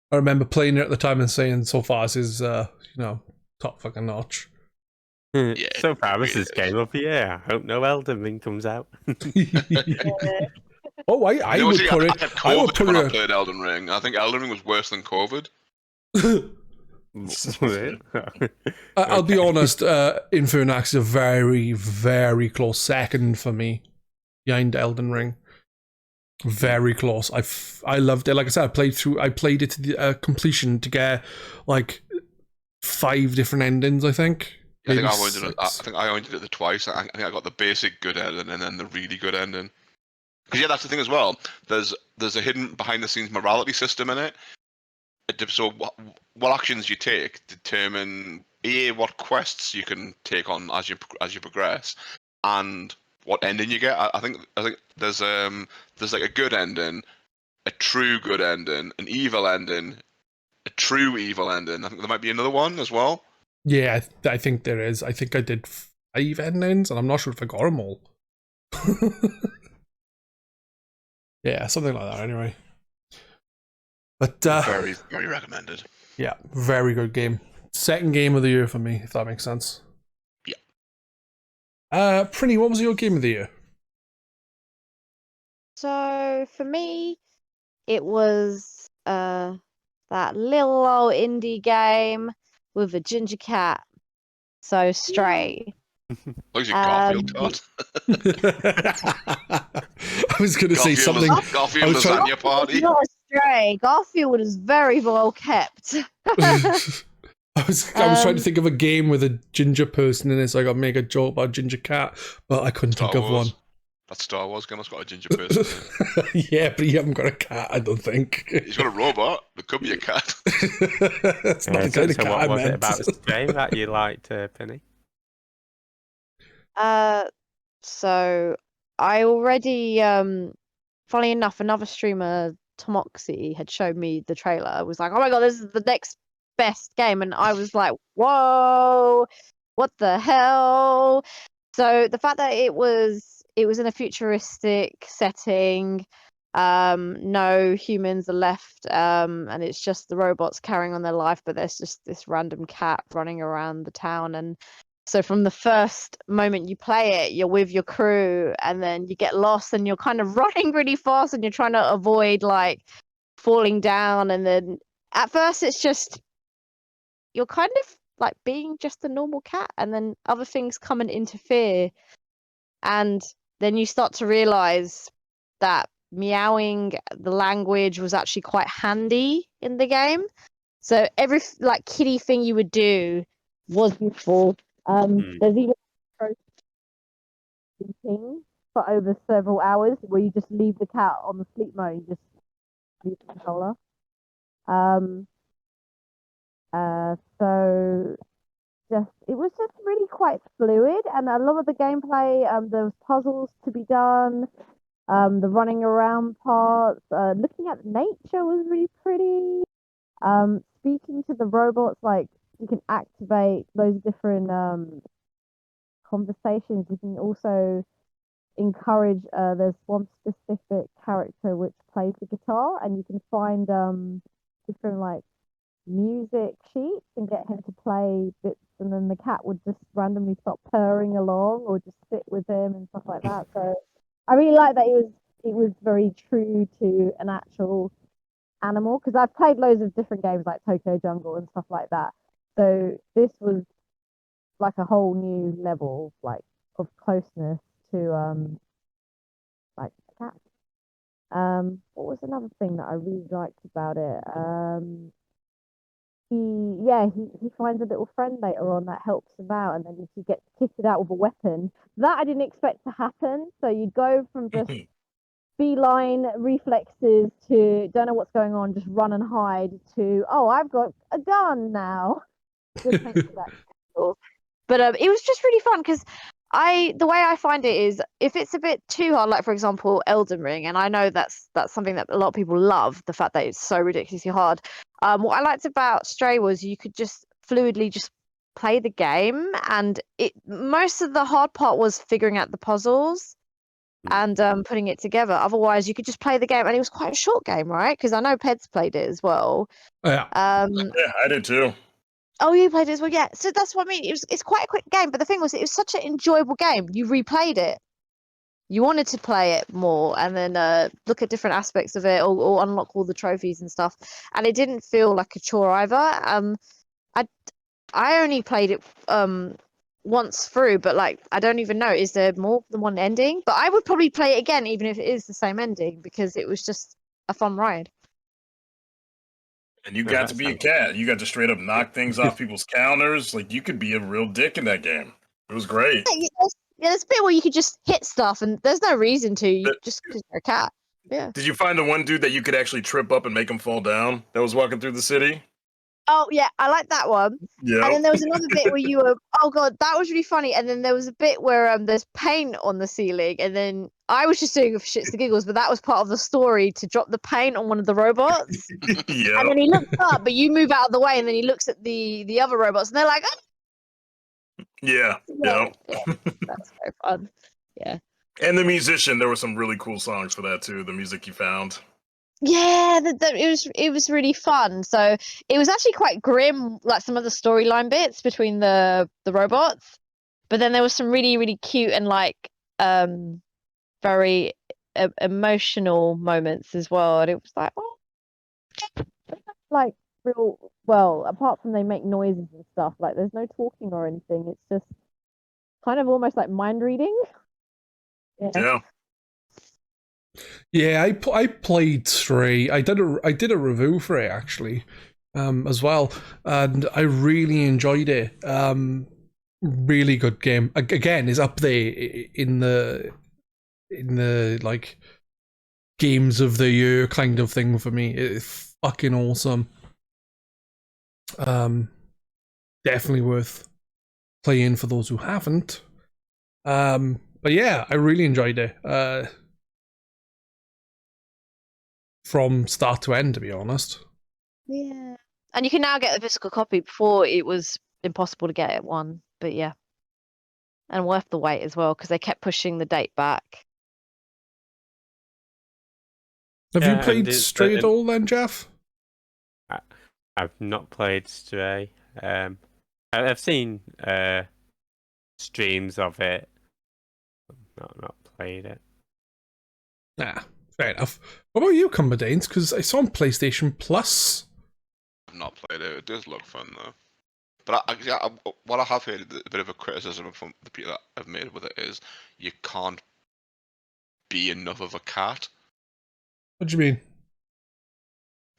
I remember playing it at the time and saying, so far this is, top fucking notch. Yeah, so far, this really is game of the year. I hope no Elden Ring comes out. Oh, I No, would see, put I it. had I would COVID put when I it. played Elden Ring. I think Elden Ring was worse than COVID. I'll be honest. Infernax is a very, very close second for me, behind Elden Ring. Very close. I loved it. Like I said, I played it to the completion to get like 5 different endings. I think. I think Maybe I only did it twice. I think I got the basic good ending and then the really good ending. Because yeah, that's the thing as well. There's a hidden behind the scenes morality system in it. So what actions you take determine what quests you can take on as you progress, and what ending you get. I think there's like a good ending, a true good ending, an evil ending, a true evil ending. I think there might be another one as well. Yeah, I think there is. I think I did 5 endings, and I'm not sure if I got them all. Yeah, something like that. Anyway, but Very, very recommended. yeah, very good game. Second game of the year for me, if that makes sense. Yeah. Prinny, what was your game of the year? So for me, it was that little old indie game with a ginger cat. So Stray. Looks like Garfield Todd. I was going to say something. Garfield lasagna party. Not a Stray. Garfield is very well kept. I was trying to think of a game with a ginger person in it, so I got to make a joke about a ginger cat, but I couldn't think of one. That Star Wars game has got a ginger person in it. Yeah, but you haven't got a cat, I don't think. He's got a robot. It could be a cat. That's not the kind of cat what I was meant. it about this game that you liked, Penny? So I already, funny enough, another streamer, Tomoxy, had showed me the trailer. I was like, oh my god, this is the next best game. And I was like, whoa, what the hell? So the fact that it was in a futuristic setting, no humans are left, and it's just the robots carrying on their life, but there's just this random cat running around the town. And so from the first moment you play it, you're with your crew, and then you get lost and you're kind of running really fast and you're trying to avoid like falling down. And then at first it's just, you're kind of like being just a normal cat, and then other things come and interfere. And then you start to realize that meowing, the language, was actually quite handy in the game. So every like kitty thing you would do was useful. There's even sleeping for over several hours where you just leave the cat on the sleep mode and just leave the controller. So it was just really quite fluid, and a lot of the gameplay, there was puzzles to be done, the running around parts, looking at nature was really pretty. Speaking to the robots, like you can activate those different conversations. You can also encourage, there's one specific character which plays the guitar, and you can find different like music sheets and get him to play bits, and then the cat would just randomly start purring along or just sit with him and stuff like that. So I really like that it was very true to an actual animal, because I've played loads of different games like Tokyo Jungle and stuff like that. So this was like a whole new level like of closeness to like a cat. What was another thing that I really liked about it? He finds a little friend later on that helps him out, and then he gets kitted out with a weapon. That I didn't expect to happen. So you go from just beeline reflexes to don't know what's going on, just run and hide to I've got a gun now. Good pencil back. But it was just really fun because the way I find it is if it's a bit too hard, like for example Elden Ring, and I know that's something that a lot of people love, the fact that it's so ridiculously hard. What I liked about Stray was you could just fluidly just play the game, and most of the hard part was figuring out the puzzles and putting it together. Otherwise, you could just play the game, and it was quite a short game, right? Because I know Pedz played it as well. Yeah. Yeah, I did too. Oh, you played it as well, yeah. So that's what I mean. It's quite a quick game, but the thing was, it was such an enjoyable game. You replayed it, you wanted to play it more, and then look at different aspects of it, or unlock all the trophies and stuff. And it didn't feel like a chore either. I only played it once through, but like I don't even know, is there more than one ending? But I would probably play it again, even if it is the same ending, because it was just a fun ride. And you got to be a cat. You got to straight up knock things off people's counters. Like, you could be a real dick in that game. It was great. Yeah, there's a bit where you could just hit stuff, and there's no reason to, just because you're a cat. Yeah. Did you find the one dude that you could actually trip up and make him fall down that was walking through the city? Oh yeah, I like that one. Yeah. And then there was another bit where you were, oh god, that was really funny. And then there was a bit where there's paint on the ceiling, and then I was just doing it for shits and giggles, but that was part of the story to drop the paint on one of the robots. Yeah. And then he looks up, but you move out of the way, and then he looks at the other robots, and they're like, oh. Yeah. Yeah. That's so fun. Yeah. And the musician, there were some really cool songs for that too. The music you found. Yeah, it was really fun. So it was actually quite grim, like some of the storyline bits between the robots. But then there was some really, really cute and like very emotional moments as well. And it was like, oh, like real. Well, apart from they make noises and stuff, like there's no talking or anything. It's just kind of almost like mind reading. Yeah. Yeah, I played Stray. I did a review for it actually, as well, and I really enjoyed it. Really good game. Again, is up there in the like games of the year kind of thing for me. It's fucking awesome. Definitely worth playing for those who haven't. But yeah, I really enjoyed it. From start to end, to be honest. Yeah. And you can now get a physical copy. Before it was impossible to get it one, but yeah. And worth the wait as well, because they kept pushing the date back. Have you played Stray at all then, Jeff? I've not played Stray. I've seen streams of it. Not played it. Nah, fair enough. What about you, Cumberdanes? Because I saw on PlayStation Plus. I've not played it. It does look fun though. But what I have heard, a bit of a criticism from the people that have made with it is you can't be enough of a cat. What do you mean?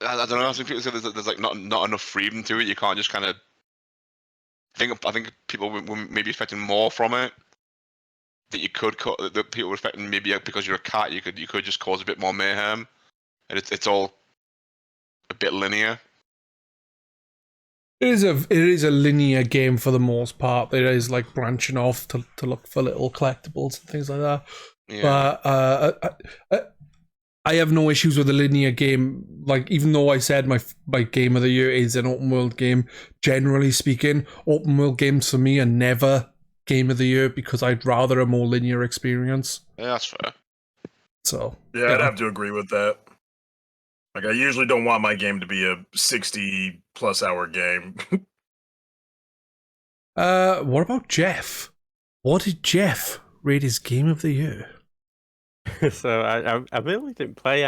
I don't know. I think people say there's like not enough freedom to it. You can't just kind of I think people were maybe expecting more from it. That you could that people were expecting maybe because you're a cat you could just cause a bit more mayhem, and it's all a bit linear. It is a linear game for the most part. There is like branching off to look for little collectibles and things like that. Yeah. But I have no issues with a linear game. Like, even though I said my game of the year is an open world game, generally speaking, open world games for me are never game of the year because I'd rather a more linear experience. Yeah, that's fair. So yeah, I'd have to agree with that. Like, I usually don't want my game to be a 60+ hour game. What about Jeff? What did Jeff rate his game of the year? So I really didn't play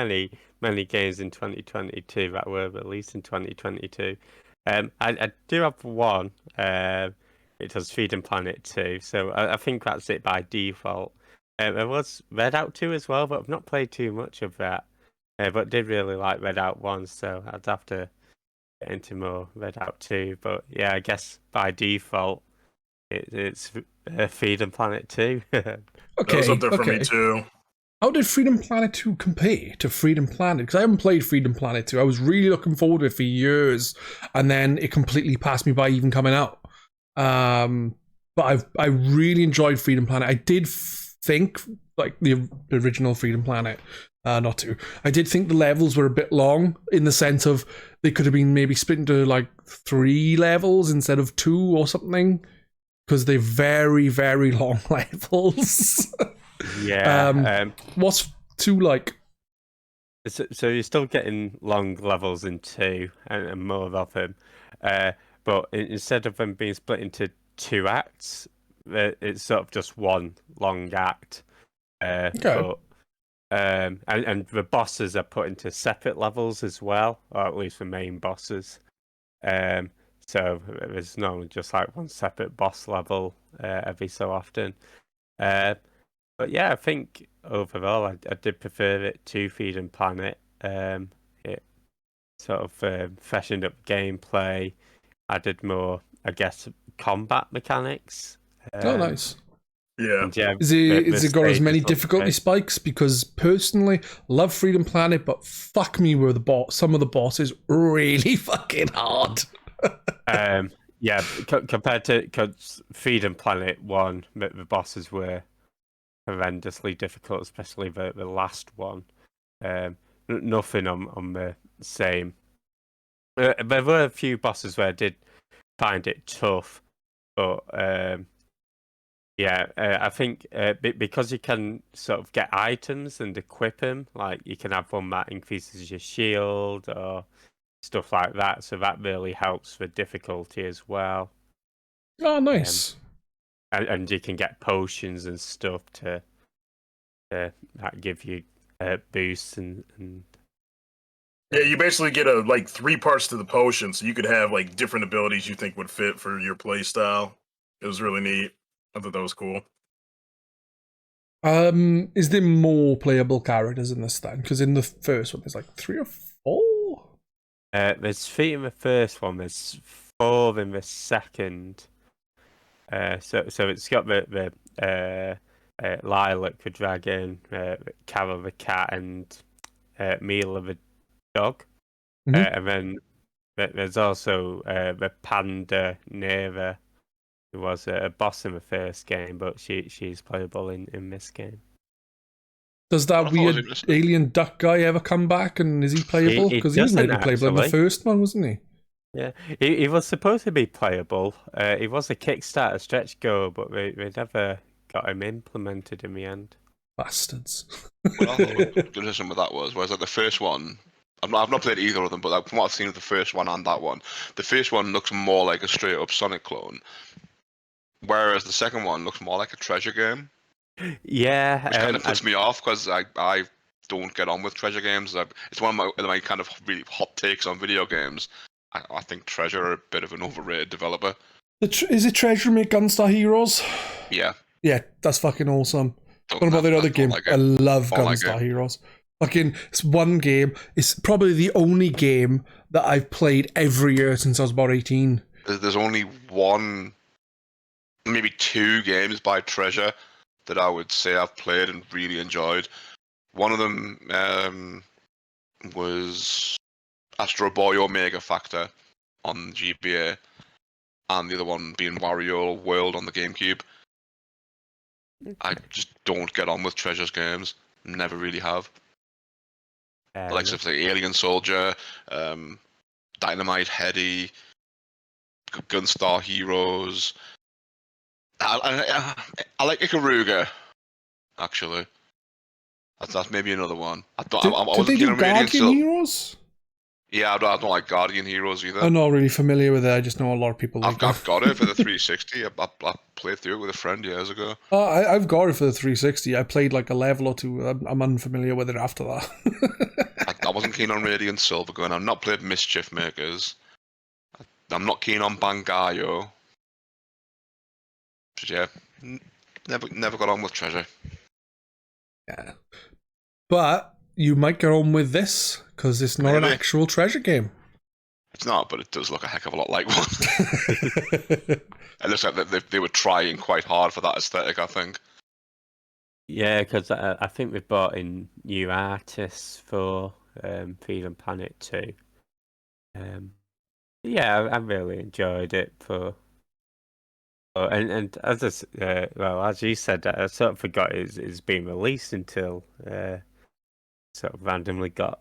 many games in 2022 that were released in 2022. I do have one. It was Freedom Planet 2, so I think that's it by default. There was Red Out 2 as well, but I've not played too much of that. But did really like Red Out 1, so I'd have to get into more Red Out 2. But yeah, I guess by default, it's Freedom Planet 2. Okay, that was up there for me too. How did Freedom Planet 2 compare to Freedom Planet? Because I haven't played Freedom Planet 2. I was really looking forward to it for years, and then it completely passed me by even coming out. But I really enjoyed Freedom Planet. I did think, like the original Freedom Planet, not 2. I did think the levels were a bit long in the sense of they could have been maybe split into like 3 levels instead of 2 or something, because they're very, very long levels. Yeah. What's 2 like? So you're still getting long levels in 2 and more of them, but instead of them being split into 2 acts, it's sort of just one long act. Okay. But and the bosses are put into separate levels as well, or at least the main bosses. So there's no just like one separate boss level every so often. But yeah, I think overall I did prefer it to Freedom Planet. It sort of freshened up gameplay, added more, I guess, combat mechanics. Oh, nice. Yeah. And yeah, Is it got as many stages difficulty look spikes? Because personally, love Freedom Planet, but fuck me with some of the bosses really fucking hard. yeah, compared to cause Freedom Planet 1, the bosses were horrendously difficult, especially the last one. Nothing on the same. There were a few bosses where I did find it tough, but I think because you can sort of get items and equip them, like you can have one that increases your shield or stuff like that, so that really helps with difficulty as well. Oh, nice. And you can get potions and stuff to that give you boosts and Yeah, you basically get like 3 parts to the potion, so you could have like different abilities you think would fit for your play style. It was really neat. I thought that was cool. Is there more playable characters in this then? Because in the first one, there's like 3 or 4. there's 3 in the first one. There's 4 in the second. So it's got the Lilac the dragon, Carol the cat, and Mila the dog. And then there's also the panda Nera, who was a boss in the first game, but she's playable in this game. Does that weird alien duck guy ever come back, and is he playable? Because he was maybe playable in the first one, wasn't he? Yeah, he was supposed to be playable. He was a Kickstarter stretch goal, but we never got him implemented in the end. Bastards. Well, I thought what good with that was, whereas like the first one, I've not played either of them, but like, from what I've seen of the first one and that one, the first one looks more like a straight up Sonic clone, whereas the second one looks more like a treasure game. Yeah, which kind of puts me off because I don't get on with treasure games. It's one of my kind of really hot takes on video games. I think Treasure are a bit of an overrated developer. Is it Treasure make Gunstar Heroes? Yeah. Yeah, that's fucking awesome. What about their other game? I love Gunstar Heroes. Fucking, it's one game. It's probably the only game that I've played every year since I was about 18. There's only one, maybe 2 games by Treasure that I would say I've played and really enjoyed. One of them was Astro Boy Omega Factor on GBA, and the other one being Wario World on the GameCube. I just don't get on with Treasure's games. Never really have. Like stuff like Alien Soldier, Dynamite Heady, Gunstar Heroes. I like Ikaruga, actually. That's maybe another one. Did they do Guardian Heroes? Yeah, I don't like Guardian Heroes either. I'm not really familiar with it. I just know a lot of people like it. I've got it for the 360. I played through it with a friend years ago. Oh, I've got it for the 360. I played like a level or 2. I'm unfamiliar with it after that. I wasn't keen on Radiant Silver Gun. I've not played Mischief Makers. I'm not keen on Bangayo. But yeah, never got on with Treasure. Yeah. But you might get on with this, because it's not an actual Treasure game. It's not, but it does look a heck of a lot like one. It looks like they were trying quite hard for that aesthetic, I think. Yeah, because I think we've brought in new artists for Freedom Planet 2. Yeah, I really enjoyed it. And as as you said, I sort of forgot it's been released until sort of randomly got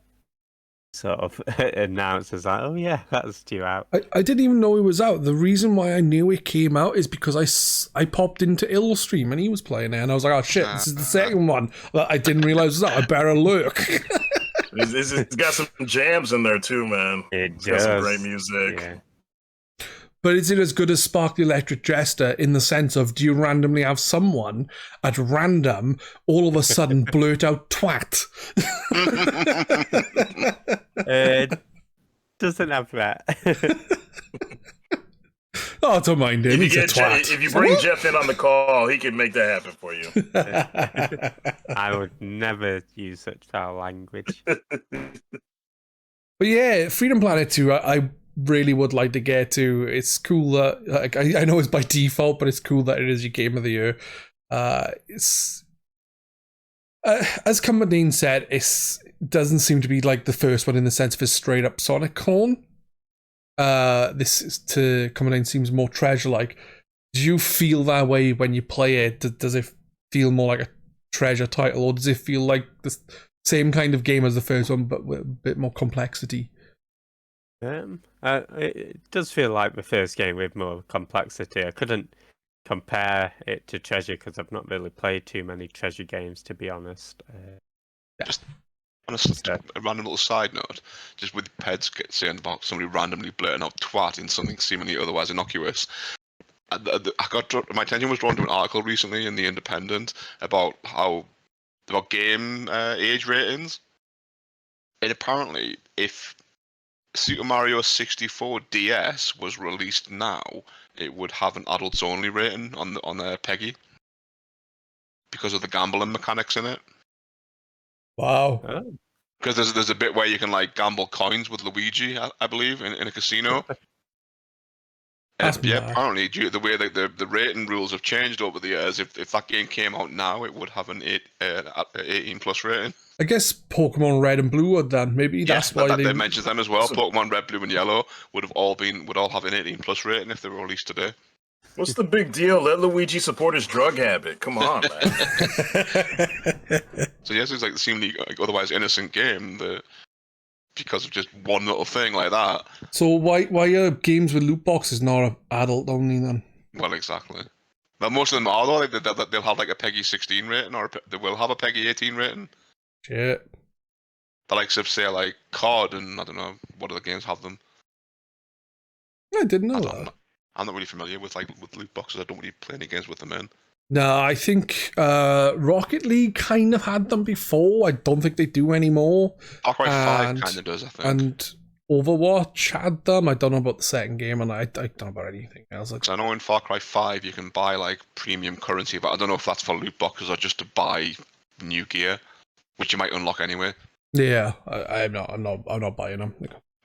sort of announced as like, oh yeah, that's due out. I didn't even know it was out. The reason why I knew it came out is because I popped into iLLstream and he was playing it, and I was like, oh shit, this is the second one that I didn't realize was out. I better look. It's got some jams in there too, man. It's got some great music. Yeah. But is it as good as Spark the Electric Jester in the sense of, do you randomly have someone at random all of a sudden blurt out twat? Doesn't have that. Oh, don't mind him. He's a twat. If you bring Jeff in on the call, he can make that happen for you. I would never use such foul language. But yeah, Freedom Planet 2, I really would like to get to. It's cool that, like, I know it's by default, but it's cool that it is your game of the year. It's as Cumberdanes said, it doesn't seem to be like the first one in the sense of a straight up Sonic clone. This is, to Cumberdanes, seems more treasure-like. Do you feel that way when you play it? Does it feel more like a treasure title, or does it feel like the same kind of game as the first one, but with a bit more complexity? It does feel like the first game with more complexity. I couldn't compare it to Treasure because I've not really played too many Treasure games, to be honest. Just on a random little side note, just with Pedz saying about somebody randomly blurting out twat in something seemingly otherwise innocuous. My attention was drawn to an article recently in The Independent about game age ratings, and apparently if Super Mario 64 DS was released now, it would have an adults only rating on Peggy because of the gambling mechanics in it. Wow. Because there's a bit where you can like gamble coins with Luigi, I believe, in a casino. Apparently, due to the way that the rating rules have changed over the years, if that game came out now, it would have an 18 plus rating. I guess Pokemon Red and Blue would then. Maybe that's why they mentioned them as well. Pokemon Red, Blue, and Yellow would all have an 18 plus rating if they were released today. What's the big deal? Let Luigi support his drug habit. Come on, man. So yes, it's like the seemingly otherwise innocent game because of just one little thing like that. So why are games with loot boxes not adult only then? Well, exactly. Well, most of them are though. They'll have like a Peggy 16 rating, or they will have a Peggy 18 rating. Shit. The likes of say like COD and I don't know what other games have them. I didn't know that. I'm not really familiar with loot boxes. I don't really play any games with them in. No, I think Rocket League kind of had them before. I don't think they do anymore. Far Cry 5 kind of does, I think. And Overwatch had them. I don't know about the second game, and I don't know about anything else. I know in Far Cry 5 you can buy like premium currency, but I don't know if that's for loot boxes or just to buy new gear, which you might unlock anyway. Yeah, I'm not buying them.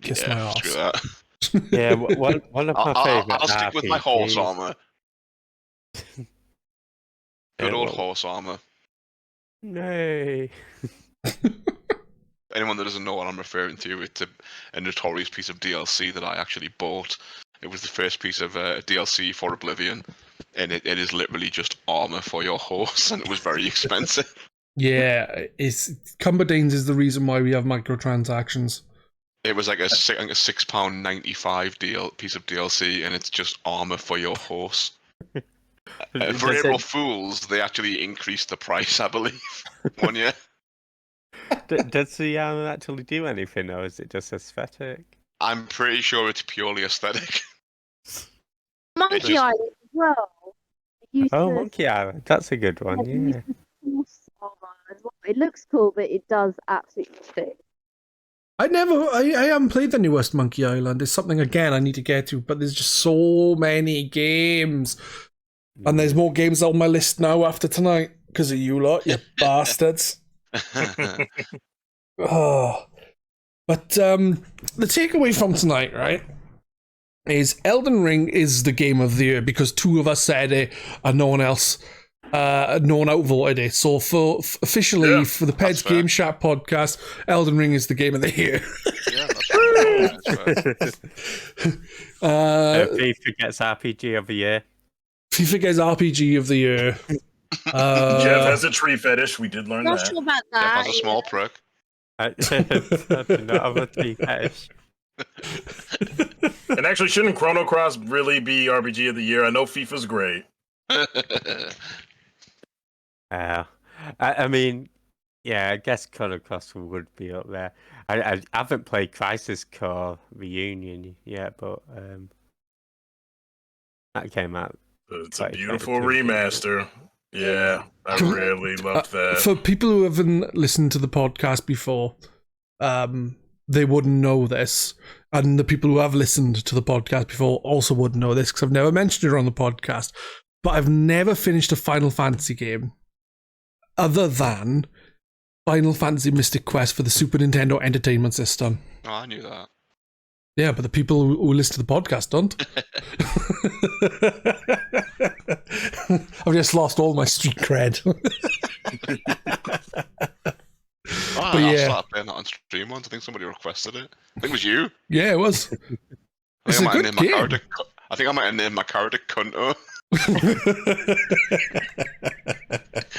Kiss my ass. Screw that. Yeah, one of my favourite. I'll stick with my horse RPGs. armor. Good old horse armor. No. Anyone that doesn't know what I'm referring to, it's a notorious piece of DLC that I actually bought. It was the first piece of DLC for Oblivion, and it is literally just armor for your horse, and it was very expensive. Yeah, Cumberdanes is the reason why we have microtransactions. It was like a £6.95 piece of DLC, and it's just armor for your horse. For April Fools, they actually increased the price, I believe, 1 year. Does the armor actually do anything, or is it just aesthetic? I'm pretty sure it's purely aesthetic. Monkey Island as well. Monkey Island, that's a good one. Yeah. It looks cool, but it does absolutely fit. I haven't played the newest Monkey Island. It's something, again, I need to get to, but there's just so many games. And there's more games on my list now after tonight, because of you lot, you bastards. Oh. But the takeaway from tonight, right, is Elden Ring is the game of the year, because two of us said it, and no one else no one outvoted it. So officially for the that's Pedz fair. Game Chat podcast, Elden Ring is the game of the year. Yeah, that's fair. FIFA gets RPG of the year. FIFA gets RPG of the year. Jeff has a tree fetish. We did learn Not that. sure about Jeff that. has a small prick. Not of a tree fetish. And actually, shouldn't Chrono Cross really be RPG of the year? I know FIFA's great. I mean, yeah, I guess Chrono Cross would be up there. I haven't played Crisis Core Reunion yet, but that came out. It's a beautiful remaster. Yeah, I really loved that. For people who haven't listened to the podcast before, they wouldn't know this. And the people who have listened to the podcast before also wouldn't know this because I've never mentioned it on the podcast. But I've never finished a Final Fantasy game other than Final Fantasy Mystic Quest for the Super Nintendo Entertainment System. Oh, I knew that. Yeah, but the people who listen to the podcast don't. I've just lost all my street cred. I yeah. started playing that on stream once. I think somebody requested it. I think it was you. Yeah, it was. It's a good game. I think I might have named my character Cunto.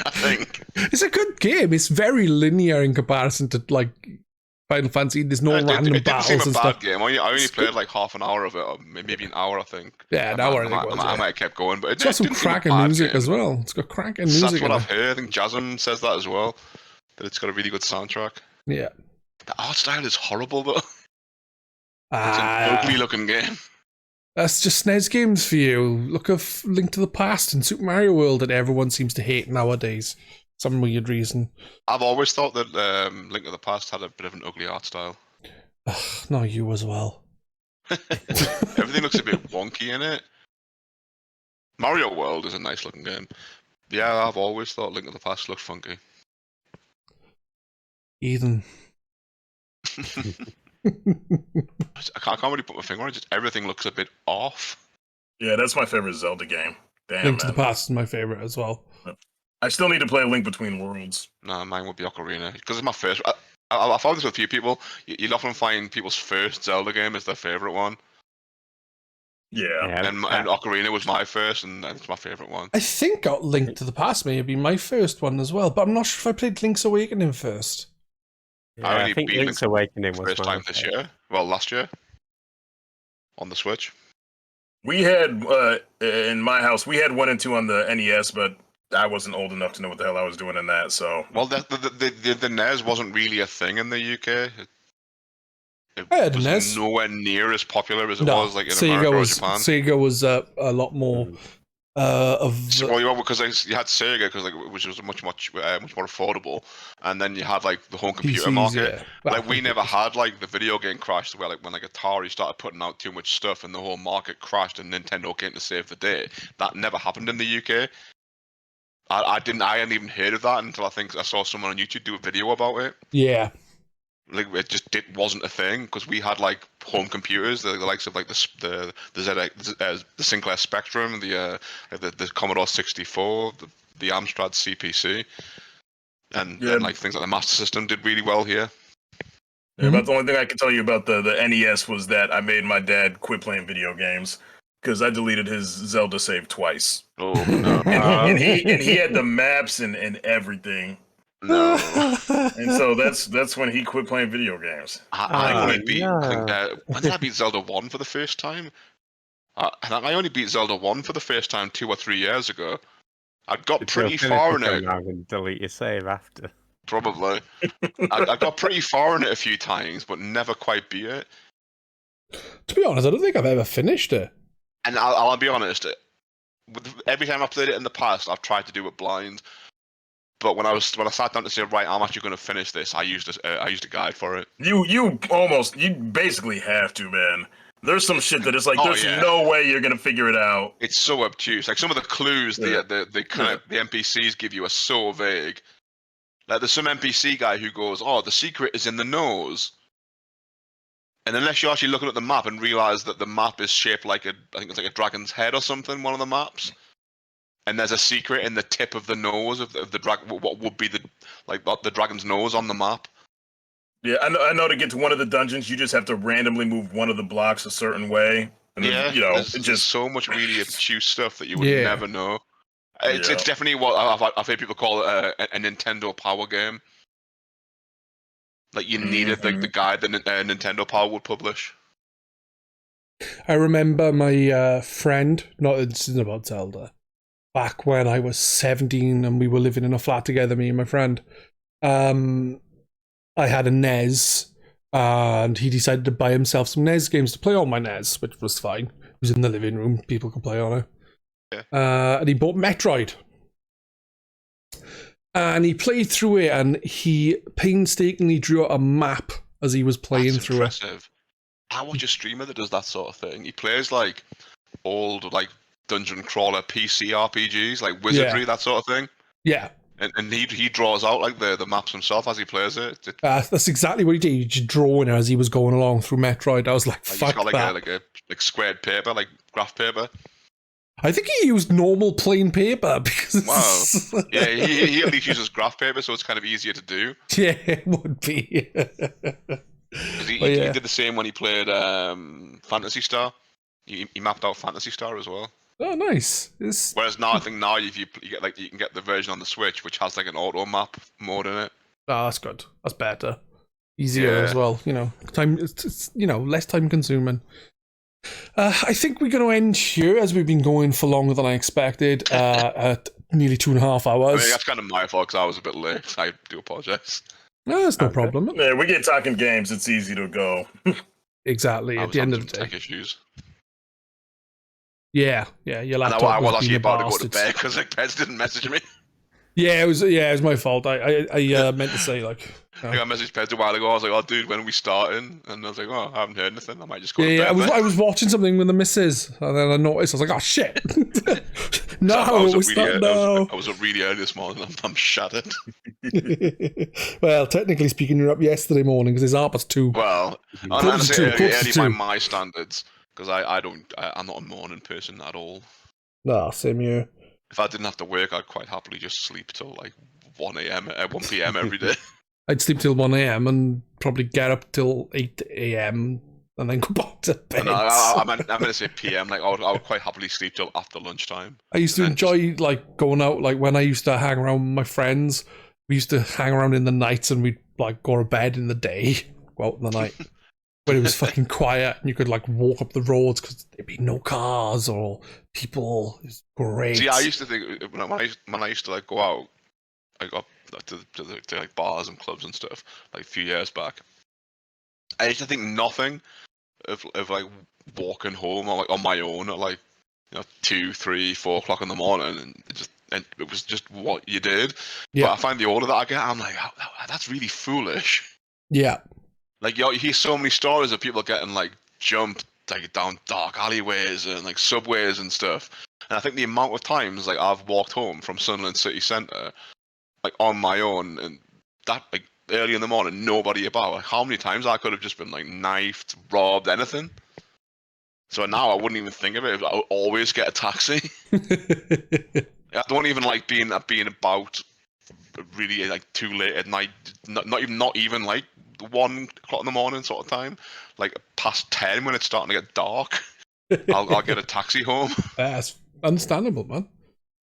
I think. It's a good game. It's very linear in comparison to like Final Fantasy. There's no random it didn't seem battles a and bad stuff. game. I only played like half an hour of it, or maybe an hour, I think. Yeah, an hour. I might have kept going, but it's got some cracking music as well. It's got cracking music. That's what I've heard. I think Jasmine says that as well. That it's got a really good soundtrack. Yeah. The art style is horrible though. It's an ugly looking game. That's just SNES games for you. Look at Link to the Past and Super Mario World that everyone seems to hate nowadays. Some weird reason. I've always thought that Link to the Past had a bit of an ugly art style. No, you as well. Everything looks a bit wonky in it. Mario World is a nice looking game. Yeah, I've always thought Link to the Past looked funky. Ethan. I can't really put my finger on it. Just everything looks a bit off. Yeah, that's my favorite Zelda game. Damn, Link to the Past is my favorite as well. I still need to play Link Between Worlds. No, mine would be Ocarina because it's my first. I found this with a few people. You'll often find people's first Zelda game is their favorite one. Yeah. And Ocarina was my first, and it's my favorite one. I think Link to the Past may have been my first one as well, but I'm not sure if I played Link's Awakening first. Yeah, I only think beat Link's Awakening was first time this year. Well, last year on the Switch. We had in my house, we had 1 and 2 on the NES, but I wasn't old enough to know what the hell I was doing in that. So, well, the NES wasn't really a thing in the UK. I had was NES. nowhere near as popular as it was like in America or Japan. Sega was a lot more Well, because you had Sega, which was much more affordable, and then you had like the home computer PCs, market. yeah. Like we never had like the video game crash where like when like Atari started putting out too much stuff and the whole market crashed and Nintendo came to save the day. That never happened in the UK. I hadn't even heard of that until I think I saw someone on YouTube do a video about it. Yeah. Like it wasn't a thing because we had like home computers, the likes of like the ZX, the Sinclair Spectrum, the Commodore 64, the Amstrad CPC, and like things like the Master System did really well here. Yeah, about the only thing I can tell you about the NES was that I made my dad quit playing video games because I deleted his Zelda save twice. Oh no! and he had the maps and everything. No. And so that's when he quit playing video games. I only beat. When did I beat Zelda 1 for the first time? I only beat Zelda 1 for the first time 2 or 3 years ago. I got pretty far in it. I'm going to delete your save after. Probably. I got pretty far in it a few times, but never quite beat it. To be honest, I don't think I've ever finished it. And I'll be honest, every time I've played it in the past, I've tried to do it blind. But when I sat down to say, right, I'm actually going to finish this, I used a guide for it. You basically have to, man. There's some shit that is like, there's no way you're gonna figure it out. It's so obtuse. Like some of the clues the NPCs give you are so vague. Like there's some NPC guy who goes, "Oh, the secret is in the nose," and unless you're actually looking at the map and realize that the map is shaped like I think it's like a dragon's head or something, one of the maps, and there's a secret in the tip of the nose of the dragon. What would be the dragon's nose on the map? Yeah, I know to get to one of the dungeons, you just have to randomly move one of the blocks a certain way. And Yeah, then, you know, there's it just so much really obtuse stuff that you would Yeah. never know. It's Yeah. definitely what I've heard people call it a Nintendo Power game. Like you needed like the guide that Nintendo Power would publish. I remember my friend, not this isn't about Zelda, back when I was 17 and we were living in a flat together, me and my friend. I had a NES, and he decided to buy himself some NES games to play on my NES, which was fine. It was in the living room, people could play on it. Yeah. And he bought Metroid. And he played through it, and he painstakingly drew out a map as he was playing That's through impressive. I watch a streamer that does that sort of thing. He plays like old like dungeon crawler PC RPGs, like Wizardry, that sort of thing. it. Yeah. And he draws out like the maps himself as he plays it. That's exactly what he did. He just drawing it as he was going along through Metroid. I was like, He's fuck got that. like squared paper, like graph paper. I think he used normal plain paper because Wow. Yeah, he at least uses graph paper, so it's kind of easier to do. Yeah, it would be. 'Cause he yeah. did the same when he played Phantasy Star. He mapped out Phantasy Star as well. Oh, nice. Whereas now I think now if you get like you can get the version on the Switch which has like an auto map mode in it. Oh, that's good. That's better. Easier Yeah. as well. You know, time. It's less time consuming. I think we're going to end here as we've been going for longer than I expected. At nearly 2.5 I hours. mean that's kind of my fault because I was a bit late. I do apologize. No, that's no Okay. problem. Yeah, we get talking games, it's easy to go. Exactly. I At was the end having of the some day. tech issues. Yeah. Your And laptop I was wasn't being even a about to go to bastard. bed because like Pedz didn't message me. Yeah, it was my fault. I meant to say like. I think I messaged Pedz a while ago. I was like, "Oh, dude, when are we starting?" And I was like, "Oh, I haven't heard anything. I might just go to Yeah, bed." I then." was watching something with the missus, and then I noticed. I was like, "Oh shit!" No, I was we up start really, now. I was up really early this morning. I'm shattered. Well, technically speaking, you're up yesterday morning because it's 2:30. Well, I'm Close gonna to say two, early, close to early two. by my standards because I'm not a morning person at all. Nah, same here. If I didn't have to work, I'd quite happily just sleep till like 1 p.m. every day. I'd sleep till 1 a.m. and probably get up till 8 a.m. and then go back to bed. And I'm gonna say p.m. Like I would quite happily sleep till after lunchtime. I used to and then enjoy like going out. Like when I used to hang around with my friends, we used to hang around in the nights and we'd like go to bed in the day, go out in the night. When it was fucking quiet and you could like walk up the roads because there'd be no cars or people. It's great. See, I used to think when I used to like go out, I got to like bars and clubs and stuff like a few years back. I used to think nothing of like walking home or like on my own at like 2, 3, 4 o'clock in the morning, and it was just what you did. Yeah. But I find the older that I get, I'm like, that's really foolish. Yeah. Like you hear so many stories of people getting like jumped like down dark alleyways and like subways and stuff. And I think the amount of times like I've walked home from Sunderland City Centre like on my own and that like early in the morning, nobody about. Like, how many times I could have just been like knifed, robbed, anything. So now I wouldn't even think of it. I would always get a taxi. I don't even like being about really like too late at night. Not even like 1 o'clock in the morning sort of time. Like past 10 when it's starting to get dark. I'll get a taxi home. That's understandable, man.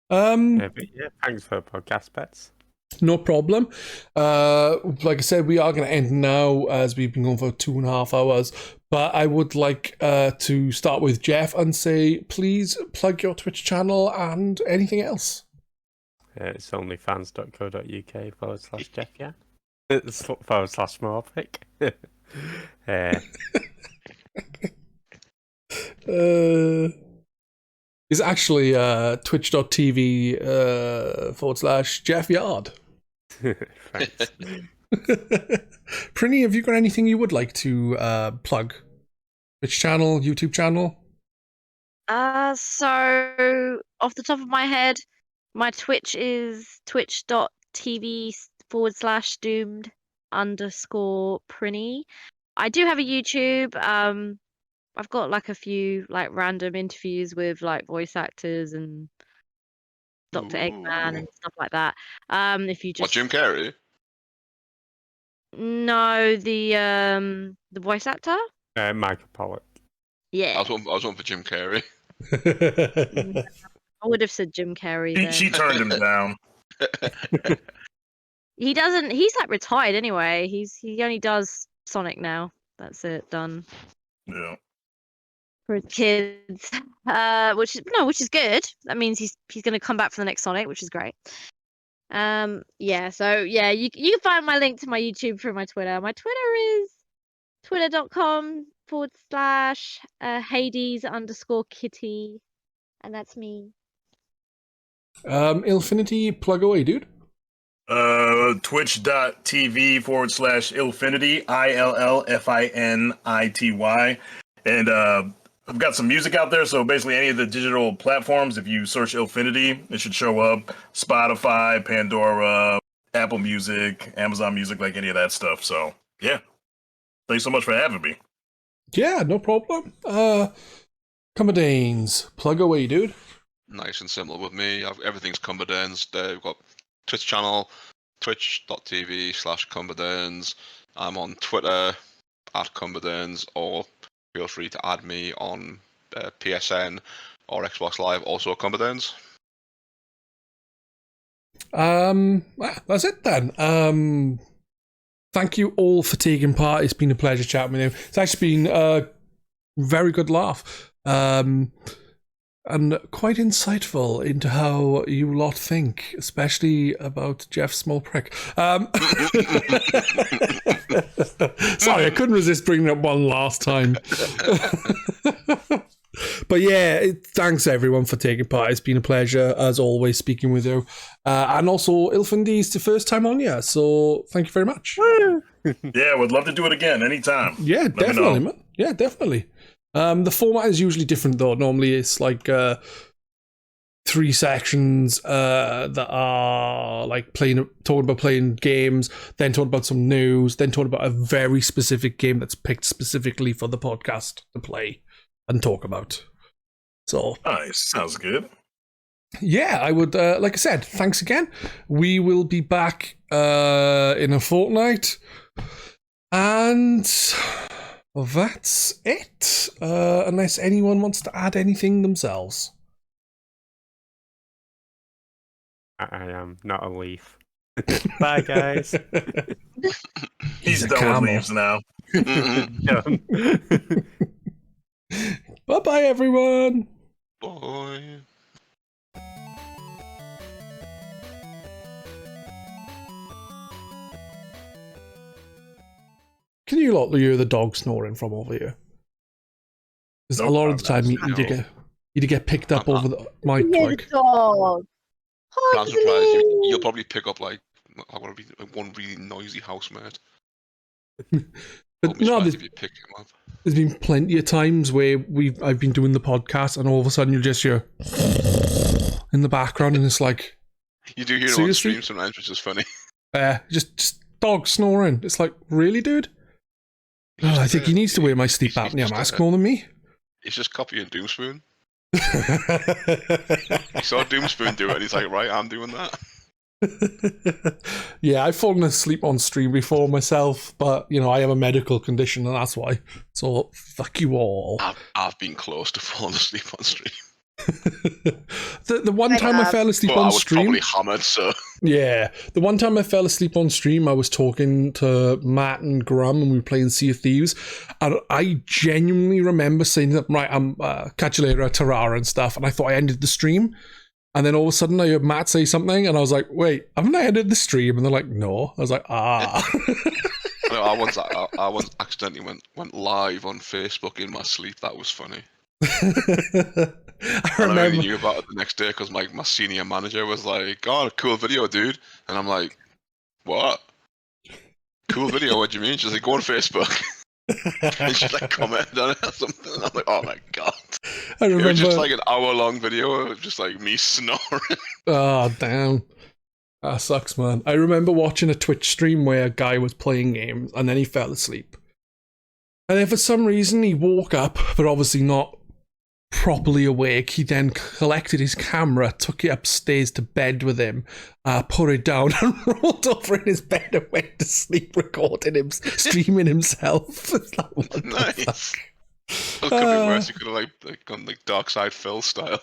But yeah, thanks for the podcast, Pedz. No problem. Like I said, we are going to end now as we've been going for 2.5 hours. But I would like to start with Jeff and say, please plug your Twitch channel and anything else. It's onlyfans.co.uk/Jeffyard. /Morpic. It's actually twitch.tv/Jeffyard. Thanks. Prinny, have you got anything you would like to plug? Twitch channel, YouTube channel? So off the top of my head, my Twitch is twitch.tv/doomed_Prinny. I do have a YouTube. I've got like a few like random interviews with like voice actors and Dr. Eggman Ooh. and stuff like that. If you What, just Jim Carrey? no, the voice actor. Michael Pollock. Yeah, I was one for Jim Carrey. I would have said Jim Carrey then. She turned him down. He doesn't. He's like retired anyway. He only does Sonic now. That's it. Done Yeah. for his kids. Which is good. That means he's going to come back for the next Sonic, which is great. Yeah. So yeah, you can find my link to my YouTube through my Twitter. My Twitter is twitter.com/Hades_Kitty, and that's me. iLLfiNiTy, plug away, dude. Twitch.tv/iLLfiNiTy, iLLfiNiTy. And I've got some music out there, so basically any of the digital platforms, if you search iLLfiNiTy, it should show up. Spotify, Pandora, Apple Music, Amazon Music, like any of that stuff. So, yeah. Thanks so much for having me. Yeah, no problem. Cumberdanes, plug away, dude. Nice and similar with me. Everything's Cumberdanes. We've got Twitch channel, twitch.tv/Cumberdanes. I'm on Twitter @Cumberdanes, or feel free to add me on PSN or Xbox Live, also Cumberdanes. That's it then. Thank you all for taking part. It's been a pleasure chatting with you. It's actually been a very good laugh. And quite insightful into how you lot think, especially about Jeff Smallprick. Sorry, I couldn't resist bringing up one last time. But yeah, thanks everyone for taking part. It's been a pleasure, as always, speaking with you. And also, iLLfiNiTy is the first time on here, so thank you very much. Yeah, would love to do it again anytime. Yeah, definitely, man. Yeah, definitely. The format is usually different, though. Normally it's like 3 sections that are like talking about playing games, then talking about some news, then talking about a very specific game that's picked specifically for the podcast to play and talk about. So Nice. Sounds good. yeah, I would, like I said, thanks again. We will be back in a fortnight. And that's it. Unless anyone wants to add anything themselves. I am not a leaf. Bye, guys. He's a done camel. with leaves now. Done. Bye-bye, everyone. Bye. Can you lot hear the dog snoring from over here? Because a lot of the time you'd get picked up over the mic. Yeah, the Like, dog. I'm surprised you'll probably pick up like one really noisy housemate. but no, If you pick him up. there's been plenty of times where I've been doing the podcast and all of a sudden you just hear in the background and it's like, You do hear him on seriously? stream sometimes, which is funny. just dog snoring. It's like, really, dude? Oh, I think he needs to wear my sleep he's apnea just mask more than me. He's just copying Doomspoon. He saw Doomspoon do it and he's like, right, I'm doing that. Yeah, I've fallen asleep on stream before myself, but I have a medical condition and that's why. So fuck you all. I've been close to falling asleep on stream. The one time I fell asleep But I on was stream. probably hammered, so Yeah, the one time I fell asleep on stream, I was talking to Matt and Graham and we were playing Sea of Thieves, and I genuinely remember saying that, right, I'm catch you later, Terrara and stuff, and I thought I ended the stream, and then all of a sudden I heard Matt say something, and I was like, wait, haven't I ended the stream? And they're like, no. I was like, ah. I once accidentally went live on Facebook in my sleep. That was funny. I And I only remember. knew about it the next day because my senior manager was like, "Oh, cool video, dude," and I'm like, "What? Cool video? What do you mean?" She's like, "Go on Facebook." And she like commented on it or something. And I'm like, "Oh my god!" I It remember. was just like an hour-long video of just like me snoring. Oh, damn. That sucks, man. I remember watching a Twitch stream where a guy was playing games and then he fell asleep. And then for some reason he woke up, but obviously not properly awake. He then collected his camera, took it upstairs to bed with him, put it down, and rolled over in his bed and went to sleep, recording him streaming himself. It's like, what the Nice. fuck? It could be worse. You could have like gone like Dark Side Phil style.